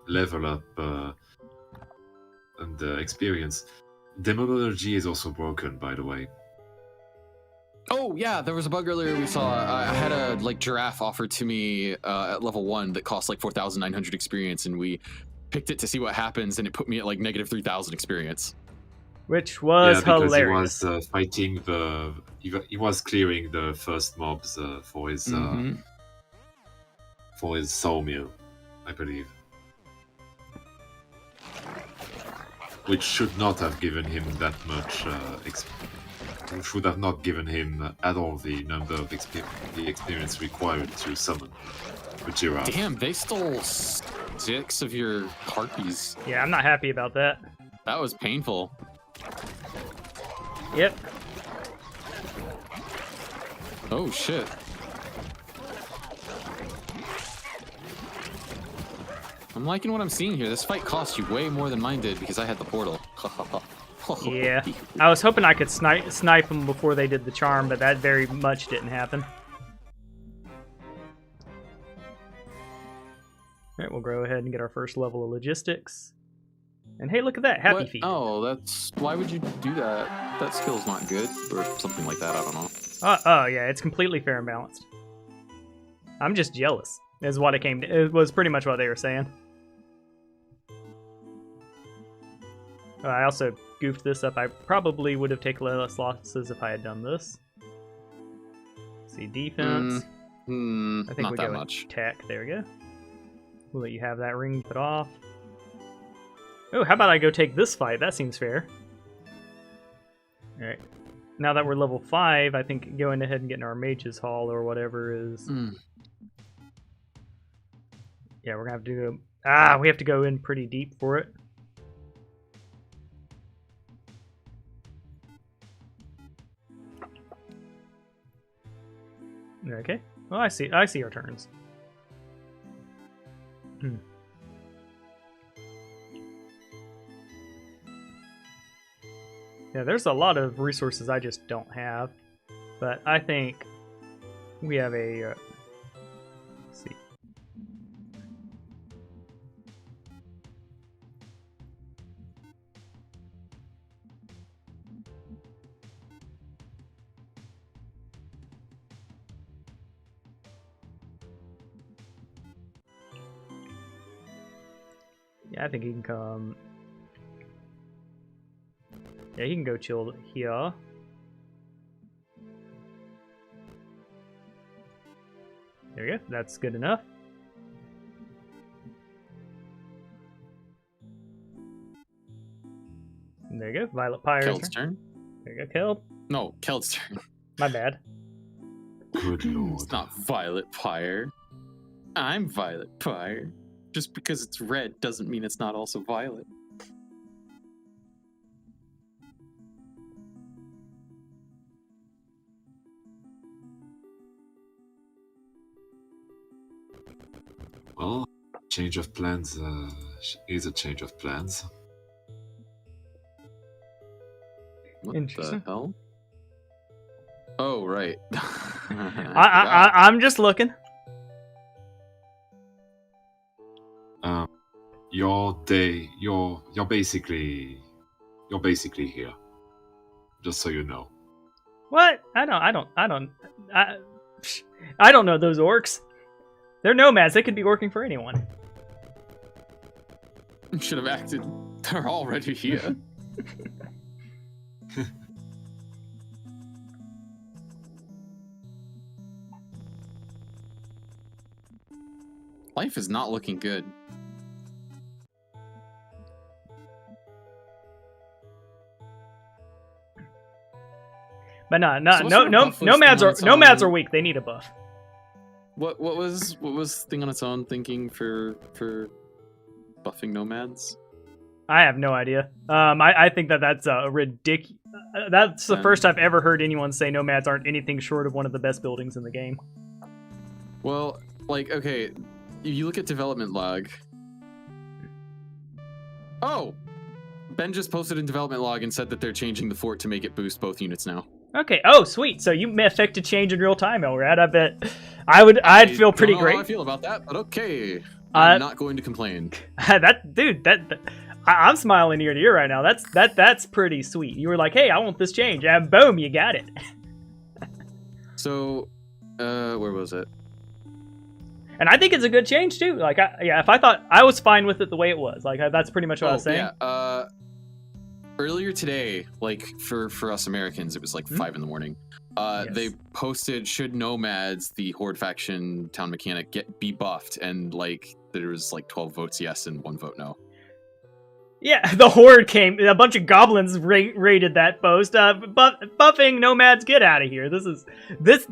level up and experience, demonology is also broken, by the way. Oh yeah, there was a bug earlier we saw. I had a like giraffe offered to me at level 1 that cost like 4,900 experience, and we picked it to see what happens, and it put me at like negative 3,000 experience. Which was because hilarious. he was fighting he was clearing the first mobs for his sawmill, I believe, which should not have given him that much should have not given him at all the number of the experience required to summon the giraffe. Damn, they stole 6 of your harpies. Yeah, I'm not happy about that. That was painful. Yep. Oh shit. I'm liking what I'm seeing here. This fight cost you way more than mine did because I had the portal. Yeah. I was hoping I could snipe them before they did the charm, but that very much didn't happen. Alright, we'll go ahead and get our first level of logistics. And hey, look at that, happy feet. Oh, that's... Why would you do that? That skill's not good, or something like that, I don't know. Oh, yeah, it's completely fair and balanced. I'm just jealous, is what it came to. It was pretty much what they were saying. I also goofed this up. I probably would have taken less losses if I had done this. See, defense. I think not we that go much. Tech. There we go. We'll let you have that ring put off. Oh, how about I go take this fight? That seems fair. Alright. Now that we're level 5, I think going ahead and getting our Mage's Hall or whatever is... Yeah, we're gonna have to do... we have to go in pretty deep for it. Okay. Well, I see our turns. Yeah, there's a lot of resources I just don't have, but I think we have a... let's see. Yeah, I think he can come... Yeah, he can go chill here. There we go. That's good enough. And there you go. Violet Pyre's Keld's turn? There you go, Keld. No, Keld's turn. My bad. Good lord. It's not Violet Pyre. I'm Violet Pyre. Just because it's red doesn't mean it's not also violet. Well, change of plans is a change of plans. What Interesting. the hell? Oh, right. I'm just looking. You're basically here. Just so you know. What? I don't know those orcs. They're nomads. They could be working for anyone. Should have acted. They're already here. Life is not looking good. But So what sort of buff was nomads thing on are its nomads own? are weak. They need a buff. What was Thing on its own thinking for buffing nomads? I have no idea. I think that's a ridiculous. That's the first I've ever heard anyone say nomads aren't anything short of one of the best buildings in the game. Well, like, okay, you look at development log. Oh, Ben just posted in development log and said that they're changing the fort to make it boost both units now. Okay. Oh, sweet. So you affected change in real time, Elrad. I'd feel pretty don't know great. how I feel about that, but okay. I'm not going to complain. I'm smiling ear to ear right now. That's pretty sweet. You were like, hey, I want this change, and boom, you got it. So, where was it? And I think it's a good change too. Like, if I thought I was fine with it the way it was, like that's pretty much what I was saying. Yeah. Earlier today, like for us Americans, it was like 5 in the morning. Yes. They posted, should nomads, the Horde faction town mechanic, be buffed, and like there was like 12 votes yes and 1 vote no. Yeah, the Horde came. A bunch of goblins raided that post. Buffing nomads, get out of here. This.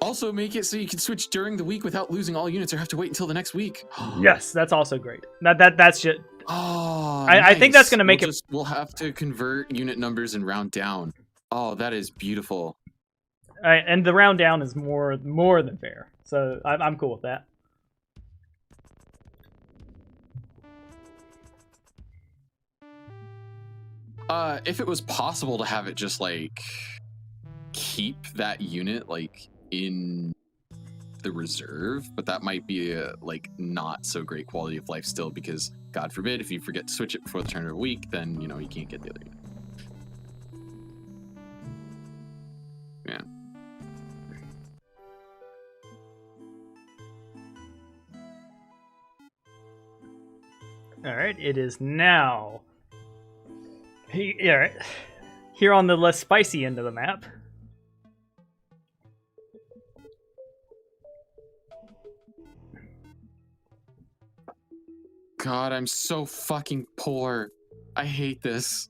Also, make it so you can switch during the week without losing all units, or have to wait until the next week. Yes, that's also great. That's just. Oh, I think that's gonna make it. We'll have to convert unit numbers and round down. Oh, that is beautiful. And the round down is more than fair. So I'm cool with that. If it was possible to have it just like keep that unit like in the reserve, but that might be a like not so great quality of life still, because God forbid if you forget to switch it before the turn of a week, then you know you can't get the other unit. Yeah. All right, it is now. All right, here on the less spicy end of the map. God, I'm so fucking poor. I hate this.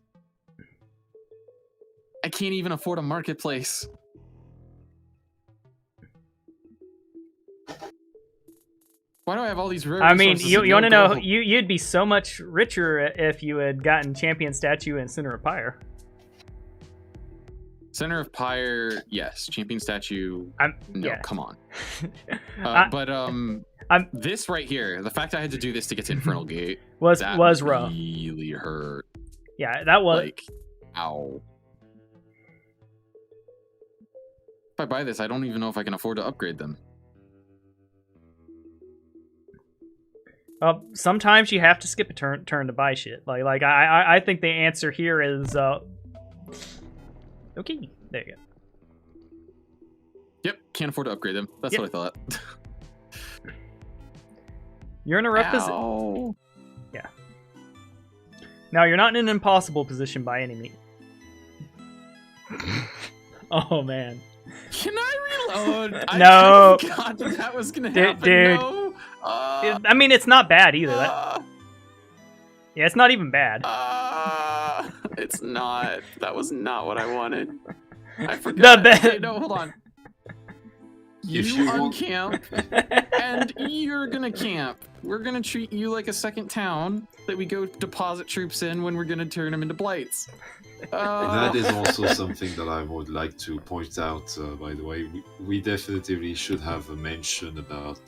I can't even afford a marketplace. Why do I have all these rare I mean, resources you and want to no know, gold? you'd be so much richer if you had gotten Champion Statue and Center of Pyre. Center of Pyre, yes. Champion Statue, no, yeah. come on. I'm this right here, the fact I had to do this to get to Infernal Gate was rough. Really hurt. Yeah, that was Like, ow. If I buy this, I don't even know if I can afford to upgrade them. sometimes you have to skip a turn to buy shit. Like I think the answer here is okay. There you go. Yep, can't afford to upgrade them. That's what I thought. You're in a rough position. Ow. Yeah. Now you're not in an impossible position by any means. Oh man. Can I reload? No. I forgot that was gonna happen. Dude. No. I mean, it's not bad either. Yeah, it's not even bad. It's not. That was not what I wanted. I forgot. Okay, no, hold on. You uncamp, and you're gonna camp. We're gonna treat you like a second town that we go deposit troops in when we're gonna turn them into blights. That is also something that I would like to point out, by the way. We definitely should have a mention about,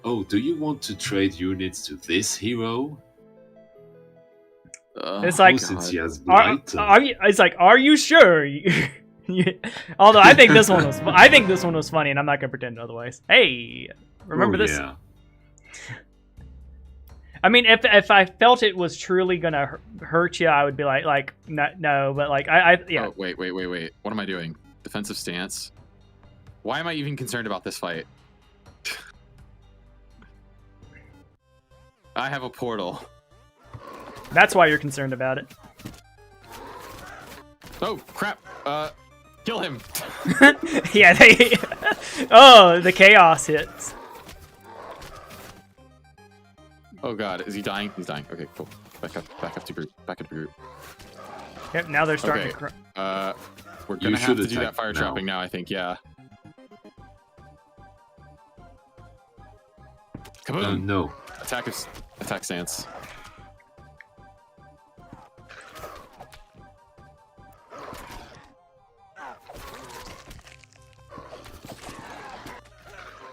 oh, do you want to trade units to this hero? It's like, since he has blight. it's like, are you sure? Although I think this one was funny, and I'm not gonna pretend otherwise. Hey, remember this? Yeah. I mean, if I felt it was truly gonna hurt you, I would be like no, but like yeah. Oh, wait. What am I doing? Defensive stance. Why am I even concerned about this fight? I have a portal. That's why you're concerned about it. Oh crap! Kill him. Yeah, oh, the chaos hits. Oh god, is he dying? He's dying. Okay, cool. Back up to group. Back up to group. Yep, now they're starting Okay. to We're gonna have to do that fire trapping now, I think, yeah. Kaboom! No. Attack stance.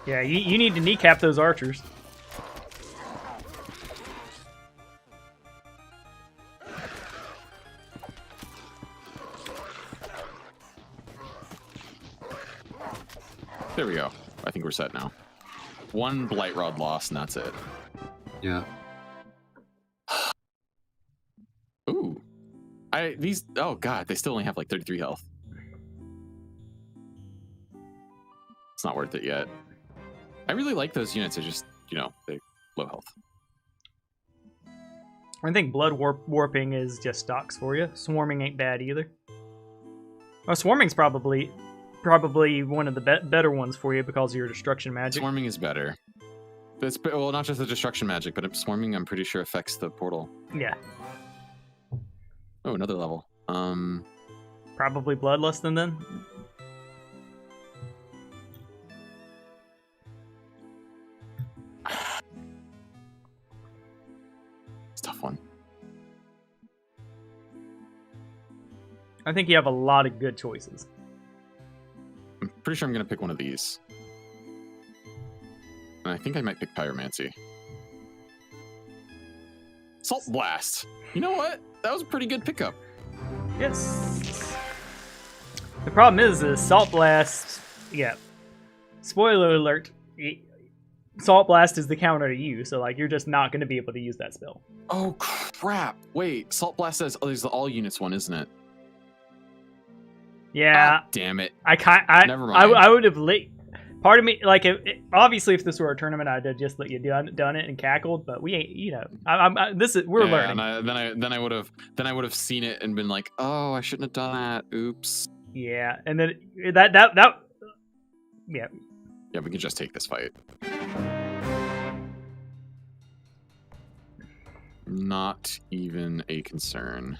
Yeah, you need to kneecap those archers. There we go. I think we're set now. One Blight Rod loss, and that's it. Yeah. Ooh. Oh god, they still only have like 33 health. It's not worth it yet. I really like those units. They're just, they low health. I think blood warping is just stocks for you. Swarming ain't bad either. Oh, swarming's probably one of the better ones for you because of your destruction magic. Swarming is better. Well, not just the destruction magic, but swarming, I'm pretty sure, affects the portal. Yeah. Oh, another level. Probably bloodlust then. It's a tough one. I think you have a lot of good choices. I'm pretty sure I'm going to pick one of these. And I think I might pick Pyromancy. Salt Blast! You know what? That was a pretty good pickup. Yes. The problem is the Salt Blast, yeah. Spoiler alert, Salt Blast is the counter to you, so like you're just not going to be able to use that spell. Oh crap! Wait, Salt Blast says there's the all units one, isn't it? Yeah. Damn it. Never mind. I would have part of me, like, obviously, if this were a tournament, I'd have just let you done it and cackled. But we ain't, we're learning. And then I would have seen it and been like, oh, I shouldn't have done that. Oops. Yeah, and then that yeah. Yeah, we can just take this fight. Not even a concern.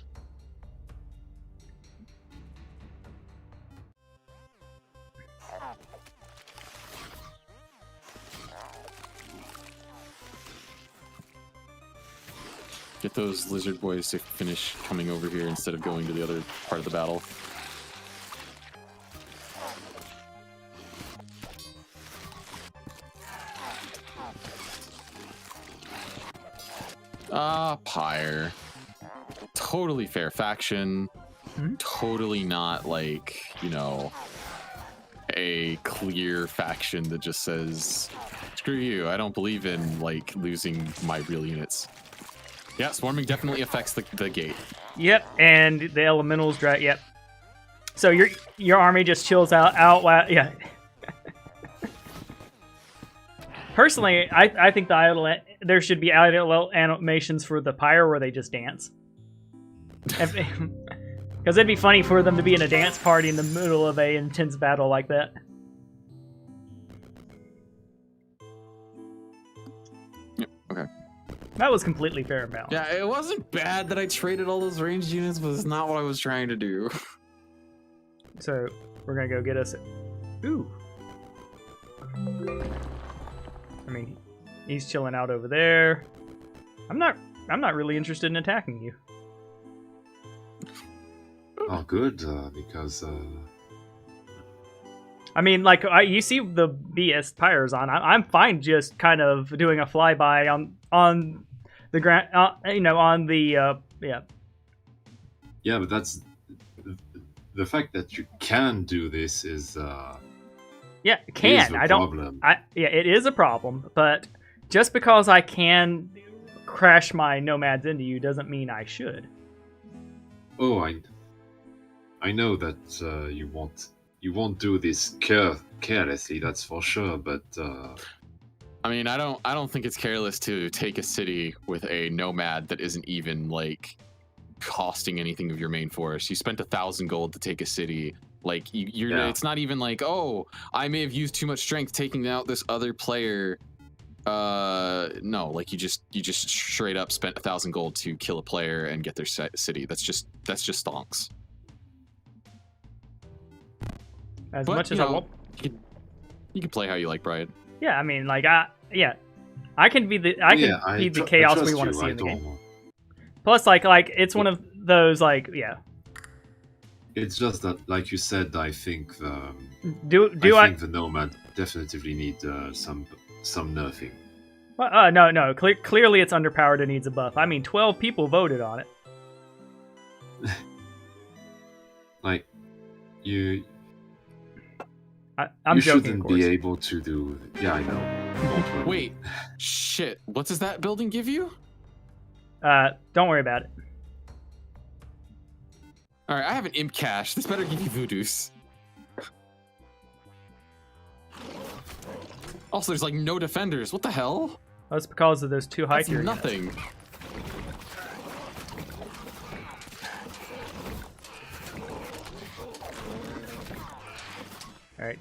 Get those lizard boys to finish coming over here instead of going to the other part of the battle. Pyre. Totally fair faction. Mm-hmm. Totally not like, a clear faction that just says, screw you, I don't believe in, like, losing my real units. Yeah, swarming definitely affects the gate. Yep, and the elementals drag. Yep. So your army just chills out. Yeah. Personally, I think there should be idle animations for the pyre where they just dance. Because it'd be funny for them to be in a dance party in the middle of a intense battle like that. Yep. Okay. That was completely fair and balanced. Yeah, it wasn't bad that I traded all those ranged units, but it's not what I was trying to do. So we're gonna go get us. Ooh. I mean, he's chilling out over there. I'm not really interested in attacking you. Oh, good, because. I mean, like, you see the BS pyres on. I'm fine just kind of doing a flyby on the ground, on the yeah. Yeah, but that's the fact that you can do this is. Yeah, can. I don't. Problem. Yeah, it is a problem, but just because I can crash my nomads into you doesn't mean I should. Oh, I know that you won't do this carelessly. That's for sure. But I mean, I don't think it's careless to take a city with a nomad that isn't even like costing anything of your main force. You spent 1,000 gold to take a city. Like you're yeah. It's not even like, oh, I may have used too much strength taking out this other player. No, like you just straight up spent 1,000 gold to kill a player and get their city. That's just stonks. As much as I want, you can play how you like, Brian. Yeah, I mean, like I can be the chaos we want to see in the game. Plus, like it's one of those It's just that, like you said, I think the the nomad definitively need some nerfing. Well, no. Clearly, it's underpowered and needs a buff. I mean, 12 people voted on it. Like, you I'm you joking, shouldn't of course. be able to do. Yeah, I know. Don't worry. Wait, shit. What does that building give you? Don't worry about it. All right, I have an imp cache. This better give you voodoos. Also, there's like no defenders. What the hell? That's because of those 2 high That's tier nothing. units. All right.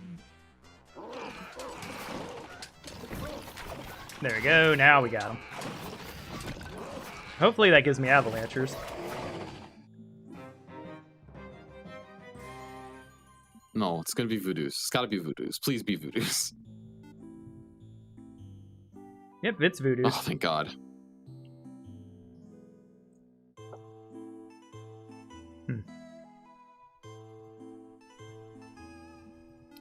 There we go. Now we got them. Hopefully that gives me avalanchers. No, it's gonna be voodoos. It's gotta be voodoos. Please be voodoos. Yep, it's voodoo. Oh, thank God.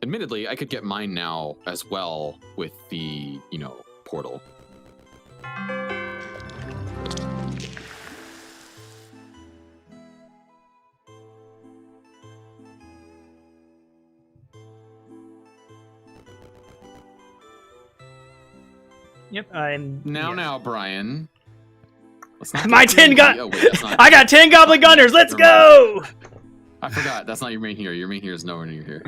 Admittedly, I could get mine now as well with the, portal. Yep, I'm... Now, Brian. Let's not My get 10 greedy. gun... Oh, wait, that's not- I got 10 goblin gunners! Let's Never go! I forgot. That's not your main hero. Your main hero is nowhere near here.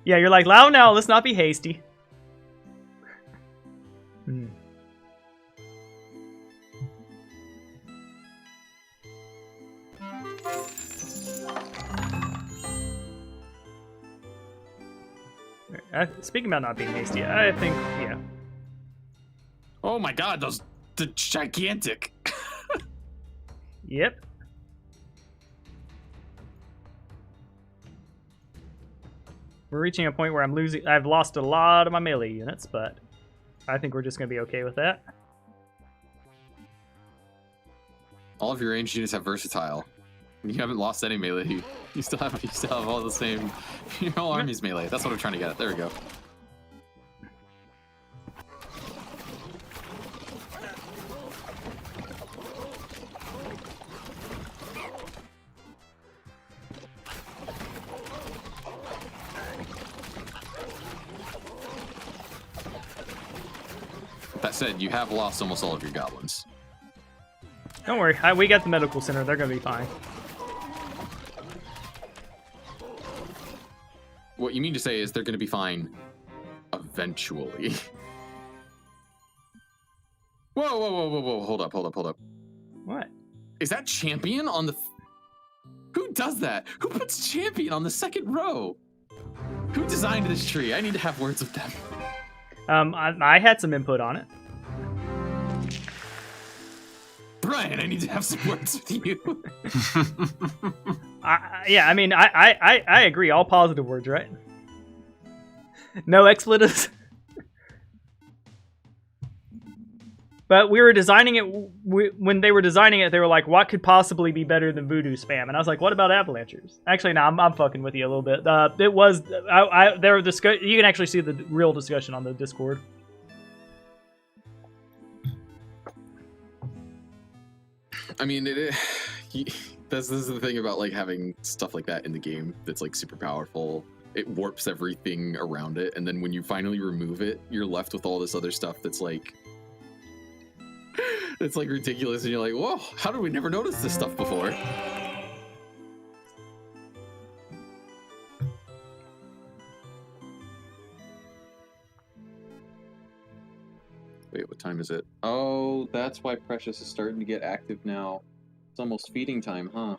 Yeah, you're like, loud now, let's not be hasty. Hmm. Speaking about not being hasty, I think, yeah. Oh my God, the gigantic. Yep. We're reaching a point where I've lost a lot of my melee units, but I think we're just going to be okay with that. All of your ranged units have versatile. You haven't lost any melee. You still have all the same. Your whole army's melee. That's what I'm trying to get at. There we go. That said, you have lost almost all of your goblins. Don't worry, we got the medical center. They're going to be fine. What you mean to say is they're going to be fine eventually. Whoa. Hold up. What? Is that champion on the... Who does that? Who puts champion on the second row? Who designed this tree? I need to have words with them. I had some input on it. Brian, I need to have some words with you. Yeah, I mean, I agree. All positive words, right? No expletives. But we were designing it. When they were designing it, they were like, "What could possibly be better than voodoo spam?" And I was like, "What about avalanchers?" Actually, no, I'm fucking with you a little bit. It was there. You can actually see the real discussion on the Discord. I mean, this is the thing about like having stuff like that in the game that's like super powerful. It warps everything around it, and then when you finally remove it, you're left with all this other stuff that's like ridiculous, and you're like, whoa, how did we never notice this stuff before? Wait, what time is it? Oh, that's why Precious is starting to get active now. It's almost feeding time, huh?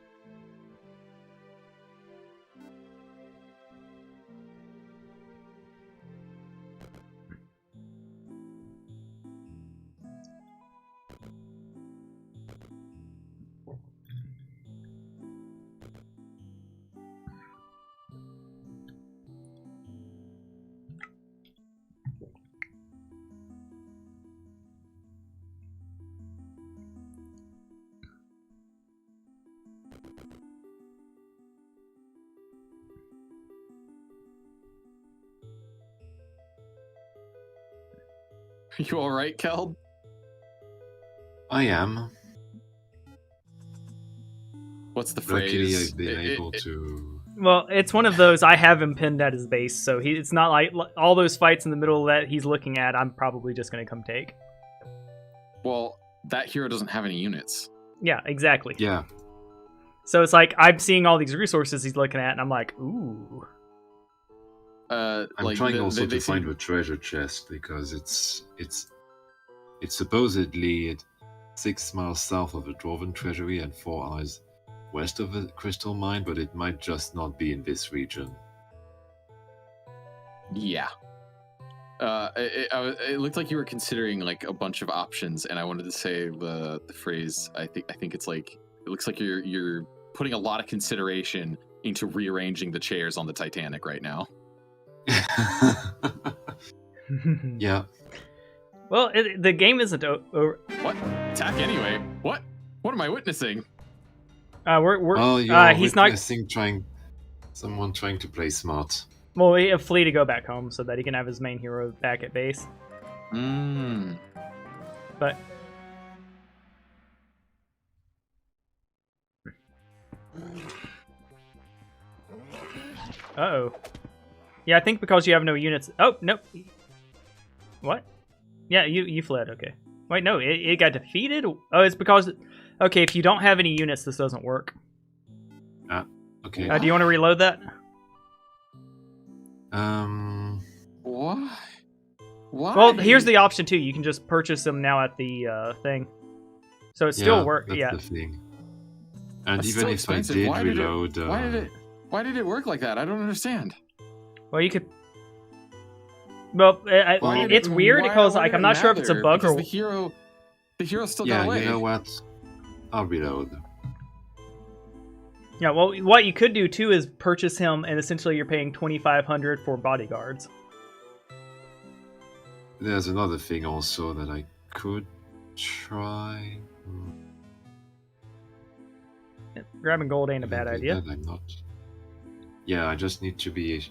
You all right, Keld? I am. What's the Luckily, phrase? I've been able to Well, it's one of those. I have him pinned at his base, so it's not like all those fights in the middle that he's looking at. I'm probably just going to come take. Well, that hero doesn't have any units. Yeah, exactly. Yeah. So it's like I'm seeing all these resources he's looking at, and I'm like, ooh. I'm like trying also they to find the treasure chest because it's supposedly 6 miles south of the Dwarven Treasury and 4 hours west of the crystal mine, but it might just not be in this region. Yeah. It looked like you were considering like a bunch of options, and I wanted to say the phrase. I think it's like it looks like you're putting a lot of consideration into rearranging the chairs on the Titanic right now. Yeah. Well, the game isn't over. What? Attack anyway. What am I witnessing? He's not. Someone trying to play smart. Well, he flee to go back home so that he can have his main hero back at base. But uh-oh. Yeah, I think because you have no units. Oh, nope. What? Yeah, you fled. Okay. Wait, no, it got defeated? Oh, it's because... Okay, if you don't have any units, this doesn't work. Okay. Do you want to reload that? What? Why? Well, here's the option, too. You can just purchase them now at the thing. So it still works. That's Yeah. the thing. And That's even still if expensive. I did Why reload... Why did it work like that? I don't understand. Well, you could... Well, it's weird because like I'm not sure if it's a bug because or... The hero still got away. You know what? I'll reload. Yeah, well, what you could do too is purchase him, and essentially you're paying 2,500 for bodyguards. There's another thing also that I could try. Grabbing gold ain't a bad idea. I'm not. Yeah, I just need to be.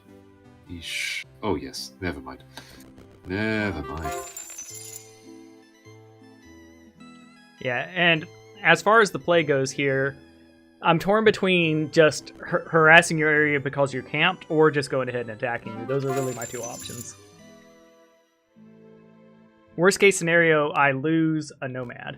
Oh yes, never mind. Never mind. Yeah, and as far as the play goes here, I'm torn between just harassing your area because you're camped, or just going ahead and attacking you. Those are really my two options. Worst case scenario, I lose a nomad.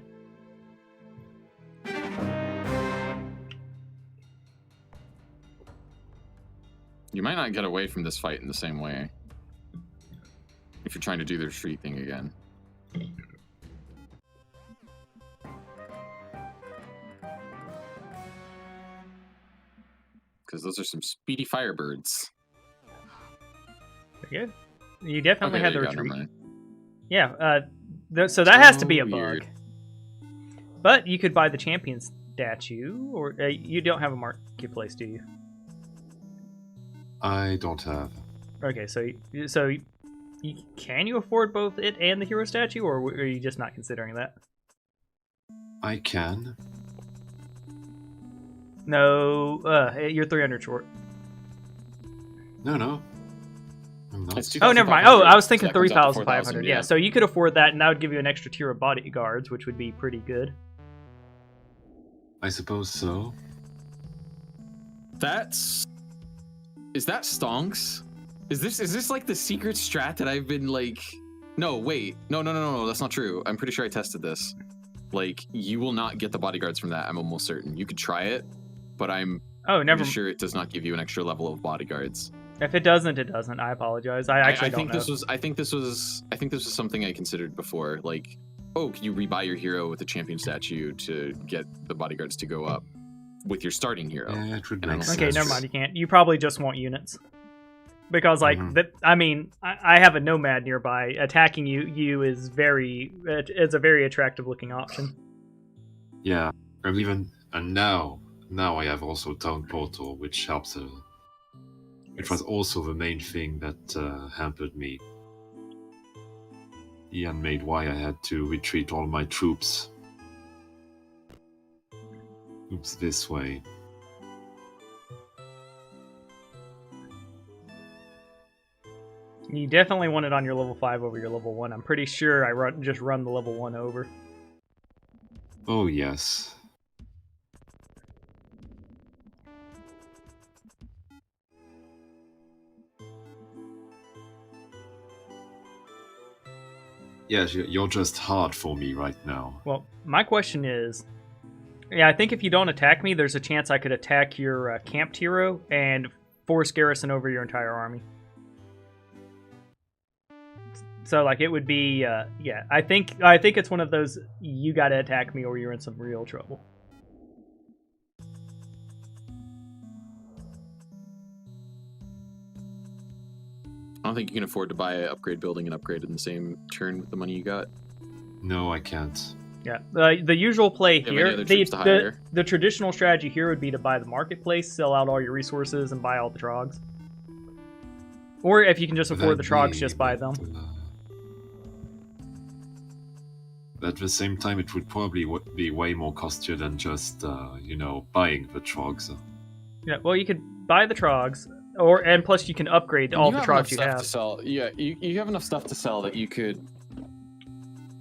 You might not get away from this fight in the same way if you're trying to do the retreat thing again. Because those are some speedy firebirds. Very good. You definitely had the there retreat. you go, Yeah, so that has to be a bug. Weird. But you could buy the champion statue, or you don't have a marketplace, do you? I don't have. Okay, so can you afford both it and the hero statue, or are you just not considering that? I can. No, you're 300 short. No. I'm not. It's Oh, never mind. Oh, I was thinking So that comes out to 3,500. 4,000, Yeah, so you could afford that, and that would give you an extra tier of bodyguards, which would be pretty good. I suppose so. Is that stonks? Is this like the secret strat that I've been like? No, wait, no, that's not true. I'm pretty sure I tested this. Like, you will not get the bodyguards from that. I'm almost certain. You could try it, but I'm pretty sure it does not give you an extra level of bodyguards. If it doesn't, it doesn't. I apologize. I actually don't know. I think this was something I considered before. Like, oh, can you rebuy your hero with a champion statue to get the bodyguards to go up with your starting hero? Yeah, it would make Okay, sense. never mind. You can't. You probably just want units. Because, like, I mean, I have a nomad nearby. Attacking you is it's a very attractive looking option. Yeah, and now I have also Town Portal, which helps. Which was also the main thing that hampered me. Ian made why I had to retreat all my troops. Oops, this way. You definitely want it on your level 5 over your level 1. I'm pretty sure I just run the level 1 over. Oh, yes. Yes, you're just hard for me right now. Well, my question is, yeah, I think if you don't attack me, there's a chance I could attack your camped hero and force garrison over your entire army. So like it would be, yeah. I think it's one of those you got to attack me or you're in some real trouble. I don't think you can afford to buy an upgrade building and upgrade in the same turn with the money you got. No, I can't. Yeah, the usual play here, the traditional strategy here would be to buy the marketplace, sell out all your resources, and buy all the trogs. Or if you can just afford the trogs, just buy them. At the same time, it would probably be way more costlier than just, buying the trogs. Yeah, well, you could buy the trogs, and plus you can upgrade all the trogs you have. To sell. Yeah, you have enough stuff to sell that you could.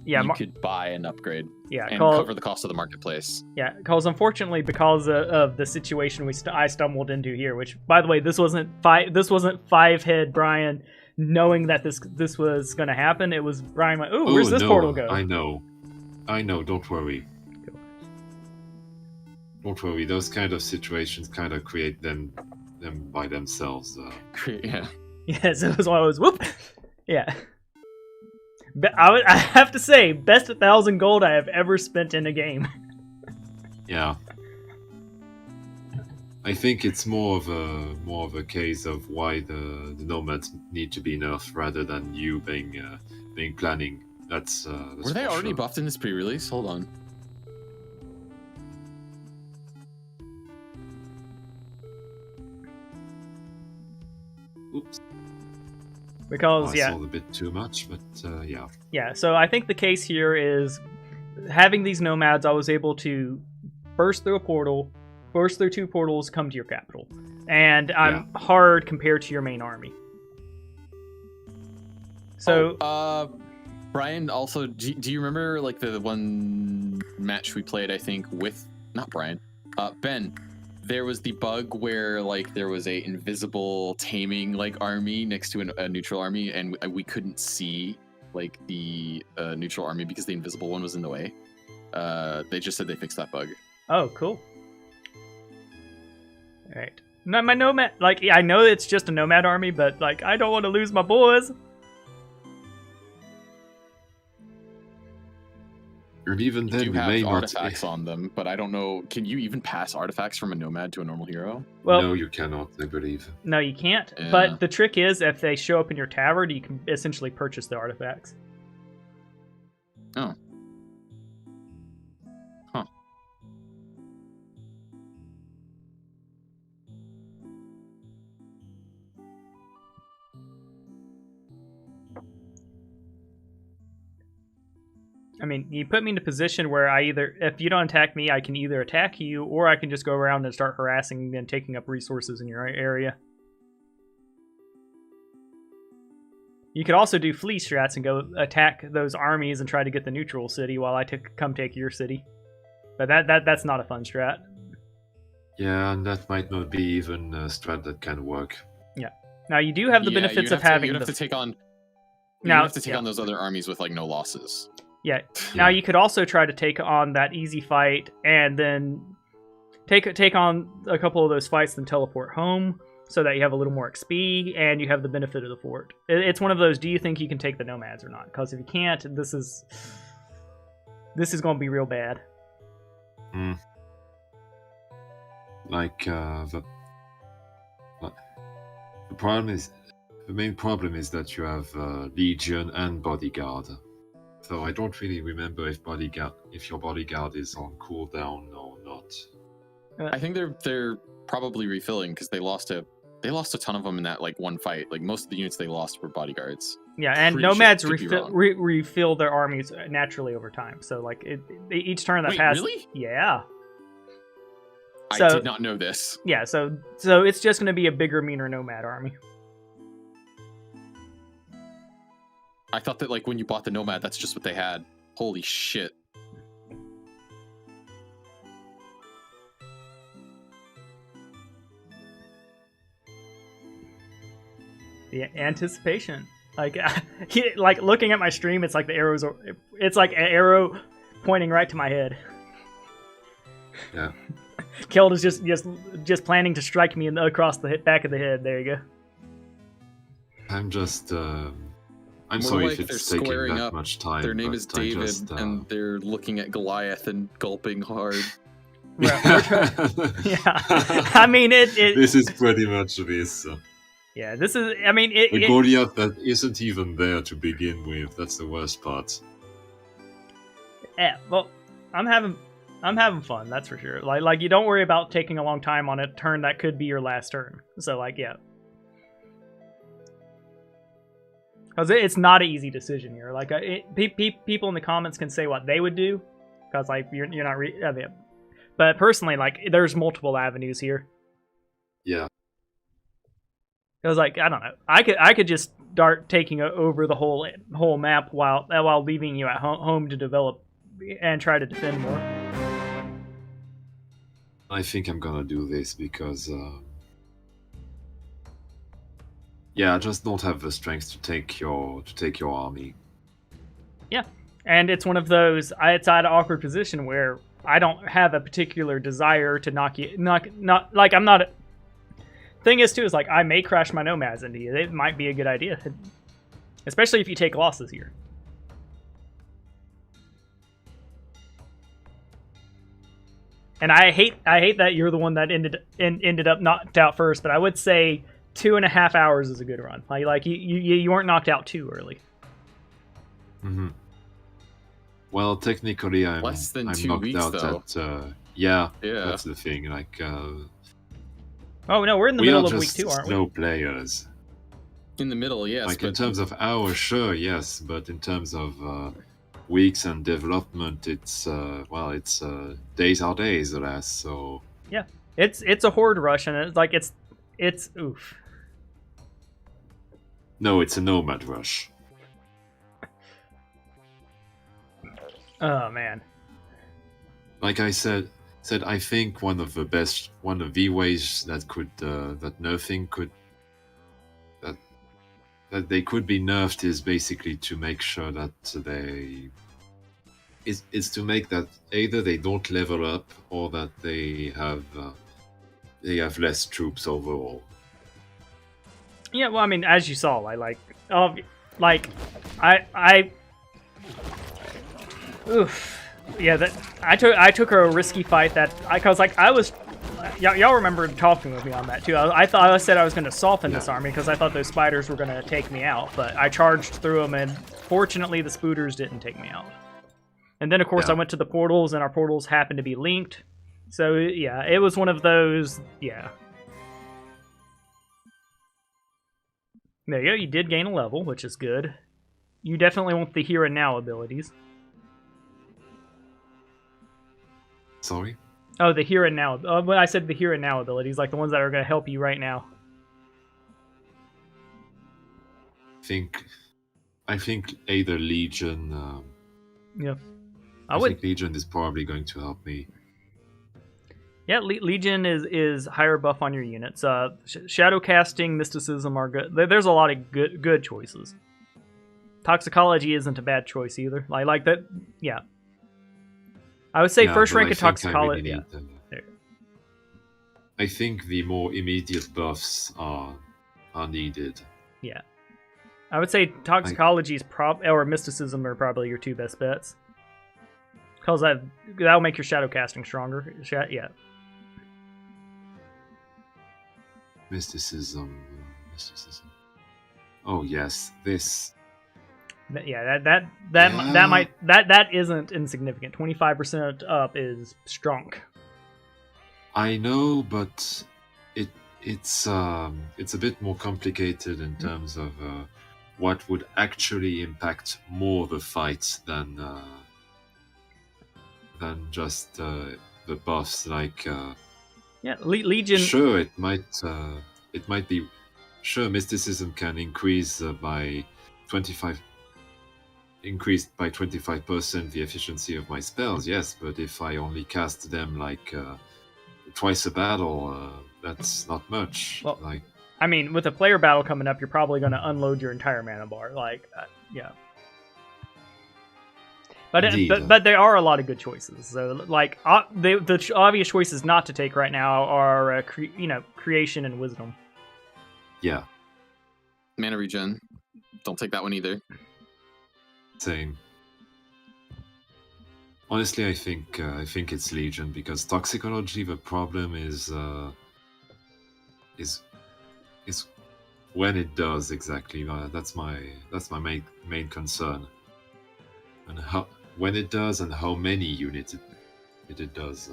Yeah, you could buy an upgrade. Yeah, and cover the cost of the marketplace. Yeah, because unfortunately, because of the situation I stumbled into here, which by the way, this wasn't five-head Brian knowing that this was going to happen. It was Brian like, "Ooh, where's this portal go?" I know. Don't worry. Cool. Don't worry. Those kind of situations kind of create them by themselves. Yeah. Yeah. So it was whoop. Yeah. I have to say, best 1,000 gold I have ever spent in a game. Yeah. I think it's more of a case of why the nomads need to be nerfed rather than you being planning. That's were they already buffed in this pre-release? Hold on. Oops. Because I saw a bit too much, but yeah. Yeah, so I think the case here is having these nomads, I was able to burst through a portal, burst through 2 portals, come to your capital. And I'm hard compared to your main army. So Brian, also, do you remember like the one match we played, I think, with not Brian, Ben? There was the bug where like there was a invisible taming like army next to a neutral army, and we couldn't see like the neutral army because the invisible one was in the way. They just said they fixed that bug. Oh, cool. All right. Not my nomad. Like I know it's just a nomad army, but like I don't want to lose my boys. And even then, you have artifacts on them, but I don't know. Can you even pass artifacts from a nomad to a normal hero? Well, no, you cannot. I believe. No, you can't. Yeah. But the trick is, if they show up in your tavern, you can essentially purchase the artifacts. Oh. Huh. I mean, you put me in a position where if you don't attack me, I can either attack you, or I can just go around and start harassing and taking up resources in your area. You could also do flee strats and go attack those armies and try to get the neutral city while I come take your city. But that's not a fun strat. Yeah, and that might not be even a strat that can work. Yeah. Now you do have the benefits of having. You have to take on. You have to take on those other armies with like no losses. Yeah. Now you could also try to take on that easy fight and then take on a couple of those fights, then teleport home so that you have a little more XP and you have the benefit of the fort. It's one of those, do you think you can take the nomads or not? Because if you can't, this is going to be real bad. Like the main problem is that you have Legion and Bodyguard. So I don't really remember if your bodyguard is on cooldown or not. I think they're probably refilling because they lost a ton of them in that like one fight. Like most of the units they lost were bodyguards. Yeah, and nomads refill their armies naturally over time. So like each turn that passes. Really? Yeah. I did not know this. Yeah, so it's just going to be a bigger, meaner nomad army. I thought that like when you bought the nomad, that's just what they had. Holy shit. The anticipation. Like, like looking at my stream, it's like the arrows are. It's like an arrow pointing right to my head. Yeah. Keld is just planning to strike me across the back of the head. There you go. I'm just. I'm More sorry like if they're it's taking squaring that up. much time. Their name but is I David, just, and they're looking at Goliath and gulping hard. Yeah. I mean it. This is pretty much this. Yeah, this is. I mean it. A Goliath that isn't even there to begin with. That's the worst part. Yeah, well, I'm having fun. That's for sure. Like you don't worry about taking a long time on a turn that could be your last turn. So like, yeah. Because it's not an easy decision here. Like, people in the comments can say what they would do, because like you're not. But personally, like, there's multiple avenues here. Yeah. Because like I don't know, I could just start taking over the whole map while leaving you at home to develop and try to defend more. I think I'm gonna do this because. Yeah, I just don't have the strength to take your army. Yeah, and it's one of those. It's at an awkward position where I don't have a particular desire to knock like I'm not. Thing is too is like I may crash my nomads into you. It might be a good idea, especially if you take losses here. And I hate that you're the one that ended up knocked out first. But I would say 2.5 hours is a good run. Like you weren't knocked out too early. Mm-hmm. Well, technically, I'm Less than I'm 2 knocked weeks, out though. at yeah. That's the thing. Like oh no, we're in the we middle are of week just 2, aren't we? slow players. In the middle, yes. Like but in terms of hours, sure, yes, but in terms of weeks and development, it's days are days, alas. So yeah, it's a horde rush, and it's like it's oof. No, it's a nomad rush. Oh man. Like I said, I think one of the ways that could that they could be nerfed is basically to make sure that is to make that either they don't level up or that they have less troops overall. Yeah, well, I mean, as you saw, oof. Yeah, that I took a risky fight y'all remember talking with me on that too. I said I was going to soften this army because I thought those spiders were going to take me out, but I charged through them, and fortunately the spooters didn't take me out. And then of course I went to the portals, and our portals happened to be linked. So yeah, it was one of those. Yeah. There you go. You did gain a level, which is good. You definitely want the here and now abilities. Sorry? Oh, the here and now. When I said the here and now abilities, like the ones that are going to help you right now. I think either Legion. Yeah. I think Legion is probably going to help me. Yeah, Legion is higher buff on your units. Shadow casting, mysticism are good. There's a lot of good choices. Toxicology isn't a bad choice either. Like that. Yeah. I would say first rank of toxicology. I think the more immediate buffs are needed. Yeah. I would say toxicology or mysticism are probably your two best bets. Because that'll make your shadow casting stronger. Yeah. Mysticism. Oh yes, this. Yeah, that isn't insignificant. 25% up is strong. I know, but it's a bit more complicated in terms of what would actually impact more the fight than just the buffs. Like Legion. Sure, it might be. Sure, mysticism can increase by 25. Increased by 25% the efficiency of my spells, yes, but if I only cast them like twice a battle, that's not much. Well, like I mean, with a player battle coming up, you're probably going to unload your entire mana bar. Like, yeah. But there are a lot of good choices. So, like, the obvious choices not to take right now are, creation and wisdom. Yeah. Mana regen. Don't take that one either. Same. Honestly, I think it's Legion because toxicology. The problem is when it does exactly. That's my main concern. And when it does and how many units it does.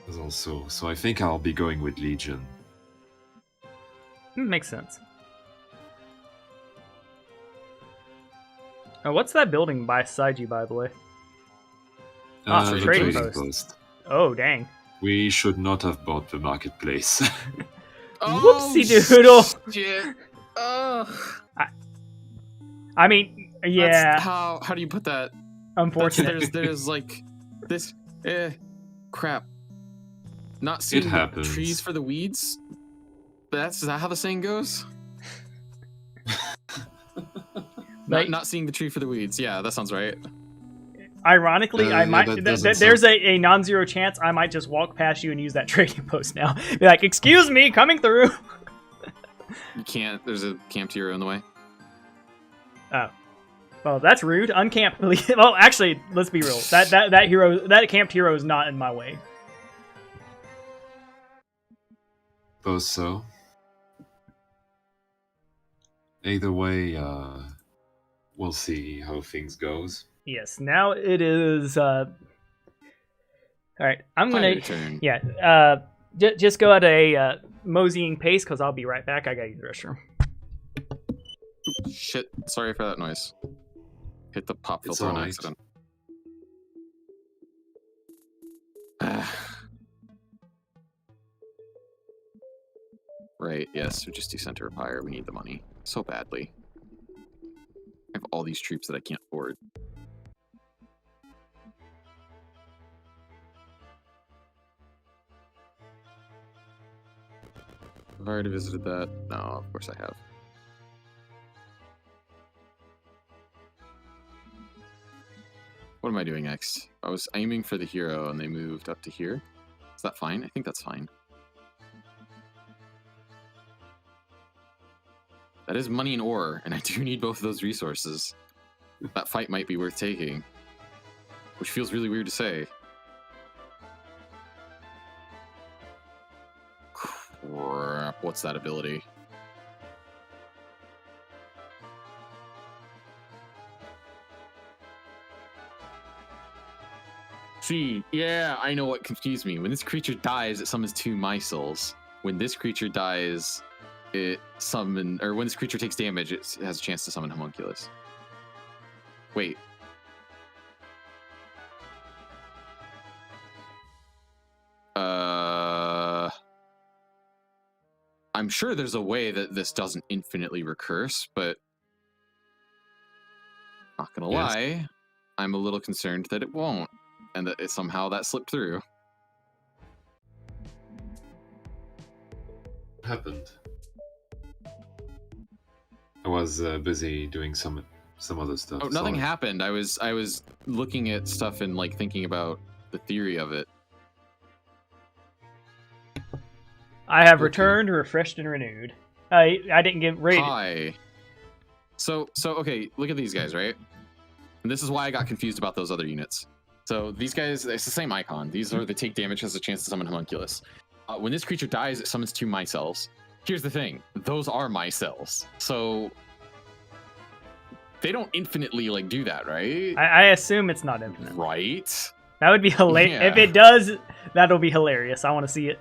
Is also, so I think I'll be going with Legion. Makes sense. Oh, what's that building beside you, by the way? The trading post. Oh, dang. We should not have bought the marketplace. Whoopsie doodle. Shit. Oh. I mean, yeah. That's how do you put that? Unfortunate. There's like this. Crap. Not seeing the trees for the weeds. Is that how the saying goes? Not seeing the tree for the weeds. Yeah, that sounds right. Ironically, I might. There's a non-zero chance I might just walk past you and use that trading post now. Be like, "Excuse me, coming through." You can't. There's a camped hero in the way. Oh, well, that's rude. Uncamp. Well, actually, let's be real. That camped hero is not in my way. Suppose so. Either way, we'll see how things goes. Yes, now it is. All right, I'm gonna. Turn. Yeah. Just go at a moseying pace because I'll be right back. I gotta use the restroom. Shit! Sorry for that noise. Hit the pop filter on accident. Right. Yes. We just do Center of Fire. We need the money so badly. I have all these troops that I can't afford. Have I already visited that? No, of course I have. What am I doing next? I was aiming for the hero and they moved up to here. Is that fine? I think that's fine. That is money and ore, and I do need both of those resources. That fight might be worth taking. Which feels really weird to say. Crap, what's that ability? See, yeah, I know what confused me. When this creature dies, it summons 2 my souls. When this creature dies, when this creature takes damage, it has a chance to summon Homunculus. Wait. I'm sure there's a way that this doesn't infinitely recurse, but not gonna lie, I'm a little concerned that it won't, and that somehow that slipped through. What happened? I was busy doing some other stuff. Oh, nothing happened. I was looking at stuff and like thinking about the theory of it. I have returned, refreshed, and renewed. I didn't get rated. Hi. So okay, look at these guys, right? And this is why I got confused about those other units. So these guys, it's the same icon. These are they take damage, has a chance to summon Homunculus. When this creature dies, it summons 2 my cells. Here's the thing, those are my cells. So they don't infinitely like do that, right? I assume it's not infinite. Right? That would be hilarious. Yeah. If it does, that'll be hilarious. I want to see it.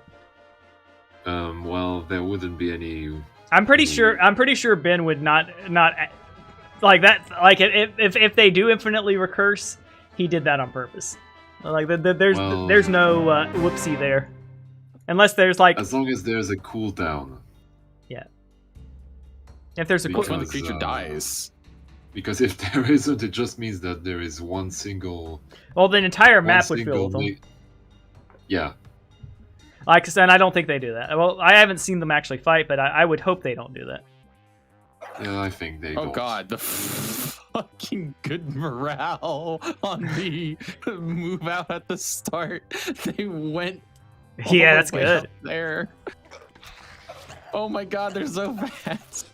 Well, there wouldn't be any. I'm pretty sure Ben would not like that. Like if they do infinitely recurse, he did that on purpose. Like there's no whoopsie there, unless there's like as long as there's a cooldown. Yeah. If there's a when the creature dies. Because if there isn't, it just means that there is one single. Well, the entire map would fill with them. Yeah. Like I said, I don't think they do that. Well, I haven't seen them actually fight, but I would hope they don't do that. Yeah, I think they Oh don't. god, the fucking good morale on the move out at the start. They went Yeah, all that's the way good. up there. Oh my god, they're so fast.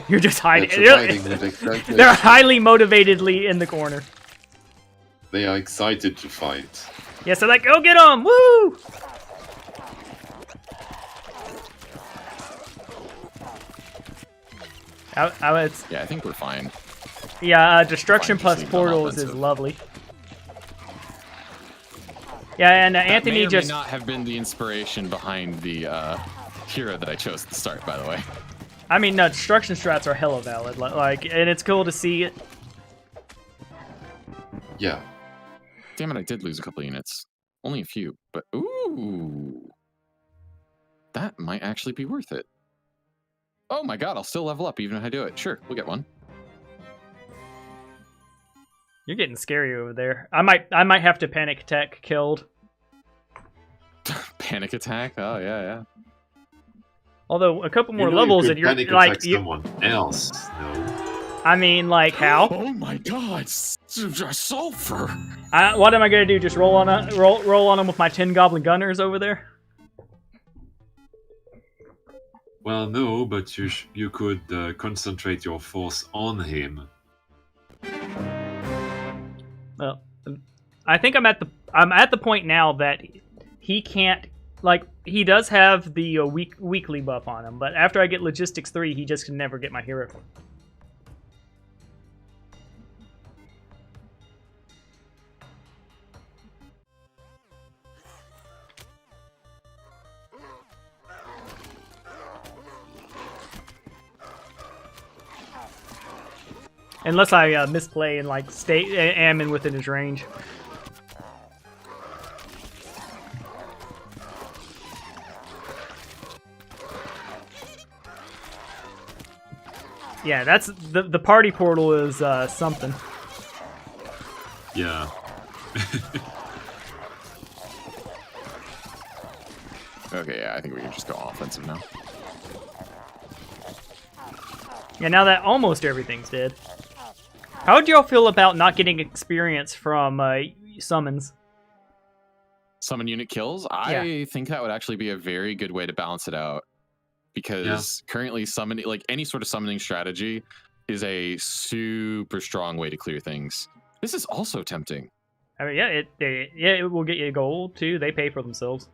You're just hiding. They're fighting with excitement. They're highly motivatedly in the corner. They are excited to fight. Yeah, so like, go get them! Woo! Yeah, I think we're fine. Yeah, Destruction Fine, plus just leave them Portals is offensive. lovely. Yeah, and That Anthony may or just... may not have been the inspiration behind the hero that I chose at the start, by the way. I mean, no, Destruction strats are hella valid. Like, and it's cool to see it. Yeah. Damn it, I did lose a couple units. Only a few, but ooh. That might actually be worth it. Oh my god, I'll still level up even if I do it. Sure, we'll get one. You're getting scary over there. I might have to panic attack Keld. Panic attack? Oh, yeah. Although a couple more You know levels you and could you're panic like, attack someone else. No. I mean, like how? Oh my god, sulfur! What am I gonna do? Just roll on them with my 10 Goblin Gunners over there? Well, no, but you could concentrate your force on him. Well, I think I'm at the point now that he can't, like, he does have the weekly buff on him, but after I get Logistics 3, he just can never get my hero. Unless I misplay and like am in within his range. Yeah, that's the party portal is something. Yeah. Okay, yeah, I think we can just go offensive now. Yeah, now that almost everything's dead. How would y'all feel about not getting experience from summons? Summon unit kills? I think that would actually be a very good way to balance it out. Because currently summoning, like any sort of summoning strategy, is a super strong way to clear things. This is also tempting. I mean, yeah, it will get you gold too. They pay for themselves.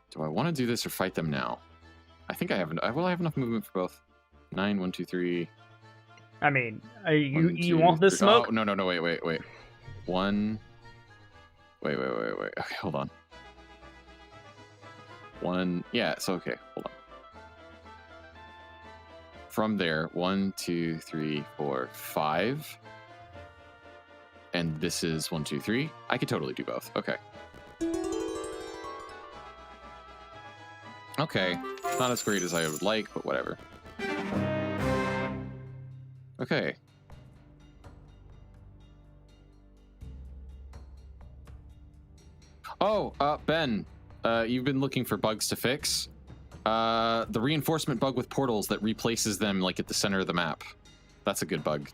Do I want to do this or fight them now? I think I have enough movement for both. 9, 1, 2, 3. I mean, One, you two, want this three. smoke? Oh, no, wait. One. Wait. Okay, hold on. One. Yeah, so okay, hold on. From there, 1, 2, 3, 4, 5. And this is 1, 2, 3. I could totally do both. Okay. Okay. Not as great as I would like, but whatever. Okay. Oh, Ben, you've been looking for bugs to fix. The reinforcement bug with portals that replaces them like at the center of the map. That's a good bug.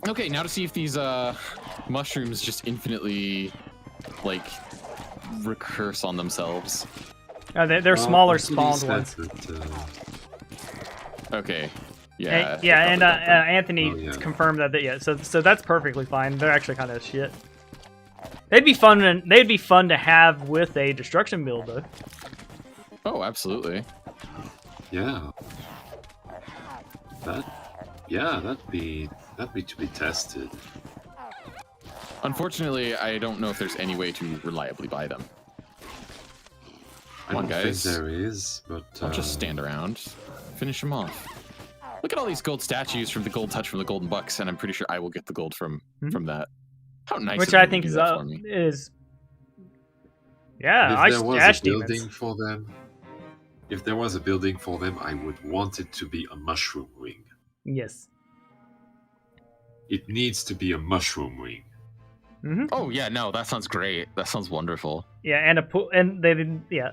Okay, now to see if these mushrooms just infinitely like recurse on themselves. They're smaller spawned ones. Okay. Yeah. And Anthony confirmed that. So that's perfectly fine. They're actually kind of shit. They'd be fun to have with a destruction build though. Oh, absolutely. Yeah. That'd be to be tested. Unfortunately, I don't know if there's any way to reliably buy them. I don't think there is, but I'll just stand around, finish them off. Look at all these gold statues from the gold touch from the golden bucks, and I'm pretty sure I will get the gold from that. How nice! Which of them I to think do is that for me. And if I there was ash a building demons. for them, I would want it to be a mushroom ring. Yes. It needs to be a mushroom ring. Mm-hmm. Oh yeah, no, that sounds great. That sounds wonderful. Yeah, and a pool, and they didn't. Yeah.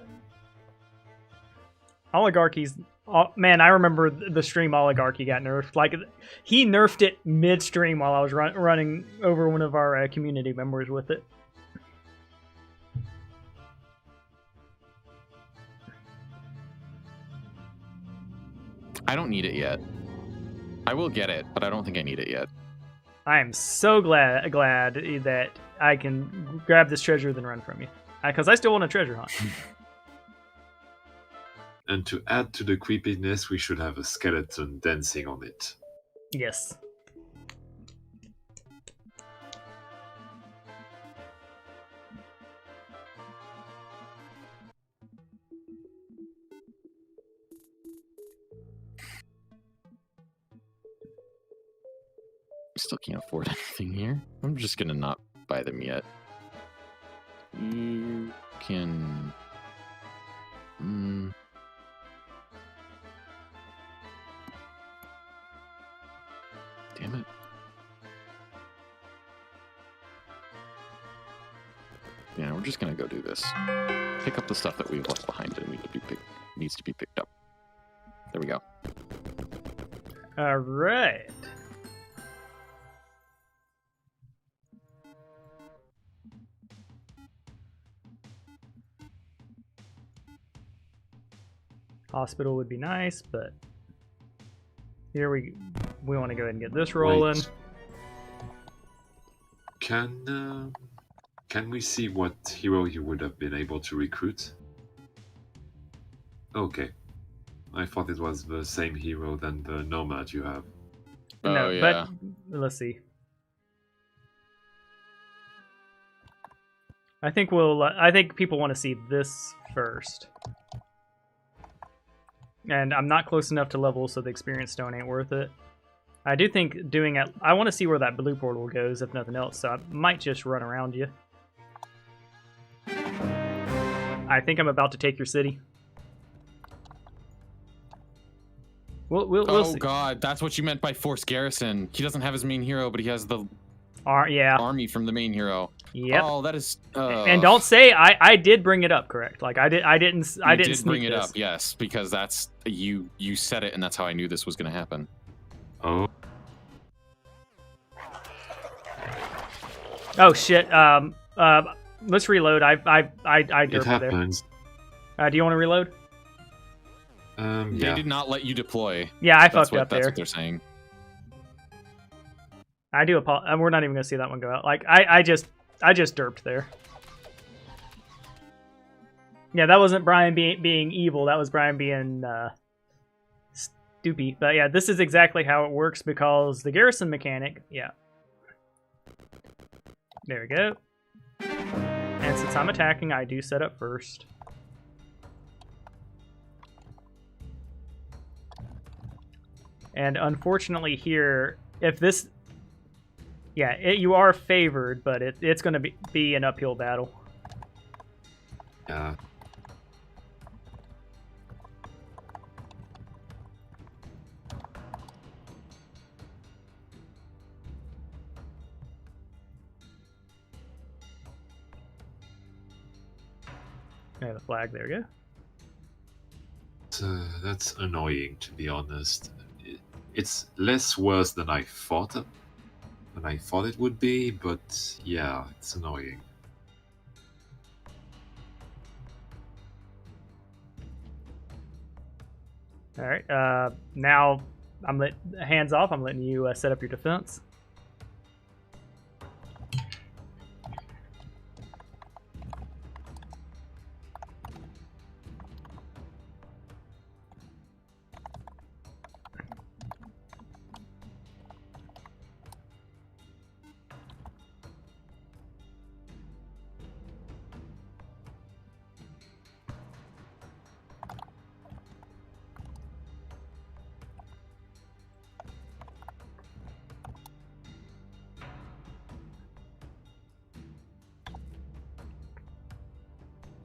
Oligarchies. Oh, man, I remember the stream Oligarchy got nerfed. Like, he nerfed it midstream while I was running over one of our community members with it. I don't need it yet. I will get it, but I don't think I need it yet. I am so glad that I can grab this treasure then run from you, because I still want a treasure hunt. And to add to the creepiness, we should have a skeleton dancing on it. Yes. Still can't afford anything here. I'm just gonna not buy them yet. You can. Damn it. Yeah, we're just gonna go do this. Pick up the stuff that we've left behind and needs to be picked up. There we go. All right. Hospital would be nice, but here we want to go ahead and get this rolling. Wait. Can we see what hero you would have been able to recruit? Okay. I thought it was the same hero than the Nomad you have. No, yeah. But let's see. I think I think people want to see this first. And I'm not close enough to level, so the experience stone ain't worth it. I do think doing it... I want to see where that blue portal goes, if nothing else, so I might just run around you. I think I'm about to take your city. We'll see. God, that's what you meant by force garrison. He doesn't have his main hero, but he has the Yeah. army from the main hero. Yep. Oh, that is. And don't say I did bring it up, correct? Like I didn't did bring it this. up, yes, because that's you said it, and that's how I knew this was going to happen. Oh. Oh shit. Let's reload. I derped It happens. there. Do you want to reload? Yeah. They did not let you deploy. Yeah, I That's fucked what, up that's there. what they're saying. I do apologize. We're not even gonna see that one go out. Like I just derped there. Yeah, that wasn't Brian being evil. That was Brian being stupid. But yeah, this is exactly how it works because the garrison mechanic. Yeah. There we go. And since I'm attacking, I do set up first. And unfortunately here, if this... Yeah, you are favored, but it's going to be an uphill battle. Yeah. Yeah, the flag, there we go. That's annoying, to be honest. It's less worse than I thought it would be, but yeah, it's annoying. All right, now hands off. I'm letting you set up your defense.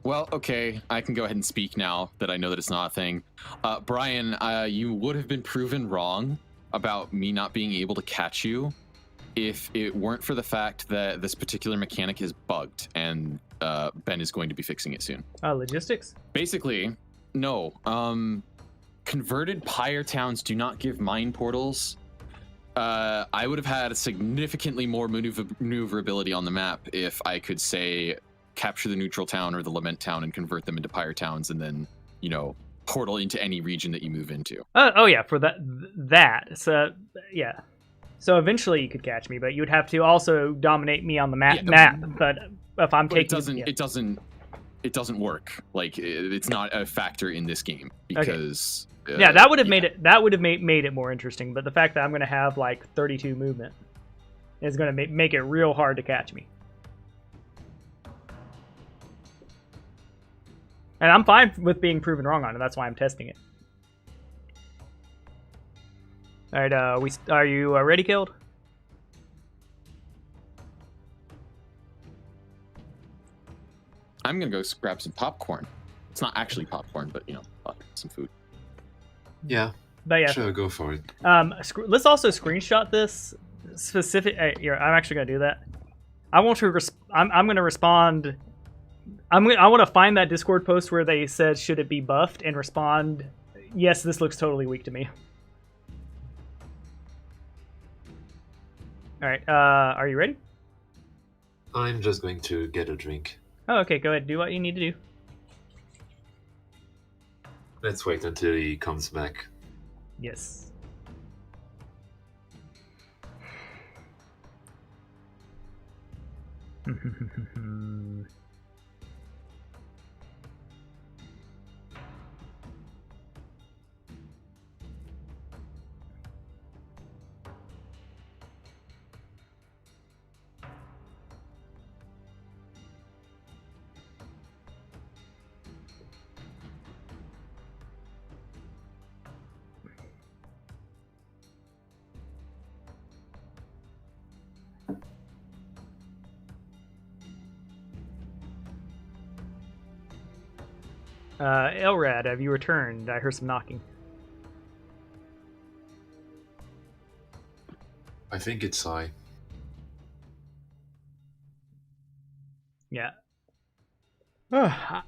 Well, okay, I can go ahead and speak now that I know that it's not a thing. Brian, you would have been proven wrong about me not being able to catch you if it weren't for the fact that this particular mechanic is bugged, and Ben is going to be fixing it soon. Logistics? Basically, no. Converted pyre towns do not give mine portals. I would have had significantly more maneuverability on the map if I could say capture the neutral town or the lament town and convert them into pyre towns, and then portal into any region that you move into. Oh yeah, for that. So yeah. So eventually you could catch me, but you would have to also dominate me on the map. But if I'm taking, it doesn't work. Like it's not a factor in this game because. Okay. That would have made it. That would have made it more interesting. But the fact that I'm going to have like 32 movement is going to make it real hard to catch me. And I'm fine with being proven wrong on it. That's why I'm testing it. All right, are you ready, Keld? I'm gonna go grab some popcorn. It's not actually popcorn, but some food. Yeah. But yeah, sure, go for it. Let's also screenshot this specific. Here, I'm actually gonna do that. I want to. I'm gonna respond. I want to find that Discord post where they said should it be buffed and respond. Yes, this looks totally weak to me. All right, are you ready? I'm just going to get a drink. Oh, okay, go ahead. Do what you need to do. Let's wait until he comes back. Yes. Elrad, have you returned? I heard some knocking. I think it's I. Yeah. Alright.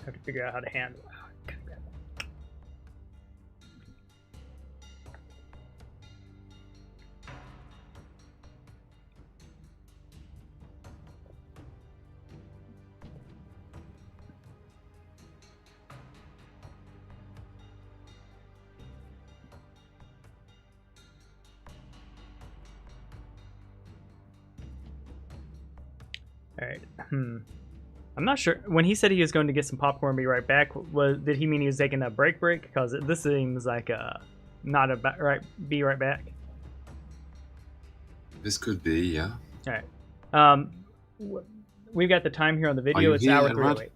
Have to figure out how to handle it. Alright. I'm not sure. When he said he was going to get some popcorn and be right back, did he mean he was taking a break? Because this seems like not a be right back. This could be, yeah. Alright. We've got the time here on the video. It's hour 308.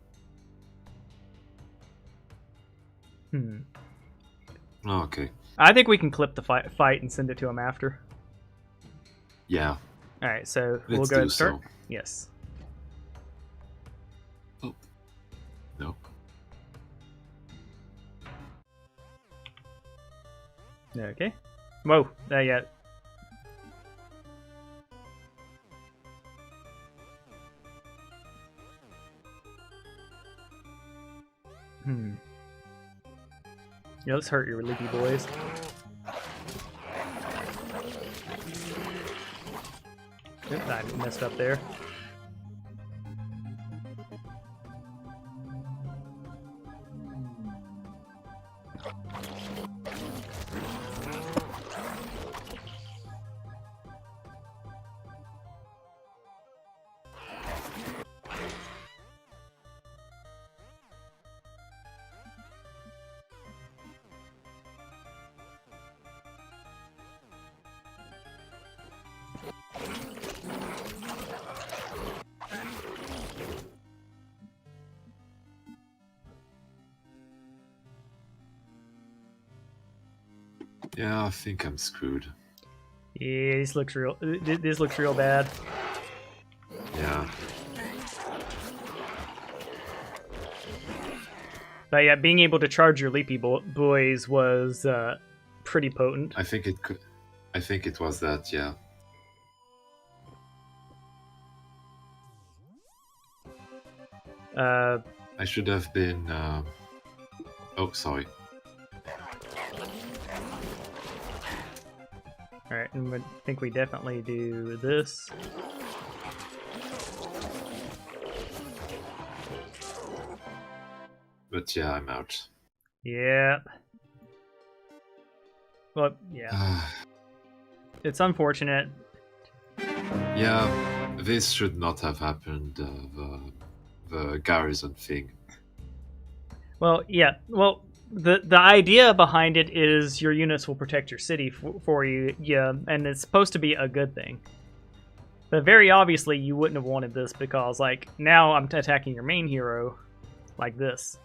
Oh, okay. I think we can clip the fight and send it to him after. Yeah. Alright, so we'll Let's go do and start. so. Yes. Oh. No. Okay. Whoa. Yeah. Yeah, let's hurt your leaky boys. Oops, I messed up there. Yeah, I think I'm screwed. Yeah, this looks real. This looks real bad. Yeah. But yeah, being able to charge your leapy boys was pretty potent. I think it could. I think it was that. Yeah. I should have been. Oh, sorry. All right, and I think we definitely do this. But yeah, I'm out. Yep. Well, yeah. It's unfortunate. Yeah, this should not have happened. The garrison thing. Well, yeah. Well, the idea behind it is your units will protect your city for you, yeah, and it's supposed to be a good thing. But very obviously, you wouldn't have wanted this because, like, now I'm attacking your main hero like this.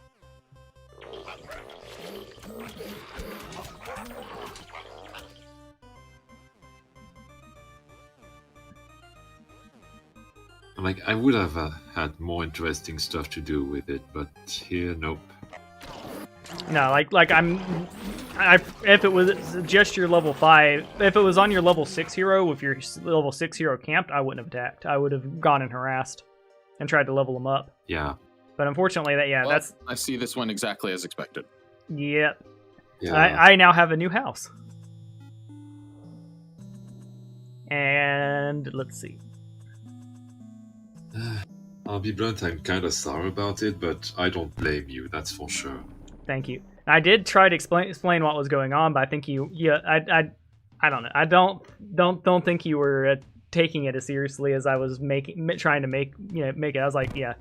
Like, I would have had more interesting stuff to do with it, but here, nope. No, if it was just your level 5, if it was on your level 6 hero with your level 6 hero camped, I wouldn't have attacked. I would have gone and harassed and tried to level them up. Yeah. But unfortunately, that's... I see this one exactly as expected. Yep. Yeah. I now have a new house. And let's see. I'll be blunt, I'm kind of sour about it, but I don't blame you, that's for sure. Thank you. I did try to explain what was going on, but I think I don't know. I don't think you were taking it as seriously as I was trying to make it. I was like, yeah.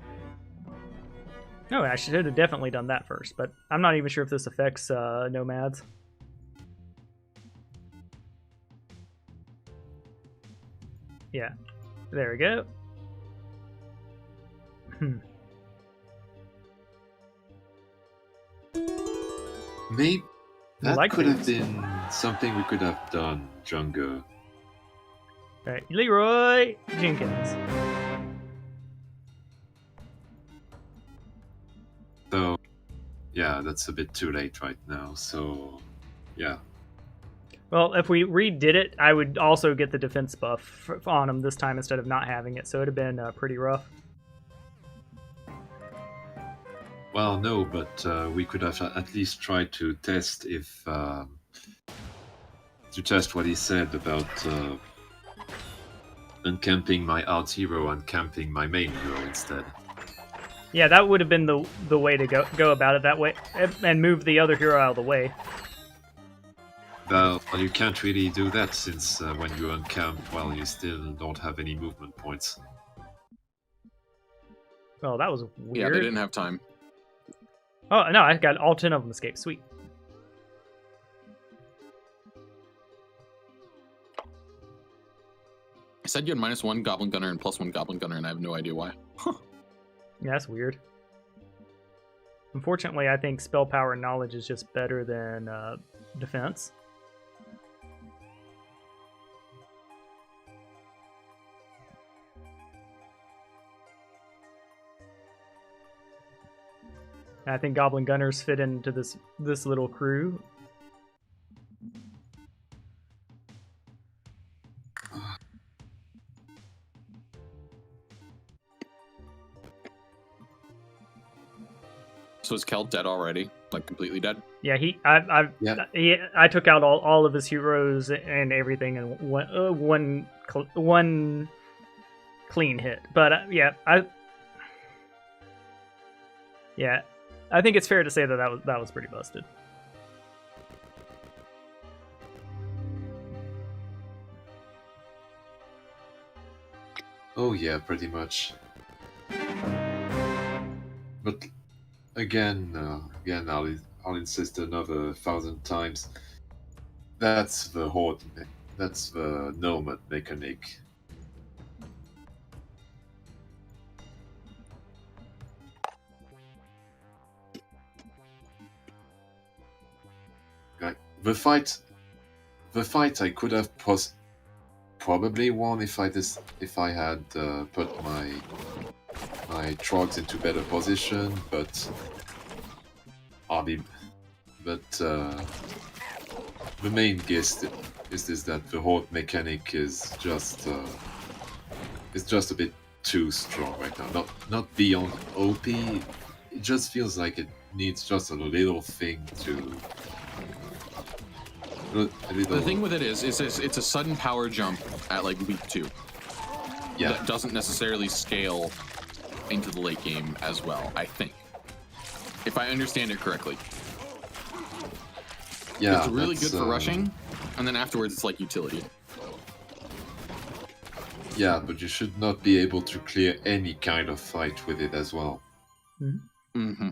No, I should have definitely done that first, but I'm not even sure if this affects nomads. Yeah, there we go. Maybe that like could have these. been something we could have done, Junga. Alright, Leroy Jenkins. So, yeah, that's a bit too late right now, so, yeah. Well, if we redid it, I would also get the defense buff on him this time instead of not having it, so it would have been pretty rough. Well, no, but we could have at least tried to test if... to test what he said about uncamping my art hero and camping my main hero instead. Yeah, that would have been the way to go about it that way, and move the other hero out of the way. Well, you can't really do that since when you uncamp, well, you still don't have any movement points. Oh, that was weird. Yeah, they didn't have time. Oh, no, I got all 10 of them escaped. Sweet. I said you had -1 Goblin Gunner and +1 Goblin Gunner, and I have no idea why. Yeah, that's weird. Unfortunately, I think spell power and knowledge is just better than defense. I think Goblin Gunners fit into this little crew. So is Keld dead already? Like completely dead? Yeah, Yeah. I took out all of his heroes and everything in one clean hit. But I think it's fair to say that was pretty busted. Oh yeah, pretty much. But again, I'll insist another 1,000 times. That's the horde. That's the nomad mechanic. Like the fight the fight I could have probably won if I had put my trogs into better position, but the main gist is that the horde mechanic is just a bit too strong right now. Not beyond OP. It just feels like it needs just a little thing to. The thing with it is it's a sudden power jump at like week 2. Yeah. That doesn't necessarily scale into the late game as well, I think. If I understand it correctly. Yeah. It's really good for rushing, and then afterwards it's like utility. Yeah, but you should not be able to clear any kind of fight with it as well. Mm-hmm.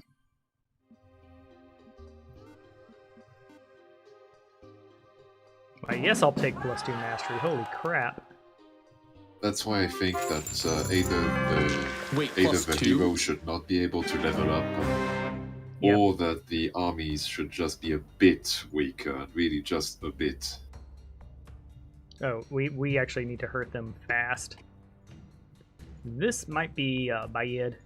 I guess I'll take +2 mastery. Holy crap. That's why I think that either the +2? hero should not be able to level up, Yep. or that the armies should just be a bit weaker, really just a bit. Oh, we actually need to hurt them fast. This might be Bayed.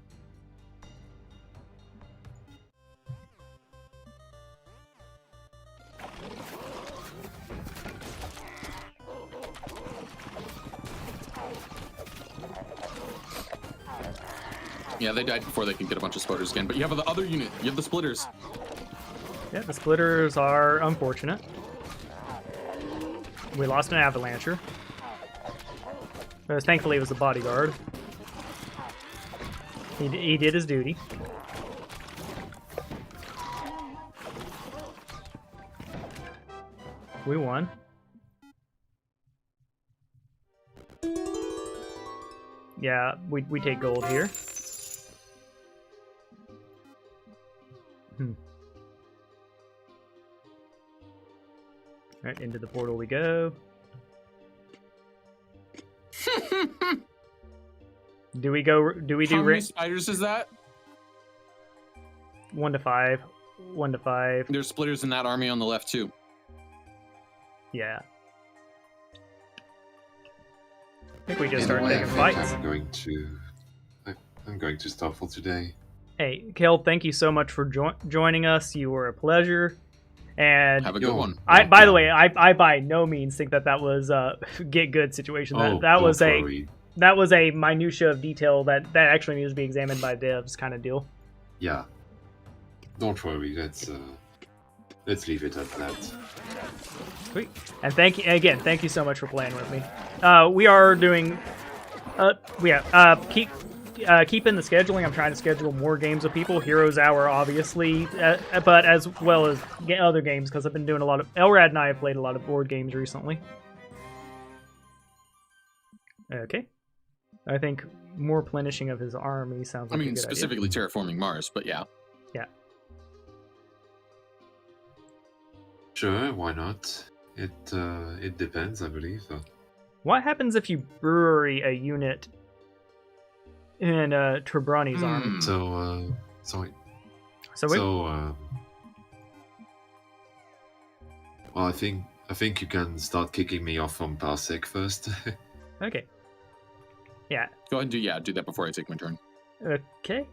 Yeah, they died before they can get a bunch of splitters again. But you have the other unit. You have the splitters. Yeah, the splitters are unfortunate. We lost an avalancher. Thankfully, it was a bodyguard. He did his duty. We won. Yeah, we take gold here. Alright, into the portal we go. Do we How many spiders is that? 1 to 5. 1 to 5. There's splitters in that army on the left too. Yeah. I think we just start Anyway, taking I think fights. I'm going to stop for today. Hey, Keld, thank you so much for joining us. You were a pleasure. And Have a good one. by the way, I by no means think that was a get good situation. That was a minutia of detail that actually needs to be examined by devs kind of deal. Yeah. Don't worry. Let's leave it at that. Sweet. And thank you so much for playing with me. We are doing keep in the scheduling. I'm trying to schedule more games with people. Heroes Hour, obviously, but as well as other games, because I've been doing a lot of... Elrad and I have played a lot of board games recently. Okay. I think more plenishing of his army sounds like a good specifically idea. terraforming Mars, but yeah. Yeah. Sure, why not? It depends, I believe. What happens if you brewery a unit in Trebrani's army? Well, I think you can start kicking me off from Parsec first. Okay. Yeah. Go ahead and do that before I take my turn. Okay.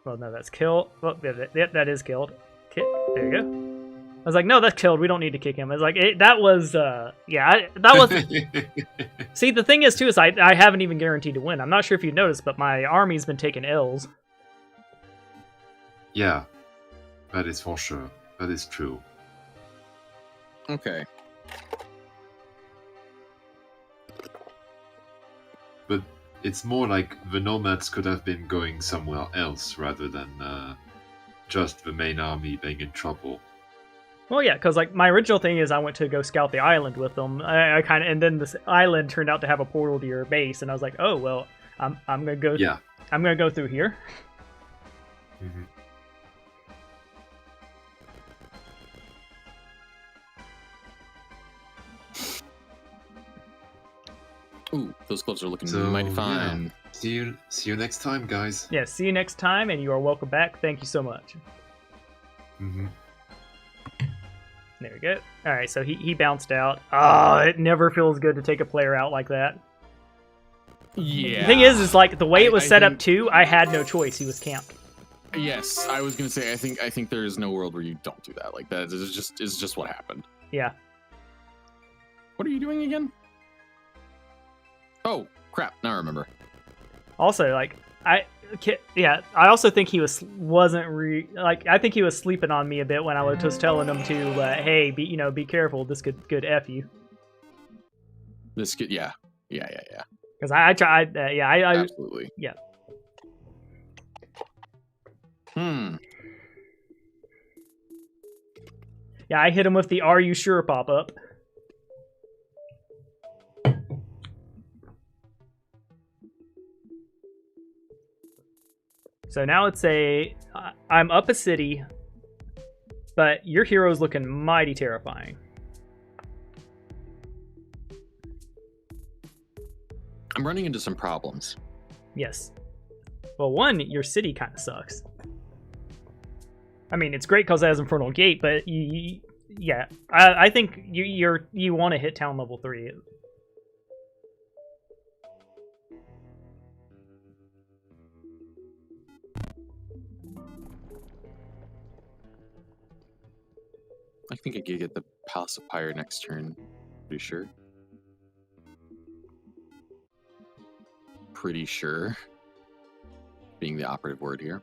Well, no, that's killed. Well, that is killed. There you go. I was like, no, that's killed. We don't need to kick him. I was like, that was, that was... See, the thing is, too, is I haven't even guaranteed to win. I'm not sure if you noticed, but my army's been taking L's. Yeah, that is for sure. That is true. Okay. But it's more like the nomads could have been going somewhere else rather than just the main army being in trouble. Well, yeah, because like my original thing is I went to go scout the island with them. And then this island turned out to have a portal to your base, and I was like, oh well, I'm gonna go. Yeah. I'm gonna go through here. Mm-hmm. Ooh, those gloves are looking mighty fine. Yeah. See you next time, guys. Yeah, see you next time, and you are welcome back. Thank you so much. Mm-hmm. There we go. All right, so he bounced out. Oh, it never feels good to take a player out like that. Yeah. The thing is like the way it was set up too, I had no choice. He was camped. Yes, I was gonna say I think there is no world where you don't do that. Like that is just what happened. Yeah. What are you doing again? Oh crap! Now I remember. Also, like I also think he I think he was sleeping on me a bit when I was just telling him to hey, be careful. This could F you. This could yeah. Because I tried I Absolutely. Yeah. Yeah, I hit him with the "Are you sure?" pop-up. So now it's I'm up a city, but your hero's looking mighty terrifying. I'm running into some problems. Yes. Well, one, your city kind of sucks. I mean, it's great because it has Infernal Gate, but I think you want to hit town level 3. I think I could get the Palace of Pyre next turn. Pretty sure. Pretty sure. Being the operative word here.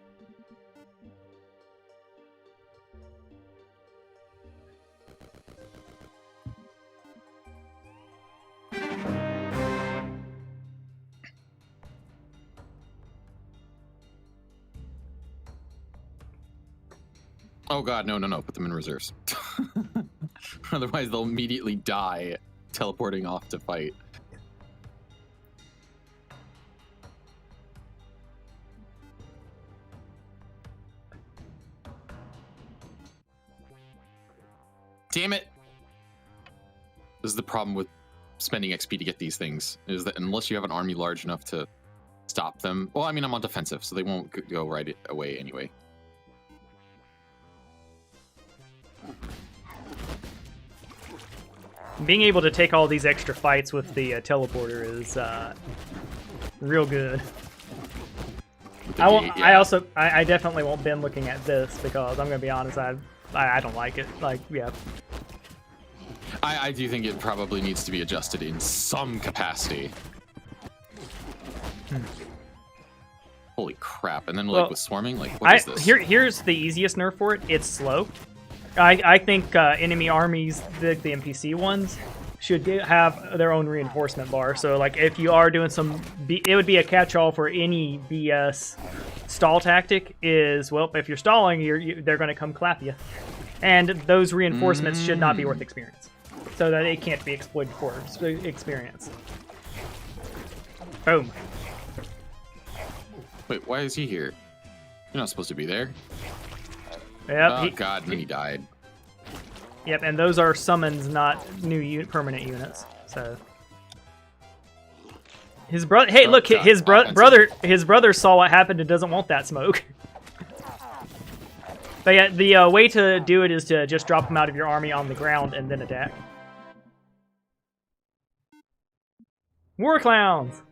Oh god, no, put them in reserves. Otherwise they'll immediately die teleporting off to fight. Damn it! This is the problem with spending XP to get these things, is that unless you have an army large enough to stop them... Well, I mean, I'm on defensive, so they won't go right away anyway. Being able to take all these extra fights with the teleporter is real good. I definitely won't been looking at this because I'm gonna be honest, I don't like it. Like, yeah. I do think it probably needs to be adjusted in some capacity. Holy crap! And then like with swarming, like what is this? Here's the easiest nerf for it. It's slow. I think enemy armies, the NPC ones, should have their own reinforcement bar. So like if you are doing it would be a catch-all for any BS stall tactic. Is well, if you're stalling, they're going to come clap you, and those reinforcements should not be worth experience, so that it can't be exploited for experience. Boom. Wait, why is he here? You're not supposed to be there. Yep, oh god, and then he died. Yep, and those are summons, not new permanent units. So his brother. Hey, look, his brother saw what happened and doesn't want that smoke. But yeah, the way to do it is to just drop them out of your army on the ground and then attack. War clowns.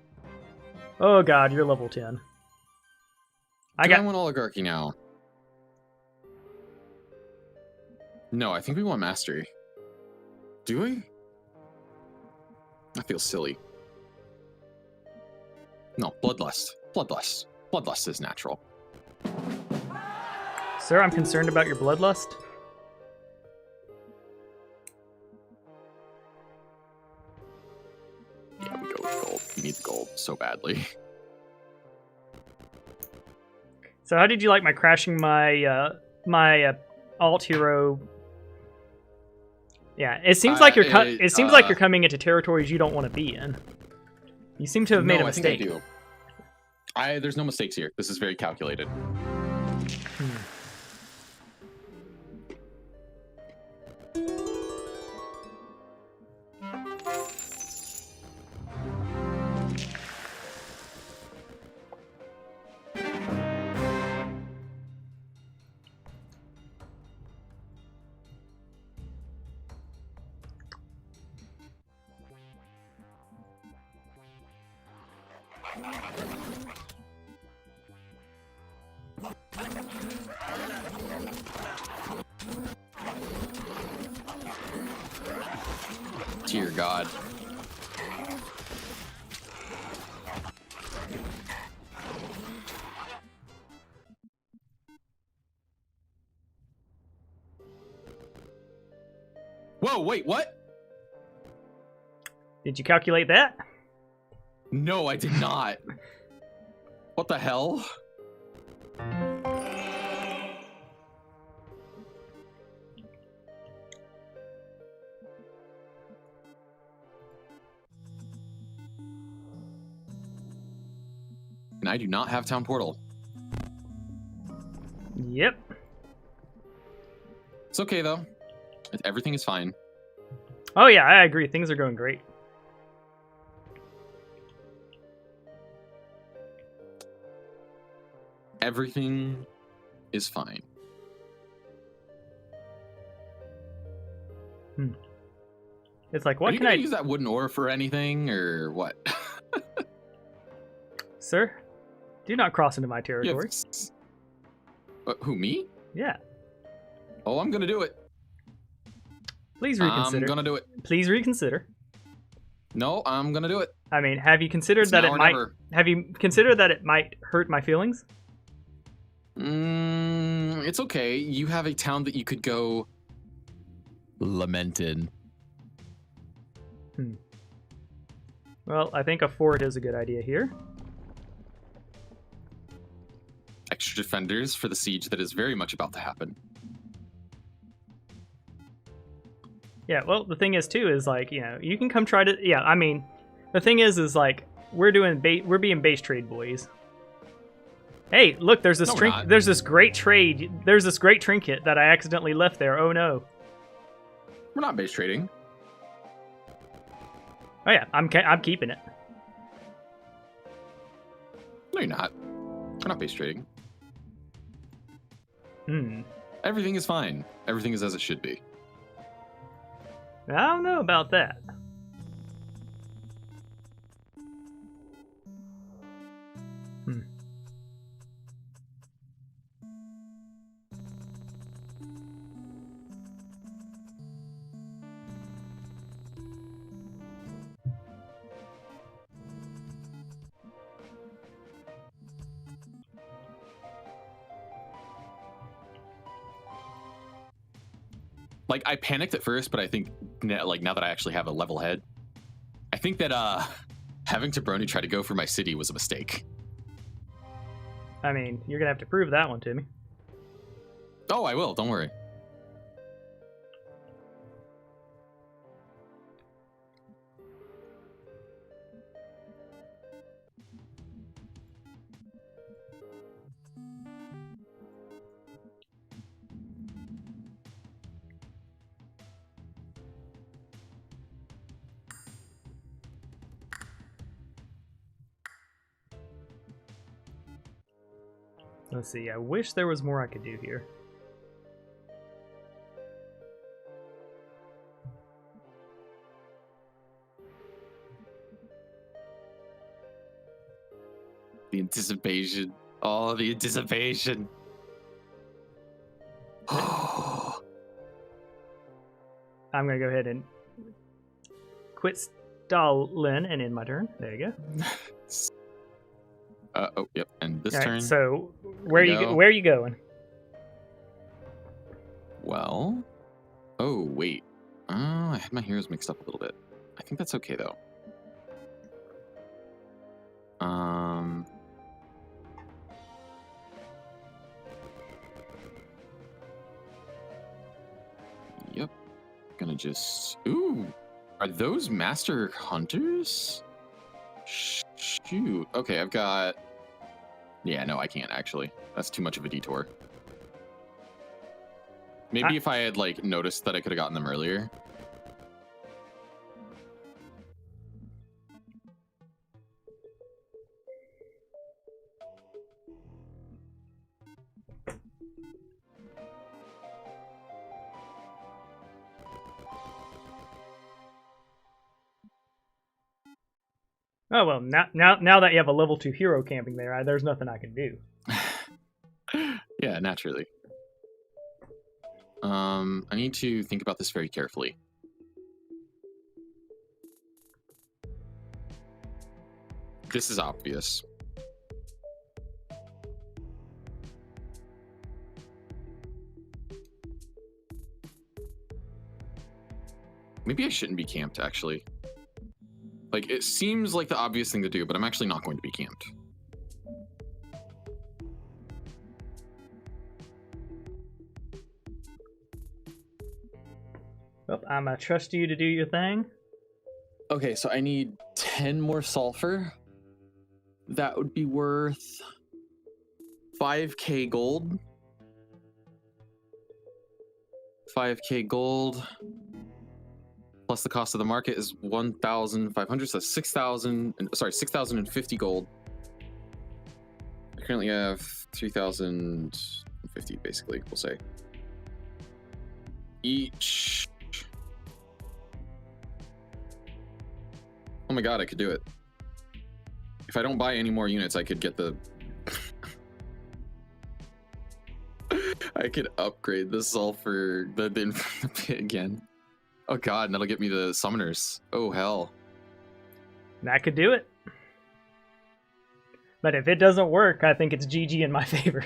Oh god, you're level 10. I want oligarchy now. No, I think we want mastery. Do we? That feels silly. No, bloodlust. Bloodlust. Bloodlust is natural. Sir, I'm concerned about your bloodlust. Yeah, we go with gold. We need the gold so badly. So how did you like my crashing my alt hero? Yeah, it seems like you're coming into territories you don't want to be in. You seem to have made a mistake. I think I do. There's no mistakes here. This is very calculated. Dear God. Whoa, wait, what? Did you calculate that? No, I did not. What the hell? And I do not have Town Portal. Yep. It's okay, though. Everything is fine. Oh yeah, I agree. Things are going great. Everything is fine. It's like, what Are you can gonna I use that wooden ore for anything, or what? Sir, do not cross into my You territory. have... Who, me? Yeah. Oh, I'm gonna do it. Please reconsider. I'm gonna do it. Please reconsider. No, I'm gonna do it. I mean, have you considered It's that now it or might never. have you considered that it might hurt my feelings? It's okay. You have a town that you could go lament in. Well, I think a fort is a good idea here. Extra defenders for the siege that is very much about to happen. Yeah, well, the thing is too is like, you know, you can come try to. Yeah, I mean, the thing is like we're being base trade boys. Hey, look, there's this No, we're not. there's this great trade. There's this great trinket that I accidentally left there. Oh no. We're not base trading. Oh yeah, I'm keeping it. No, you're not. We're not base trading. Everything is fine. Everything is as it should be. I don't know about that. Like, I panicked at first, but I think now that I actually have a level head, I think that having Tabroni try to go for my city was a mistake. I mean, you're gonna have to prove that one to me. Oh, I will. Don't worry. Let's see. I wish there was more I could do here. The anticipation. Oh, the anticipation. I'm gonna go ahead and quit Stalin and end my turn. There you go. Oh, yep. And this All right, turn. so where you go. where are you going? Well. Oh, wait. I had my heroes mixed up a little bit. I think that's okay, though. Yep. Gonna just... Ooh! Are those master hunters? Shoot. Okay, I've got... Yeah, no, I can't, actually. That's too much of a detour. Maybe if I had, like, noticed that I could have gotten them earlier. Oh well, now that you have a level 2 hero camping there, there's nothing I can do. Yeah, naturally. I need to think about this very carefully. This is obvious. Maybe I shouldn't be camped, actually. Like, it seems like the obvious thing to do, but I'm actually not going to be camped. Well, I'm gonna trust you to do your thing. Okay, so I need 10 more sulfur. That would be worth 5k gold. 5k gold. Plus the cost of the market is 1,500, so that's 6,000, sorry, 6,050 gold. I currently have 3,050, basically, we'll say. Each. Oh my god, I could do it. If I don't buy any more units, I could get the... I could upgrade the sulfur, the pit again. Oh god, and that'll get me the summoners. Oh hell. That could do it. But if it doesn't work, I think it's GG in my favor.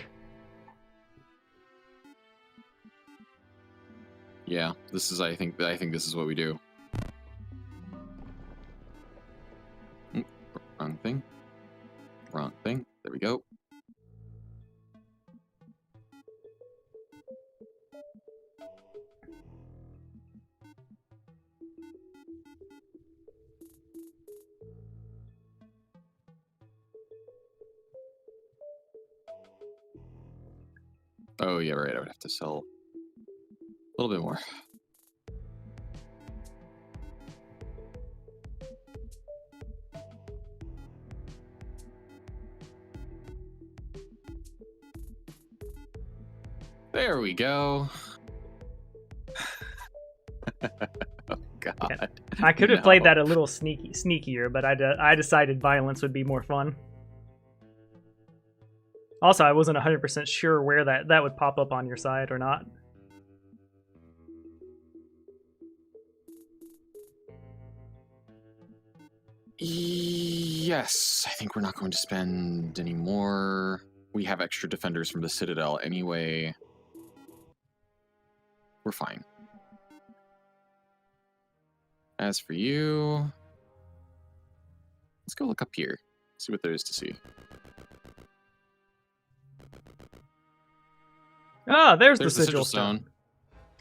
Yeah, this is, I think this is what we do. Wrong thing. Wrong thing. There we go. Oh yeah, right. I would have to sell a little bit more. There we go. Oh god. Yeah. I could have played that a little sneakier, but I decided violence would be more fun. Also, I wasn't 100% sure where that would pop up on your side or not. Yes, I think we're not going to spend any more. We have extra defenders from the Citadel anyway. We're fine. As for you, let's go look up here, see what there is to see. Oh, there's the Sigil stone.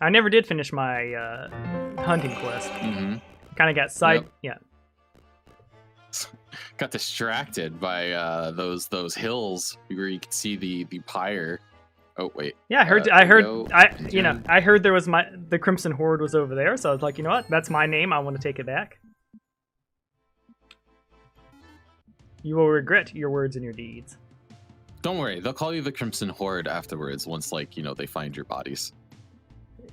I never did finish my hunting quest. Mm-hmm. Kind of got side. Yep. Yeah. Got distracted by those hills where you could see the pyre. Oh wait. Yeah, I heard I heard there was the Crimson Horde was over there, so I was like, you know what? That's my name. I want to take it back. You will regret your words and your deeds. Don't worry, they'll call you the Crimson Horde afterwards once, like, you know, they find your bodies.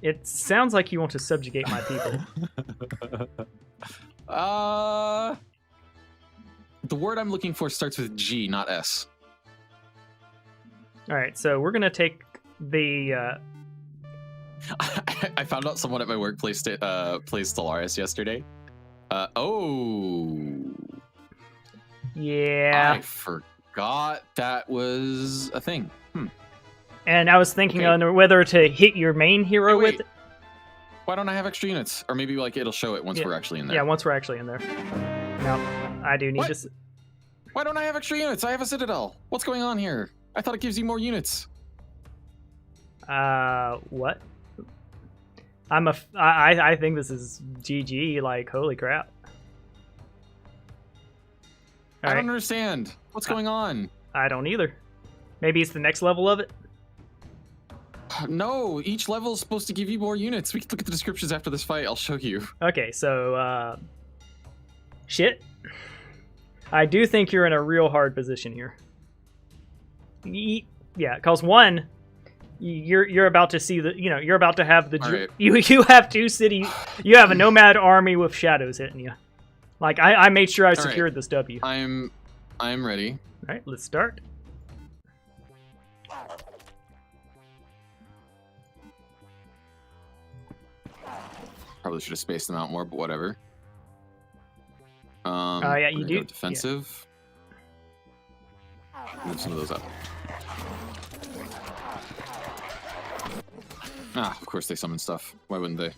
It sounds like you want to subjugate my people. The word I'm looking for starts with G, not S. All right, so we're gonna take the. I found out someone at my workplace plays Stellaris yesterday. Yeah. I forgot that was a thing. And I was thinking on whether to hit your main hero with it. Why don't I have extra units? Or maybe like it'll show it once we're actually in there. Yeah, once we're actually in there. No, I do need to. Why don't I have extra units? I have a Citadel. What's going on here? I thought it gives you more units. What? I think this is GG. Like, holy crap! I don't understand. What's going on? I don't either. Maybe it's the next level of it. No, each level is supposed to give you more units. We can look at the descriptions after this fight. I'll show you. Okay, so shit. I do think you're in a real hard position here. Yeah, because one, you're about to see you're about to have the right. you have two cities. You have a nomad army with shadows hitting you. Like I made sure I secured this W. I'm ready. All right, let's start. Probably should have spaced them out more, but whatever. Yeah, you do. Go defensive. Move some of those up. Ah, of course they summon stuff. Why wouldn't they?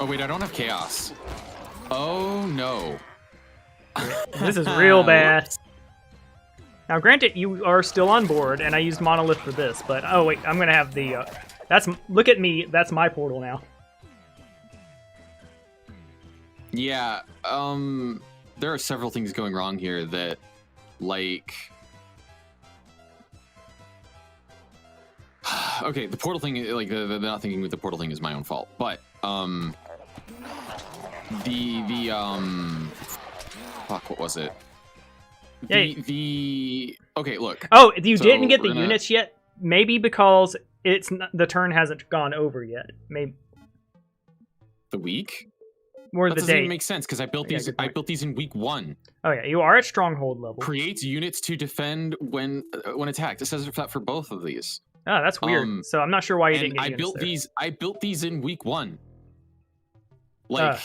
Oh wait, I don't have chaos. Oh no. This is real bad. Now, granted, you are still on board, and I used Monolith for this, but oh wait, I'm gonna have the. Look at me. That's my portal now. Yeah. There are several things going wrong here that, like. Okay, the portal thing, like the not thinking with the portal thing is my own fault, but fuck, what was it? Okay, look. Oh, you didn't get the units yet? Maybe because the turn hasn't gone over yet. Maybe the week or that the doesn't day. even make sense because I built these. I built these in week 1. Oh yeah, you are at stronghold level. Creates units to defend when attacked. It says that for both of these. Oh, that's weird. So I'm not sure why you didn't get units built there. I built these in week 1. Like,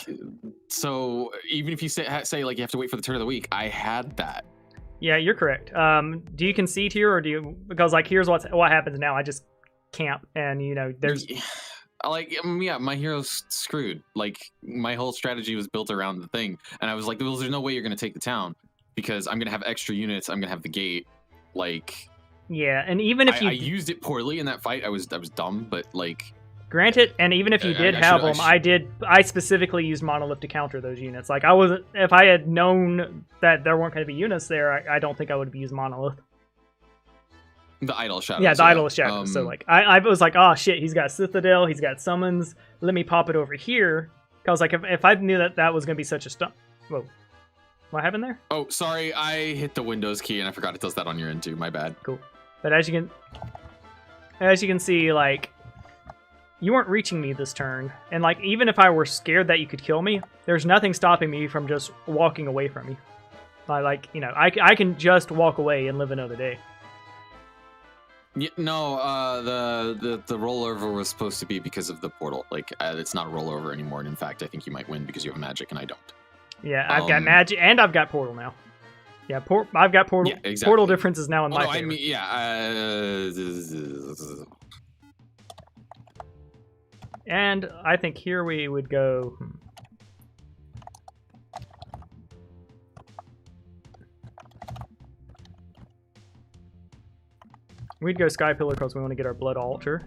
so even if you say like you have to wait for the turn of the week, I had that. Yeah, you're correct. Do you concede here, or do you? Because like, here's what happens now. I just camp, and there's. Like, yeah, my hero's screwed. Like, my whole strategy was built around the thing, and I was like, well, there's no way you're gonna take the town because I'm gonna have extra units. I'm gonna have the gate. Like. Yeah, and even if I used it poorly in that fight, I was dumb, but like. Granted, and even if you did have them, I specifically used Monolith to counter those units. Like, I wasn't, if I had known that there weren't going to be units there, I don't think I would have used Monolith. The Idol Shadows. Yeah, the Idol Shadows. So, like, I was like, oh shit, he's got Citadel, he's got Summons, let me pop it over here. Because, like, if I knew that was going to be such a stuff. Whoa. What happened there? Oh, sorry, I hit the Windows key and I forgot it does that on your end too. My bad. Cool. But as you can see, like, you weren't reaching me this turn, and like, even if I were scared that you could kill me, there's nothing stopping me from just walking away from you. I can just walk away and live another day. Yeah, no, the rollover was supposed to be because of the portal. Like, it's not a rollover anymore, and in fact, I think you might win because you have magic and I don't. Yeah, I've got magic and I've got portal now. Yeah, I've got portal. Yeah, exactly. Portal difference is now in my favor. I mean, yeah. And I think here we would go. We'd go Sky Pillar because we want to get our Blood Altar.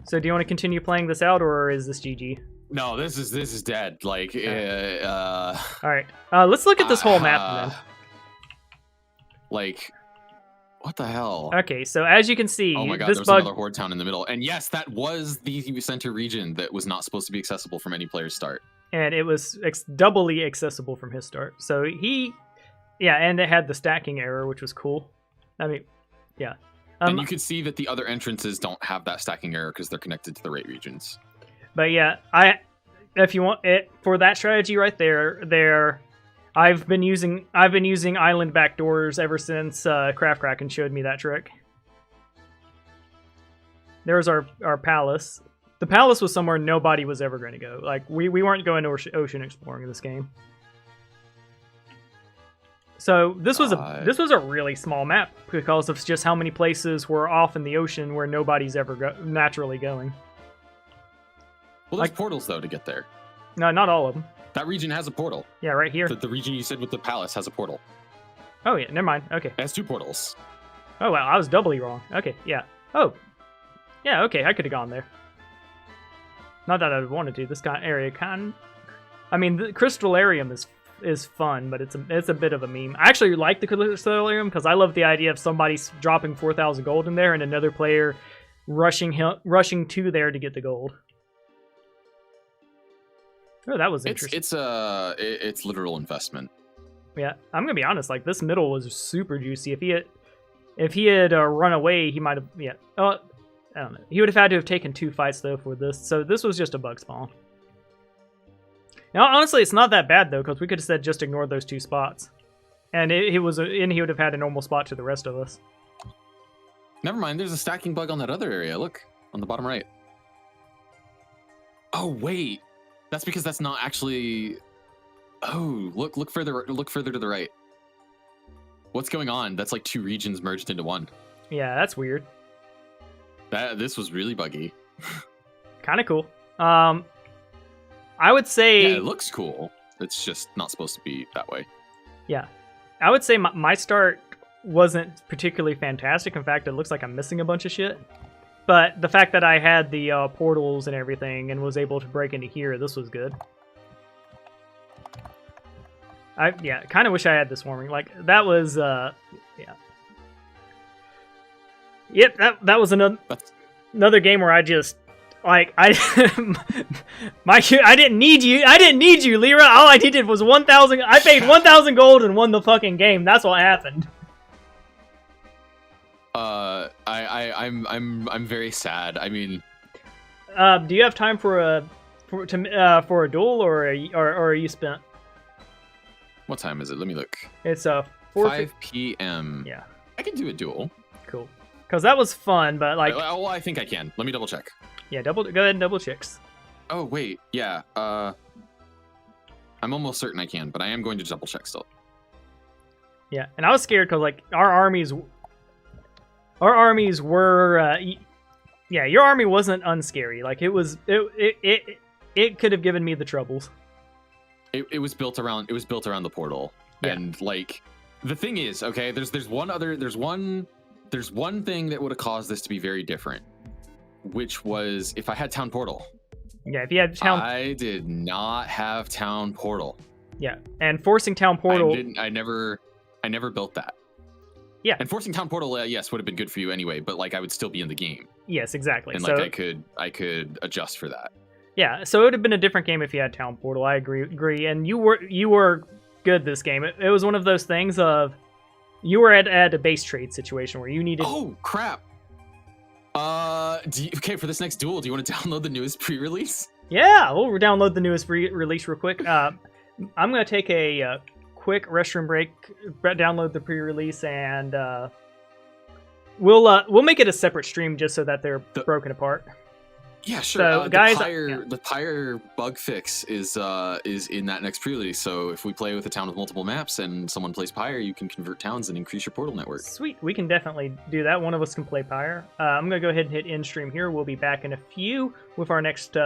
So do you want to continue playing this out, or is this GG? No, this is dead. Like, all right. Let's look at this whole map then. Like, what the hell? Okay, so as you can see, oh my god, there's another Horde town in the middle, and yes, that was the center region that was not supposed to be accessible from any player's start. And it was doubly accessible from his start. So and it had the stacking error, which was cool. I mean, yeah. And you could see that the other entrances don't have that stacking error because they're connected to the raid regions. But yeah, if you want it for that strategy right there, I've been using island backdoors ever since Craft Kraken showed me that trick. There's our palace. The palace was somewhere nobody was ever going to go. Like, we weren't going to ocean exploring in this game. So this was a really small map because of just how many places were off in the ocean where nobody's ever naturally going. Well, there's portals though to get there. No, not all of them. That region has a portal. Yeah, right here. The region you said with the palace has a portal. Oh yeah, never mind. Okay. It has 2 portals. Oh wow, I was doubly wrong. Okay, yeah. Oh, yeah. Okay, I could have gone there. Not that I wanted to. This area I mean, the Crystallarium is fun, but it's a bit of a meme. I actually like the Crystallarium because I love the idea of somebody dropping 4,000 gold in there and another player rushing to there to get the gold. Oh, that was interesting. It's literal investment. Yeah, I'm gonna be honest. Like, this middle was super juicy. If he had run away, he might have. Yeah. I don't know. He would have had to have taken 2 fights though for this. So this was just a bug spawn. Now, honestly, it's not that bad though, because we could have said just ignore those 2 spots. And he would have had a normal spot to the rest of us. Never mind. There's a stacking bug on that other area. Look on the bottom right. Oh wait, that's because that's not actually. Oh, look further to the right. What's going on? That's like 2 regions merged into one. Yeah, that's weird. This was really buggy. Kind of cool. I would say. Yeah, it looks cool. It's just not supposed to be that way. Yeah, I would say my start wasn't particularly fantastic. In fact, it looks like I'm missing a bunch of shit. But the fact that I had the portals and everything and was able to break into here, this was good. I kind of wish I had this swarming. Like that was yeah. Yep, that was another game where I just like I didn't need you, Lyra. All I needed was 1,000. I paid 1,000 gold and won the fucking game. That's what happened. I'm very sad. I mean, do you have time for a duel, or are you spent? What time is it? Let me look. It's 5 p.m. Yeah, I can do a duel. Cool. Because that was fun, but like, well, I think I can. Let me double check. Yeah, go ahead and double checks. Oh wait, yeah. I'm almost certain I can, but I am going to double check still. Yeah, and I was scared because like our armies were yeah, your army wasn't unscary. Like it could have given me the troubles. It was built around the portal. Yeah. And like the thing is, okay, there's one thing that would have caused this to be very different, which was if I had town portal. Yeah, if you had town, I did not have town portal. Yeah, and forcing town portal, I never built that. Yeah, and forcing town portal, yes, would have been good for you anyway. But like, I would still be in the game. Yes, exactly. And like, I could adjust for that. Yeah, so it would have been a different game if you had town portal. I agree. And you were good this game. It was one of those things of you were at a base trade situation where you needed. Oh crap! Okay, for this next duel, do you want to download the newest pre-release? Yeah, we'll download the newest release real quick. I'm gonna take a quick restroom break, download the pre-release, and we'll make it a separate stream just so that they're broken apart. Yeah, sure. So, guys, the pyre bug fix is in that next pre-release. So if we play with a town with multiple maps and someone plays pyre, you can convert towns and increase your portal network. Sweet, we can definitely do that. One of us can play pyre. I'm gonna go ahead and hit end stream here. We'll be back in a few with our next